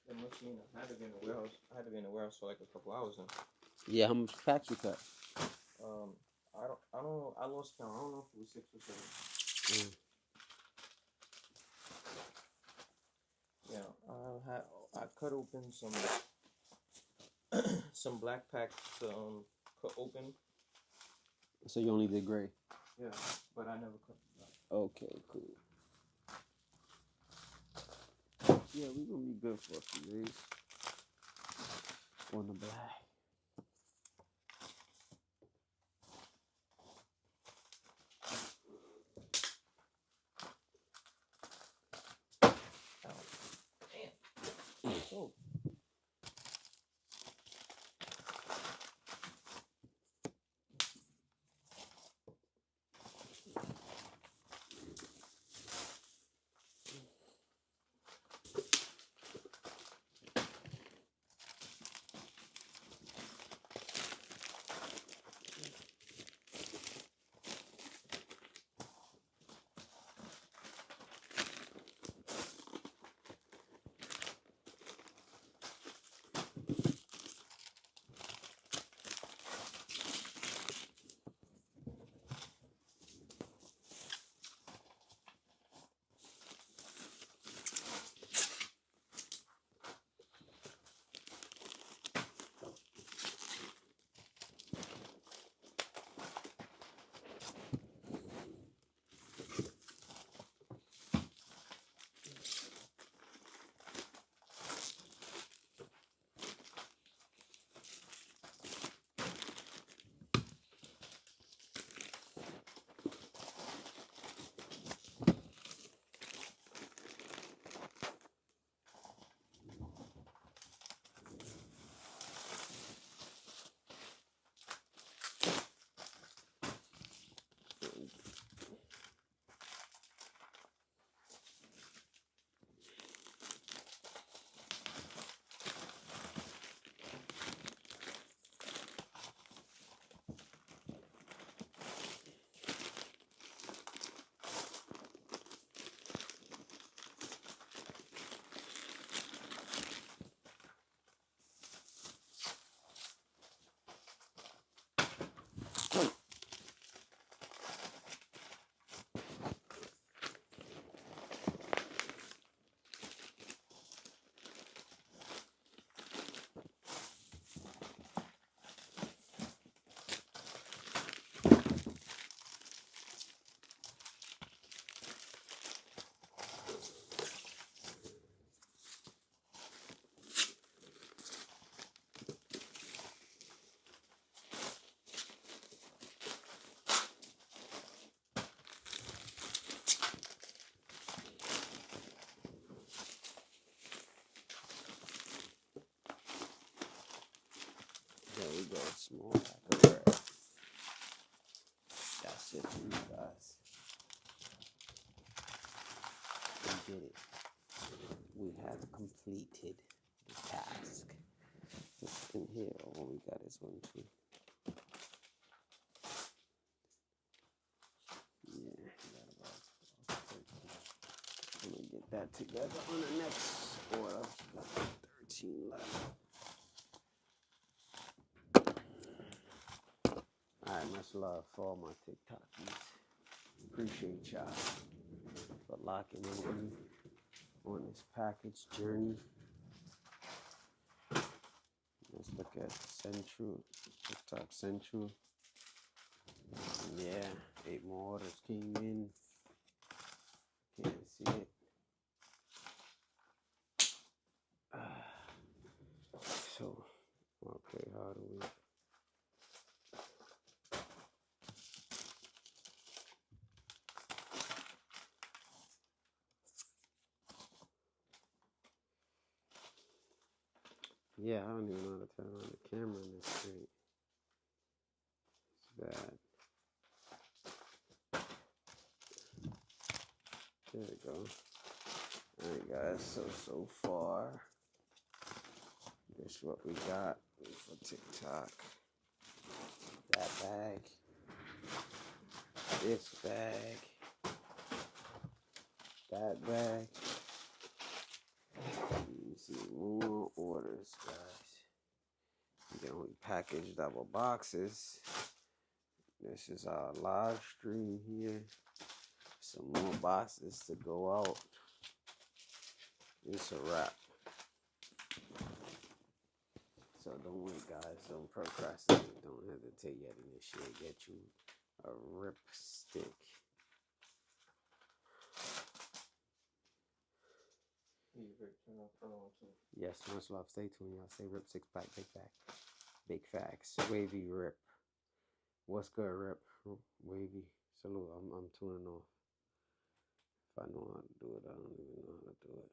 That machine, I had to be in the warehouse. I had to be in the warehouse for like a couple hours now. Yeah, how much packs you cut? I don't know. I lost count. I don't know if it was 6 or 7. Yeah, I cut open some black packs cut open. So you only did gray? Yeah, but I never cut black. Okay, cool. Yeah, we're gonna be good for a few days on the black. Oh. go. Small pack of red. That's it for you guys. We did it. We have completed the task. What's in here? Oh, we got this one too. Yeah, I'm gonna get that together on the next order. 13 left. Alright, much love for all my TikTokies. Appreciate y'all for locking in with me on this package journey. Let's look at Central, TikTok Central. Yeah, 8 more orders came in. Can't see it. So, okay, how do we? Yeah, I don't even know how to turn on the camera in this thing. It's bad. There we go. Alright guys, so far, this is what we got for TikTok. That bag. This bag. That bag. You see more orders, guys. Then we packaged our boxes. This is our live stream here. Some more boxes to go out. It's a wrap. So don't wait, guys. Don't procrastinate. Don't hesitate yet in this shit. Get you a rip stick. Yes, much love. Stay tuned, y'all. Say rip 6-pack, big bag. Big facts. Wavy rip. What's good, rip? Wavy. Salute. I'm tuning off. If I know how to do it, I don't even know how to do it.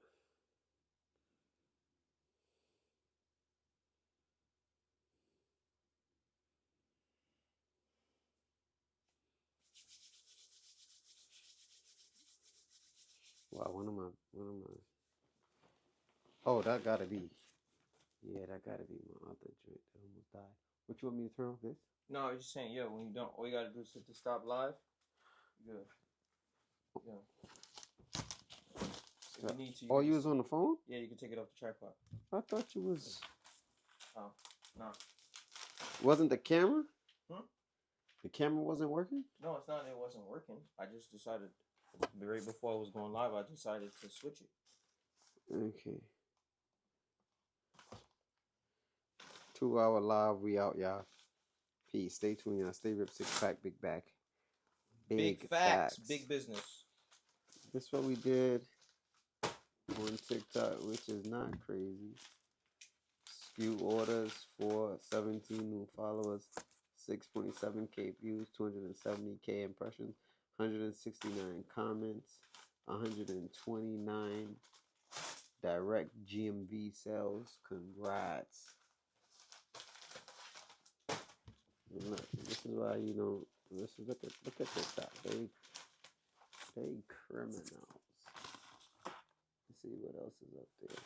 Wow, one of my. Oh, that gotta be. Yeah, that gotta be my other joint that almost died. What you want me to turn off this? No, I was just saying, when you don't, all you gotta do is hit the stop live. Good. If you need to. You was on the phone? Yeah, you can take it off the tripod. I thought you was. Oh, no. Wasn't the camera? Hmm? The camera wasn't working? No, it's not. It wasn't working. I just decided, right before I was going live, I decided to switch it. Okay. 2-hour live. We out, y'all. Peace. Stay tuned, y'all. Stay rip 6-pack, big bag. Big facts. Big business. This is what we did on TikTok, which is not crazy. Few orders for 17 new followers, 6.7K views, 270K impressions, 169 comments, 129 direct GMV sales. Congrats. Look, this is why look at TikTok. They criminals. Let's see what else is up there.